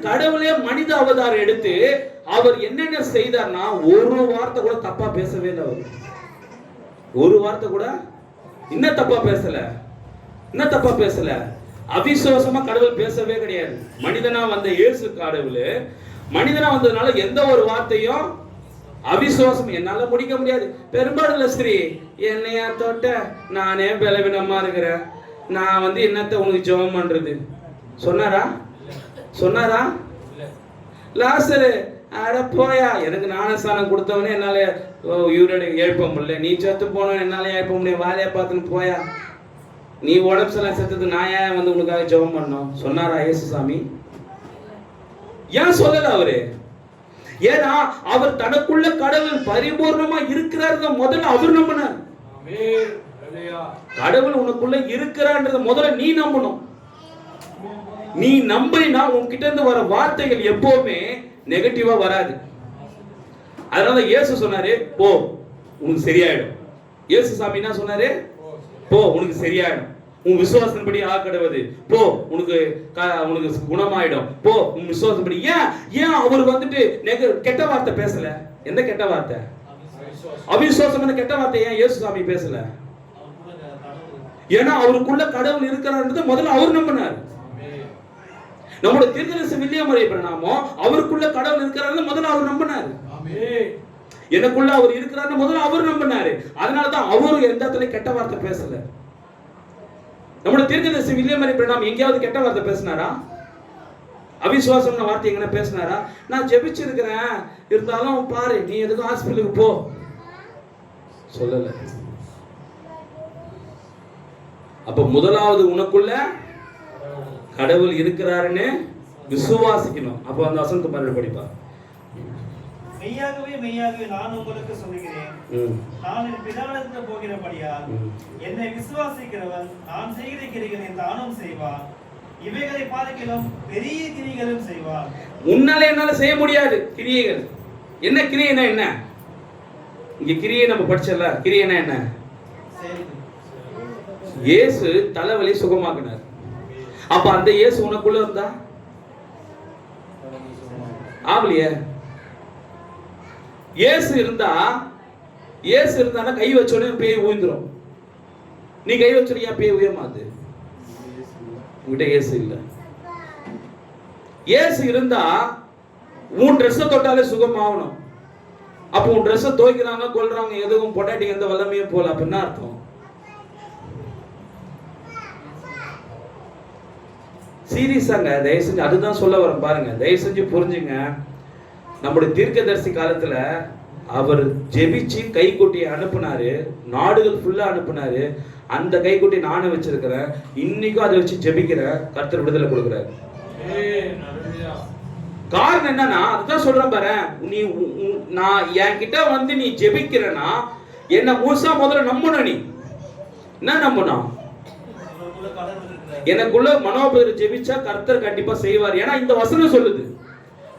கடவுளே மனித அவதாரம் எடுத்து அவர் என்னென்ன செய்தார்னா, ஒரு வார்த்தை கூட தப்பா பேசவே இல்லை. அவர் ஒரு வார்த்தை கூட என்ன தப்பா பேசல. அவிசுவாசமா கடவுள் பேசவே கிடையாது. மனிதனா வந்த இயேசு கடவுள் மனிதனா வந்ததுனால எந்த ஒரு வார்த்தையும் அவிசுவாசம் என்னால முடிக்க முடியாது. பெரும்பாலும் ஸ்ரீ என்னையா தொட்ட, நானே பலவீனமா இருக்கிறேன், நான் என்னத்த உனக்கு ஜெபம் பண்றது சொன்னாரா? லாசரு அட போயா, எனக்கு ஞானஸ்தானம் கொடுத்தவனே என்னால யூரின் எழுப்ப முடியல, நீ செத்து போனவன் என்னால எழுப்ப முடியும், வேலையை பார்த்துன்னு போயா, நீ உடம்பு சில செத்தது நான் ஏன் உனக்காக ஜெபம் பண்ணோம் சொன்னாரா இயேசு சாமி? ஏன் சொல்லல அவரு? ஏன்னா அவர் தனக்குள்ள கடவுள் பரிபூர்ணமா இருக்கிறார் முதல்ல அவர் நம்பினார். கடவுள் உனக்குள்ள இருக்கிறான்றத முதல்ல நீ நம்பணும். நீ நம்பினா உன்கிட்ட இருந்து வர வார்த்தைகள் எப்பவுமே நெகட்டிவா வராது. அதனால இயேசு சொன்னாரு, போ உனக்கு சரியாயிடும். இயேசு சாமி என்ன சொன்னாரு? போ உனக்கு சரியாயிடும், உன் விசுவாசத்தின்படி ஆக்கடுவது, போ உனக்கு குணமாயிடும், போ உன் விசுவாசப்படி. ஏன் அவர் வந்துட்டு கெட்ட வார்த்தை பேசல? எந்த கெட்ட வார்த்தை? அவிசுவாசம் கெட்ட வார்த்தை ஏன் இயேசு சாமி பேசல? ஏன்னா அவருக்குள்ள கடவுள் இருக்கிறார்ன்றது முதல்ல அவர் நம்பினார். நம்முடைய தீர்க்கதரிசி வில்லியம் மரியா பிரணாமோ அவருக்குள்ள கடவுள் இருக்கிறார்னு முதல்ல அவர் நம்பினார். எனக்குள்ள அவர் இருக்கிறார்னு முதல்ல அவர் நம்பினாரு. அதனாலதான் அவரு எந்த இடத்துல கெட்ட வார்த்தை பேசல. நம்முடைய தீர்க்கதரிசி வில்லியம் மரியா பிரணாம் எங்கேயாவது கெட்ட வார்த்தை பேசினாரா? அவிசுவாசம் வார்த்தை எங்க பேசினாரா? நான் ஜெபிச்சிருக்கிறேன், இருந்தாலும் பாரு நீ எதுக்கும் ஹாஸ்பிட்டலுக்கு போ சொல்லல. அப்ப முதலாவது உனக்குள்ள கடவுள் இருக்கிறாருன்னு விசுவாசிக்கணும். அப்ப அந்த வசனத்தை பாரு படிப்பா. மெய்யாகவே மெய்யாகவே நான் உங்களுக்கு சொல்கிறேன், நான் என் பிதாவிடத்தில் போகிறபடியால் என்னை விசுவாசிக்கிறவன் நான் செய்கிற கிரிகளை தானும் செய்வான், இவைகளை பார்க்கிலும் பெரிய கிரியைகளும் செய்வான். உன்னால என்னால செய்ய முடியாது கிரியைகள். என்ன கிரியைனா என்ன? இங்க கிரியை நம்ம படிச்சல, கிரியைனா என்ன? இயேசு தலைவலி சுகமாக்கினார். அப்ப அந்த இயேசு உனக்குள்ள இருந்தா ஆவலியே. இயேசு இருந்தா கை வச்சோடனே பேய் உயிர்ந்துரும். நீ கை வச்சோட பேய் உயமாது. உங்ககிட்ட இயேசு இல்ல. இயேசு இருந்தா உன் ட்ரெஸ்ஸை தொட்டாலே சுகமாகணும். அப்ப உன் ட்ரெஸ்ஸை துவைக்கிறாங்க, கொல்றாங்க, எதுவும் பொட்டாட்டி எந்த வல்லமையும் போல. அப்ப என்ன அர்த்தம்? சீரியஸாங்க, தயவு செஞ்சு அதுதான் சொல்ல வரேன் பாருங்க. தயவு செஞ்சு புரிஞ்சுங்க. நம்முடைய தீர்க்கதரிசி காலத்துல அவர் ஜெபிச்சு கைக்குட்டியை அனுப்புனாரு, நாடுகள் ஃபுல்லா அனுப்புனாரு. அந்த கைக்குட்டி நானும் வச்சிருக்கிறேன், இன்னைக்கும் அதை வச்சு ஜெபிக்கிற கர்த்தர் விடுதலை கொடுக்கிறாரு. காரணம் என்னன்னா அதுதான் சொல்றேன் பாரு. நீ நான் என்கிட்ட வந்து நீ ஜெபிக்கிறனா என்ன முழுசா முதல்ல நம்பணும். நீ என்ன நம்பணும்? எனக்குள்ள மனோபேர் ஜெபிச்சா கர்த்தர் கண்டிப்பா செய்வார். ஏன்னா இந்த வசனம் சொல்லுது.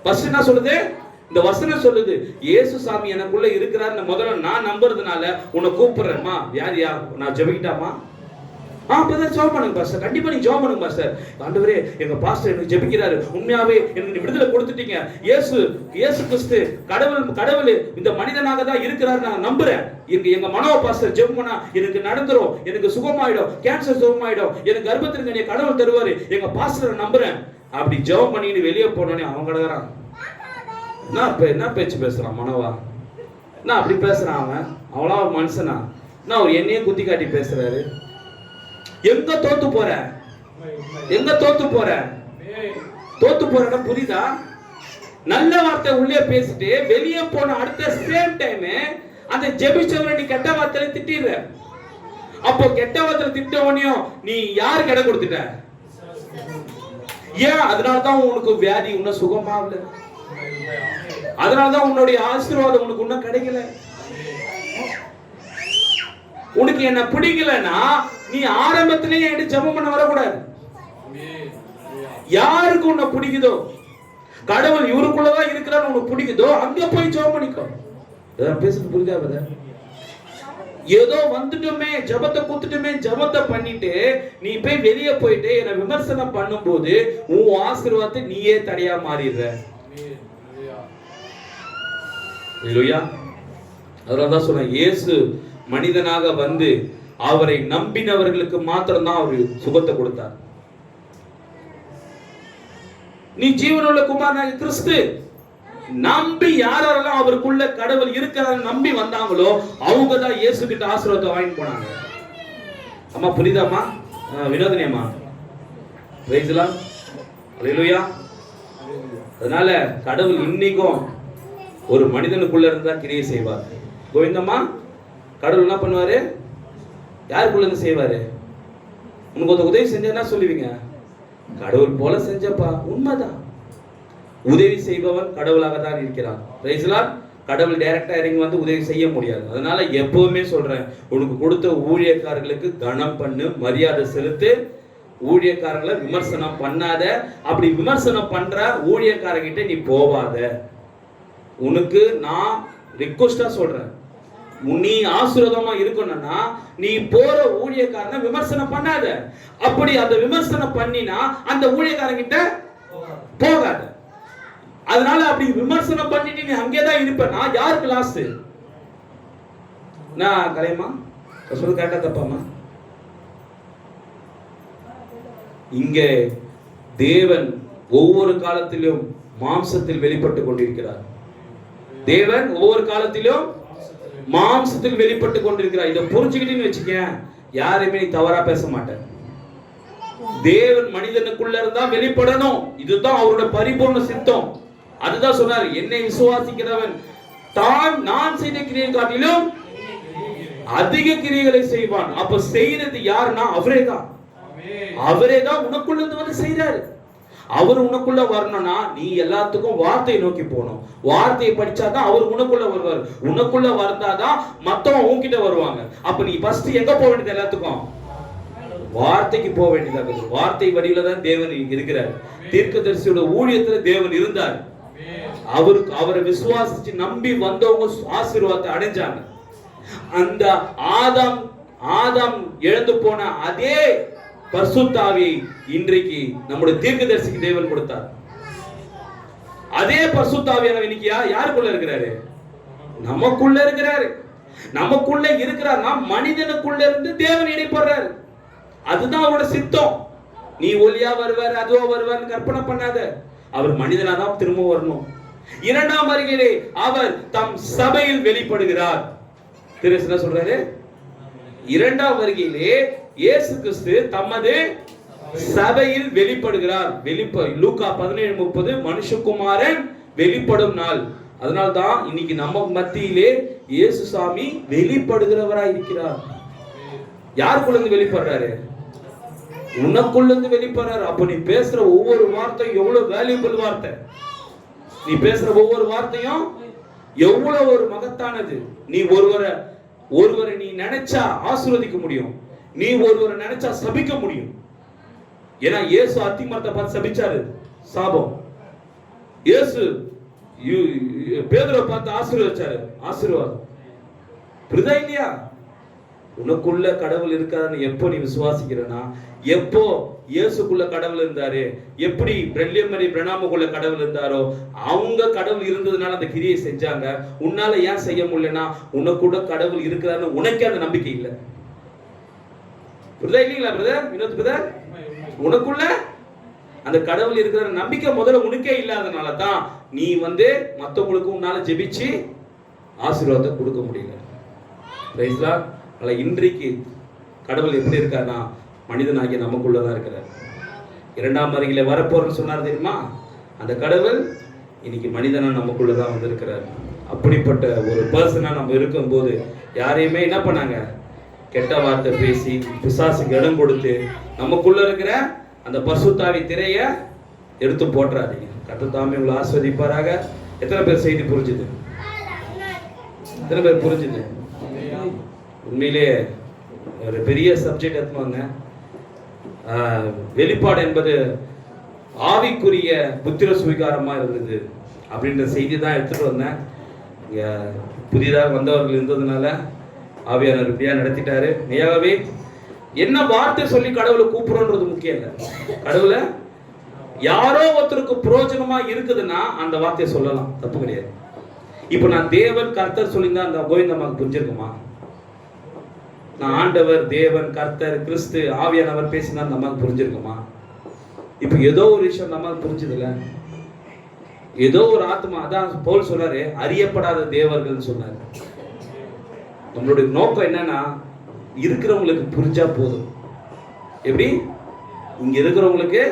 ஃபர்ஸ்ட் என்ன சொல்லுது? இந்த வசனம் சொல்லுது இயேசு சாமி எனக்குள்ள இருக்கிறார்னு முதல்ல நான் நம்புறதுனால உன்னை கூப்பிடுறேன்மா. யாரியா நான் ஜெபிக்கிட்டாமா? அப்பதான் ஜெபம் பண்ணுங்க பாஸ்டர். கண்டிப்பா நீங்க ஜெபம் பண்ணுங்க பாஸ்டர். ஆண்டவரே எங்க பாஸ்டர் எனக்கு ஜெபிக்கிறாரு, உண்மையாவே எனக்கு விடுதலை கொடுத்துட்டீங்க. இயேசு கிறிஸ்து கடவுள் இந்த மனிதனாக தான் இருக்கிறாரு நான் நம்புறேன். எங்க மனோ பாஸ்டர் ஜெபம் பண்ணா எனக்கு நடந்துரும், எனக்கு சுகமாயிடும், கேன்சர் சுகமாயிடும், எனக்கு கர்ப்பத்திற்கு நீ கடவுள் தருவாரு, எங்க பாஸ்டரை நம்புறேன். அப்படி ஜெபம் பண்ணிட்டு வெளியே போனோடனே அவன் கிடக்குறான். என்ன பேச்சு பேசுறான் மனோவா? நான் அப்படி பேசுறான் அவன். அவளா மனுஷனா? நான் ஒரு என்னையே குத்தி காட்டி பேசுறாரு. எங்க தோத்து போற? எங்க தோத்து போற? தோத்து போறனா புரியுதா? நல்ல வார்த்தை உள்ளே பேசிட்டு வெளியே போன அடுத்த சேம் டைம் அந்த ஜெபிச்சவரை நீ கெட்ட வார்த்தையில திட்டிடுற. அப்போ கெட்ட வார்த்தையில திட்டவனையும் நீ யாரு கடை கொடுத்துட்ட? ஏன்? அதனாலதான் உனக்கு வியாதி இன்னும் சுகமாகல. அதனாலதான் உன்னுடைய ஆசீர்வாதம் உனக்கு இன்னும் கிடைக்கல. உனக்கு என்ன பிடிக்கலன்னா நீ ஆரம்பத்திலேயே என்கிட்ட ஜெபம் பண்ண வரக்கூடாது. யாருக்கு உன்னை பிடிக்குதோ, கடவுள் இவருக்குள்ளதான் இருக்கிறார் உனக்கு பிடிக்குதோ அங்க போய் ஜெபம் பண்ணிக்கோ. பேசுறது புரியுதா? ஏதோ வந்துட்டுமே ஜெபத்தை கூத்துட்டுமே ஜெபத்தை பண்ணிட்டு நீ போய் வெளியே போயிட்டு என்ன விமர்சனம் பண்ணும் போது உன் ஆசீர்வாதத்தை நீயே தடையா மாறிடுற. அதனாலதான் சொன்ன இயேசு மனிதனாக வந்து அவரை நம்பினவர்களுக்கு மாத்திரம்தான் அவர் சுகத்தை கொடுத்தார். நீ ஜீவனுள்ள குமாரனாகிய கிறிஸ்து நம்பி யாரெல்லாம் அவருக்குள்ள கடவுள் இருக்கிறார் நம்பி வந்தாங்களோ அவங்க தான் இயேசு கிட்ட ஆசீர்வாதத்தை வாங்கி போனாங்க. அம்மா புரியுதாமா? வினோதனியம்மா பிரைஸ் தி லார்ட். ஹல்லேலூயா. அதனால கடவுள் இன்னைக்கும் ஒரு மனிதனுக்குள்ள இருந்தா கிரியை செய்வார். கோவிந்தம்மா, கடவுள் என்ன பண்ணுவாரு? யாருக்குள்ள இருந்து செய்வாரு? உனக்கு ஒரு உதவி செஞ்சா சொல்லுவீங்க, கடவுள் போல செஞ்சப்பா. உண்மைதான். உதவி செய்பவன் கடவுளாக தான் இருக்கிறான். Praise the Lord. கடவுள் டைரக்டா இறங்கி வந்து உதவி செய்ய முடியாது. அதனால எப்பவுமே சொல்றேன், உனக்கு கொடுத்த ஊழியக்காரர்களுக்கு கனம் பண்ணு, மரியாதை செலுத்து. ஊழியக்காரங்களை விமர்சனம் பண்ணாத. அப்படி விமர்சனம் பண்ற ஊழியக்காரங்கிட்ட நீ போவாத. உனக்கு நான் ரிக்வெஸ்டா சொல்றேன், நீ ஆசீர்வாதமா இருக்கணும்னா நீ போற ஊழியக்காரனை விமர்சனம் பண்ணாத. அப்படி அந்த விமர்சனம் பண்ணினா அந்த ஊழியக்காரங்கிட்ட போகாத. அதனால அப்படி விமர்சனம் பண்ணிட்டு நீ அங்கேதான் இருப்பேன்னா யாருக்கு லாஸ்? நான் கலையமா சொல்றது கரெக்டா தப்பாமா? இங்கே தேவன் ஒவ்வொரு காலத்திலும் மாம்சத்தில் வெளிப்பட்டு கொண்டிருக்கிறார். தேவன் ஒவ்வொரு காலத்திலும் மாம்சத்தில் வெளிப்பட்டு கொண்டிருக்கிறார். இதை புரிஞ்சுக்கிட்டேன்னு வச்சுக்க, யாரையுமே நீ தவறா பேச மாட்டேன். தேவன் மனிதனுக்குள்ள இருந்தா வெளிப்படணும். இதுதான் அவரோட பரிபூர்ண சித்தம். அதுதான் சொன்னார், என்னை விசுவாசிக்கிறவன் தான் நான் செய்த கிரியை காட்டிலும் அதிக கிரியைகளை செய்வான். அப்ப செய்யறது யாருன்னா அவரே தான். அவரே தான் உனக்குள்ள இருந்து வந்து செய்யறாரு. அவர் உனக்குள்ள வரணும்னா நீ எல்லாத்துக்கும் வார்த்தையை நோக்கி போகணும். வார்த்தையை படிச்சாதான் அவர் உனக்குள்ள வருவார். உனக்குள்ள வந்தாதான் மத்தவங்க உன்கிட்ட வருவாங்க. அப்ப நீ ஃபர்ஸ்ட் எங்க போக வேண்டியது? எல்லாத்துக்கும் வார்த்தைக்கு போக வேண்டியதாக. வார்த்தை வடிவில தான் தேவன் இருக்கிறார். தீர்க்கதரிசியோட ஊழியத்துல தேவன் இருந்தார். அவரை விசுவாசிச்சு நம்பி வந்தவங்க ஆசீர்வாதத்தை அடைஞ்சாங்க. அந்த ஆதாம் இழந்து போன அதே பரிசுத்த ஆவியை இன்றைக்கு நம்முடைய தீர்க்கதரிசிக்கு தேவன் கொடுத்தார். அதே பரிசுத்த ஆவியானவர் இன்னைக்கு யாருக்குள்ள இருக்கிறாரு? நமக்குள்ள இருக்கிறாரு. நமக்குள்ள இருக்கிறார்னா மனிதனுக்குள்ள இருந்து தேவன் இடைப்படுறாரு. அதுதான் அவரோட சித்தம். நீ ஒளியா வருவாரு, அதுவோ வருவாருன்னு கற்பனை பண்ணாத. அவர் மனிதனா தான் திரும்ப வரணும். இரண்டாம் வருகையிலே அவர் தம் சபையில் வெளிப்படுகிறார். என்ன சொல்றாரு? இரண்டாம் வருகையிலே இயேசு கிறிஸ்து தமது சபையில் வெளிப்படுகிறார். லூக்கா 17:30 மனுஷகுமாரன் வெளிப்படும் நாள். அதனால்தான் இன்னைக்கு நம்ம மத்தியிலே இயேசு சாமி வெளிப்படுகிறவராய் இருக்கிறார். யாருக்குள்ள இருந்து வெளிப்படுறாரு? உனக்குள்ள இருந்து வெளிப்படுறாரு. அப்ப நீ பேசுற ஒவ்வொரு வார்த்தையும் எவ்வளவு வேல்யூபிள் வார்த்தை. நீ பேசுற ஒவ்வொரு வார்த்தையும் எவ்வளவு ஒரு மகத்தானது. நீ ஒருவரை நீ நினைச்சா ஆசீர்வதிக்க முடியும். நீ ஒருவரை நினைச்சா சபிக்க முடியும். ஏன்னா இயேசு அத்திமரத்தை பார்த்து சபிச்சாரு, சாபம். இயேசு பேதுருவை பார்த்து ஆசீர்வதிச்சாரு, ஆசீர்வாதம். புரியுதா இல்லையா? உனக்குள்ள கடவுள் இருக்காருன்னு எப்போ நீ விசுவாசிக்கிறனா, எப்போ இயேசுக்குள்ள கடவுள் இருந்தாரு, எப்படி பிரல்யமரி பிரணாமுக்குள்ள கடவுள் இருந்தாரோ அவங்க கடவுள் இருந்ததுனால அந்த கிரியை செஞ்சாங்க. உன்னால ஏன் செய்ய முடியலன்னா உனக்குள்ள கடவுள் இருக்கிறாருன்னு உனக்கே அந்த நம்பிக்கை இல்லை. புரியுதா இல்லைங்களா பிரதர்? வினோத் பிரதர், உனக்குள்ள அந்த கடவுள் இருக்கிற நம்பிக்கை முதல்ல உனக்கே இல்லாதனால தான் நீ மற்றவங்களுக்கு உன்னால ஜெபிச்சு ஆசீர்வாதத்தை கொடுக்க முடியல. Praise Lord. இன்றைக்கு கடவுள் எப்படி இருக்காருன்னா மனிதனாகிய நமக்குள்ளதான் இருக்கிறார். இரண்டாம் வருகையில வரப்போறன்னு சொன்னார் தெரியுமா? அந்த கடவுள் இன்னைக்கு மனிதனா நமக்குள்ளதான் வந்திருக்கிறார். அப்படிப்பட்ட ஒரு பர்சனா நம்ம இருக்கும்போது யாரையுமே என்ன பண்ணாங்க? கெட்ட வார்த்தை பேசி பிசாசுக்கு இடம் கொடுத்து நமக்குள்ள இருக்கிற அந்த பரிசுத்தாவி திரைய எடுத்து போட்டுறாதீங்க. கர்த்தர் தாமே உங்களை ஆசீர்வதிப்பாராக. எத்தனை பேர் செய்தி புரிஞ்சுது? எத்தனை பேர் புரிஞ்சுது? உண்மையிலே ஒரு பெரிய சப்ஜெக்ட் எடுத்துவாங்க. வெளிப்பாடு என்பது ஆவிக்குரிய புத்திர சுவிகாரமா இருந்தது அப்படின்ற செய்தி தான் எடுத்துட்டு வந்தேன். இங்க புதிதாக வந்தவர்கள் இருந்ததுனால ஆவியானவர் இப்படியா நடத்திட்டாரு. மெய்யாகவே என்ன வார்த்தை சொல்லி கடவுளை கூப்பிடுறது முக்கியம் இல்லை. கடவுளை யாரோ ஒருத்தருக்கு பிரயோஜனமா இருக்குதுன்னா அந்த வார்த்தையை சொல்லலாம், தப்பு கிடையாது. இப்ப நான் தேவன் கர்த்தர் சொல்லியிருந்தா அந்த கோவிந்தம்மாவுக்கு புரிஞ்சிருக்குமா? நான் ஆண்டவர், தேவன், கர்த்தர், கிறிஸ்து, ஆவியானவர் பேசினா அந்த அம்மாவுக்கு புரிஞ்சிருக்குமா? இப்ப ஏதோ ஒரு விஷயம் நம்ம புரிஞ்சதில்ல. ஏதோ ஒரு ஆத்மா, அதான் பவுல் சொல்றாரு, அறியப்படாத தேவர்கள் சொன்னாரு. நம்மளுடைய நோக்கம் என்னன்னா இருக்கிறவங்களுக்கு புரிஞ்சா போதும். எப்படி? இங்க இருக்கிறவங்களுக்கு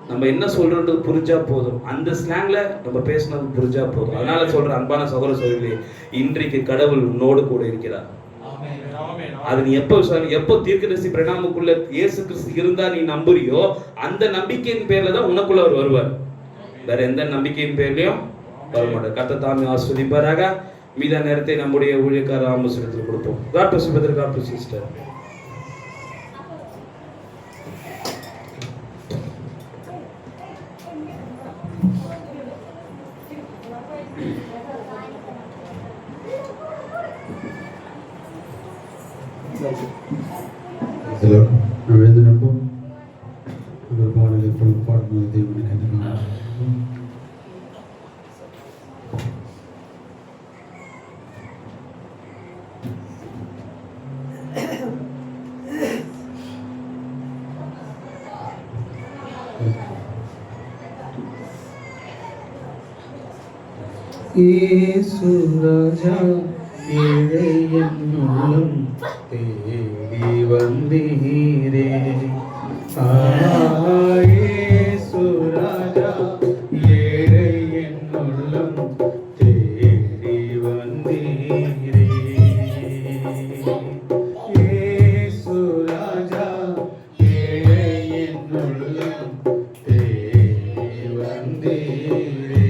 நம்ம என்ன சொல்றது புரிஞ்சா போதும். அந்த ஸ்லாங்ல நம்ம பேசினது புரிஞ்சா போதும். அதனால சொல்ற அன்பான சகோதர சகோதரிகளே, இன்றைக்கு கடவுள் உன்னோடு கூட இருக்கிறார். அது நீ எப்போ தீர்க்கதரிசி பிரணாமுக்குள்ள இயேசு கிறிஸ்து இருந்தா நீ நம்புறியோ அந்த நம்பிக்கையின் பேர்ல தான் உனக்குள்ள அவர் வருவார். வேற எந்த நம்பிக்கையின் பேர்லயும் வர மாட்டார். கர்த்தர் தாமே ஆசீர்வதிப்பாராக. மீத நேரத்தை நம்முடைய ஊழியக்கார ஆமோசனத்தில் கொடுப்போம். God bless you brother, God bless you sister. நாம் எழுந்திருப்போம். ஒரு பாடலை இப்பொழுது பாடும்போது தேவனுக்கு எதிராக இயேசு ராஜா ஏழை என்னுள்ளம் தேடி வந்தீரே. இயேசு ராஜா ஏழை என்னுள்ளம் தேடி வந்தீரே. இயேசு ராஜா ஏழை என்னுள்ளம் தேடி வந்தீரே.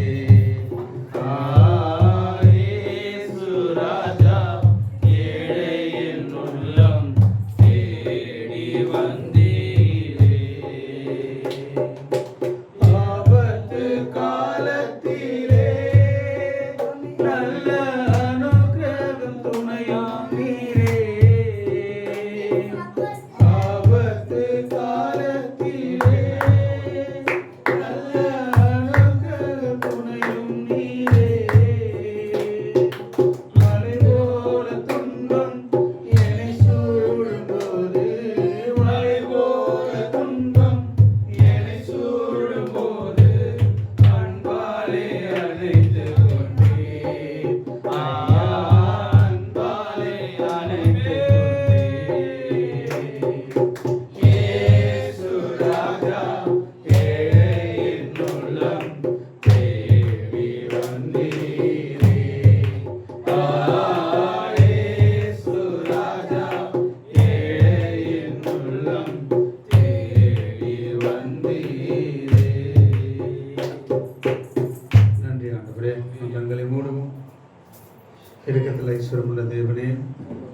இரக்கத்தில் ஐஸ்வரமுள்ள தேவனே,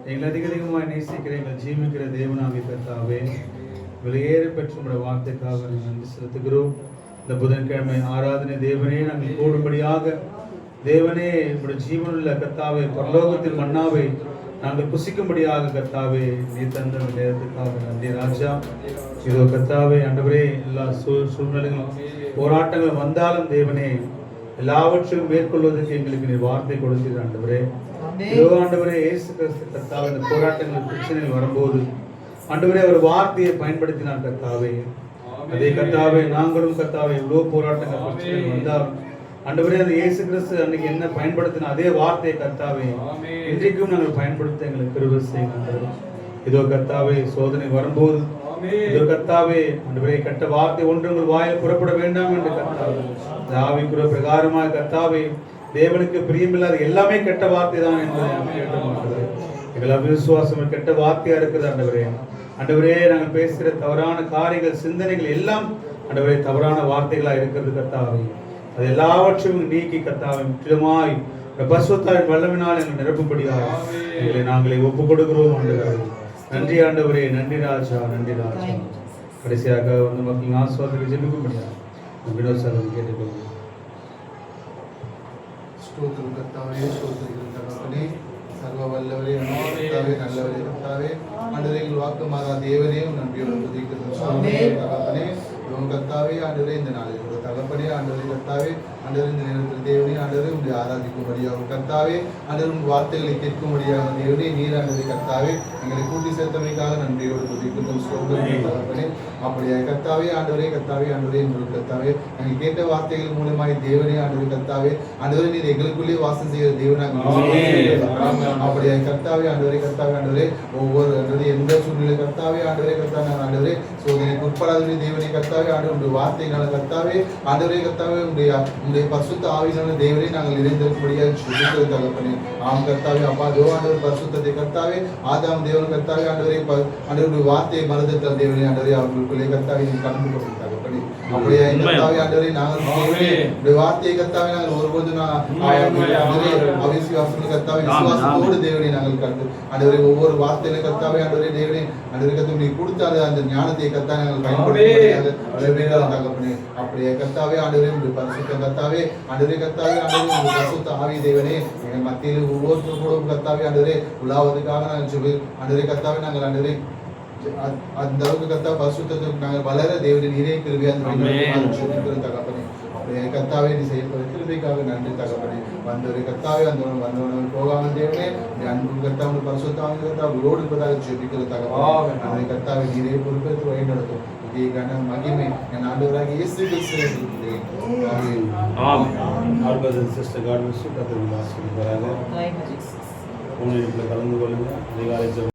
எங்களை அதிகமாக நேசிக்கிற எங்கள் ஜீவிக்கிற தேவனாகிய கர்த்தாவே, வெளியேற பெற்ற உங்களுடைய வார்த்தைக்காக நாங்கள் நன்றி செலுத்துகிறோம். இந்த புதன்கிழமை ஆராதனை தேவனே நாங்கள் கூடும்படியாக தேவனே உங்களுடைய ஜீவனுள்ள கர்த்தாவே, பரலோகத்தில் மன்னாவை நாங்கள் புசிக்கும்படியாக கர்த்தாவே நீ தந்த நேரத்துக்காக நன்றி ராஜா. இதோ கர்த்தாவே ஆண்டவரே, எல்லா சூழ்நிலைகளும் போராட்டங்கள் வந்தாலும் தேவனே எல்லாவற்றையும் மேற்கொள்வதற்கு எங்களுக்கு நீ வார்த்தை கொடுத்தீர் ஆண்டவரே. இதோ ஆண்டவரே இயேசு கிறிஸ்து கர்த்தாவே இந்த போராட்டங்கள் பிரச்சனைகள் வரும்போது ஆண்டவரே ஒரு வார்த்தையை பயன்படுத்தினார் கர்த்தாவே. அதே கர்த்தாவே நாங்களும் கர்த்தாவே எவ்வளோ போராட்டங்கள் பிரச்சனைகள் வந்தாலும் ஆண்டவரே அந்த இயேசு கிறிஸ்து அன்னைக்கு என்ன பயன்படுத்தின அதே வார்த்தையை கர்த்தாவே இன்றைக்கும் நாங்கள் பயன்படுத்த எங்களுக்கு கிருபை செய்யுங்க. இதோ கர்த்தாவே சோதனை வரும்போது இதோ கர்த்தாவே ஆண்டவரே கெட்ட வார்த்தை ஒன்று உங்கள் வாயில் புறப்பட வேண்டாம் என்று கர்த்தாவே ஆவிக்குரிய பிரகாரமாக கர்த்தாவே தேவனுக்கு பிரியமில்லாத எல்லாமே கெட்ட வார்த்தை தான் என்பதை கேட்டு எங்கள் அவிசுவாசம் கெட்ட வார்த்தையா இருக்குது ஆண்டவரே. ஆண்டவரே நாங்கள் பேசுகிற தவறான காரியங்கள் சிந்தனைகள் எல்லாம் ஆண்டவரே தவறான வார்த்தைகளா இருக்கிறது கர்த்தாவே. அது எல்லாவற்றையும் நீக்கி கர்த்தாவே முற்றிலுமாய் பசுத்தாவின் வல்லமினால் எங்கள் நிரப்பும்படியாக எங்களை நாங்களே ஒப்புக் கொடுக்கிறோம் ஆண்டவரே. நன்றி ஆண்டவரே, நன்றி ராஜா, நன்றி ராஜா. கடைசியாக வந்து மக்களின் ஆசீர்வாதத்தை ஜெபிக்கும்படியாக வினோத் சார் கேட்டுக்கொள்கிறேன். ஸ்தோத்திரம் கர்த்தாவே, ஸ்தோத்திரம் தகப்பனே, சர்வ வல்லவரே, கர்த்தாவே, நல்லவரே கர்த்தாவே, ஆண்டவரே எங்கள் வாக்கு மாறா தேவனே நன்றியோடு துதிக்கிறோம் தகப்பனே. கர்த்தாவே ஆண்டவரே இந்த நாளில் தகப்பனே ஆண்டவரே கர்த்தாவே ஆண்டவரே இந்த நேரத்தில் தேவனே ஆண்டவரே உங்களை ஆராதிக்கும்படியாக கர்த்தாவே ஆண்டவர் உங்கள் வார்த்தைகளை கேட்கும்படியாக தேவனே நீர் ஆண்டவரே கர்த்தாவே எங்களை கூட்டி சேர்த்தமைக்காக நன்றியோடு துதிக்கிறோம் ஸ்தோத்திரம் தகப்பனே. அப்படியே கர்த்தாவே ஆண்டவரே ஆண்டவரே எங்களுக்கு கர்த்தாவே நாங்கள் கேட்ட வார்த்தைகள் மூலமாய் தேவனே ஆண்டவரே கர்த்தாவே ஆண்டவரே நீர் எங்களுக்குள்ளே வாசம் செய்கிற தேவனாக அப்படியே கர்த்தாவே ஆண்டவரே ஒவ்வொரு ஆண்டவரே எந்த சூழ்நிலை கர்த்தாவே ஆண்டவரே ஆண்டவரே சோதனைக்கு உட்படாதவரே தேவனே கர்த்தாவே ஆண்டவர் உங்களுடைய வார்த்தையினால கர்த்தாவே ஆண்டவரே கர்த்தாவே உங்களுடைய பரிசுத்த ஆவியினால தேவனே நாங்கள் நிறைந்திருக்கும்படியாக ஜெபிக்கிறோம் தகப்பனே. ஆம் கர்த்தாவே அப்பா ஆண்டவர் பரிசுத்தத்தை கர்த்தாவே ஆதாம் தேவன் கர்த்தாவே ஆண்டவரே ஆண்டவருடைய வார்த்தையை மறந்துட்டார் தேவனே ஆண்டவரே அவர்களுக்குள்ளே கர்த்தாவே நீ கலந்து கொடுத்தாங்க தகப்பனே. அப்படியே கர்த்தாவே ஆண்டவரே நாங்கள் தேவனே உடைய வார்த்தையை கர்த்தாவே நாங்கள் ஒருபோதும் அவிசுவாசம் கர்த்தாவே விசுவாசத்தோடு தேவனே நாங்கள் கண்டு ஆண்டவரே ஒவ்வொரு வார்த்தையில கர்த்தாவே ஆண்டவரே தேவனே ஆண்டவரே கர்த்தாவே நீ கொடுத்தாத அந்த ஞானத்தை கர்த்தாவே நாங்கள் பயன்படுத்த தகப்பனே. அப்படியே கர்த்தாவே ஆண்டவரே உடைய பரிசுத்த கர்த்தாவே ஆண்டவரே கர்த்தாவே ஆண்டவரே உடைய பரிசுத்த ஆவி தேவனே எங்கள் மத்தியில் ஒவ்வொருத்தரும் கூட கர்த்தாவே ஆண்டவரே உலாவதுக்காக நாங்கள் சொல்லி ஆண்டவரே கர்த்தாவே நாங்கள் ஆண்டவரே அந்த அளவுக்கு கர்த்தா பரிசுத்தத்துக்கு நாங்கள் வளர தேவனின் நீரே கிருபையா தகப்பனே. அப்படியே கர்த்தாவே நீ செய்யப்படுற கிருபைக்காக நன்றி தகப்பனே. வந்தவரை கர்த்தாவே வந்தவன் போகாமல் தேவனே அன்பு கர்த்தாவை பரிசுத்தாங்க கர்த்தா உங்களோடு இருப்பதாக ஜெபிக்கிற தகப்பனே. அதை கர்த்தாவே நீரே பொறுப்பேற்று வழி நடத்தும் கன மகிமை என் ஆண்டவராக இயேசு கிறிஸ்துவின் சிஸ்டர் காட் கலந்து கொள்ளுங்க அதிகாலை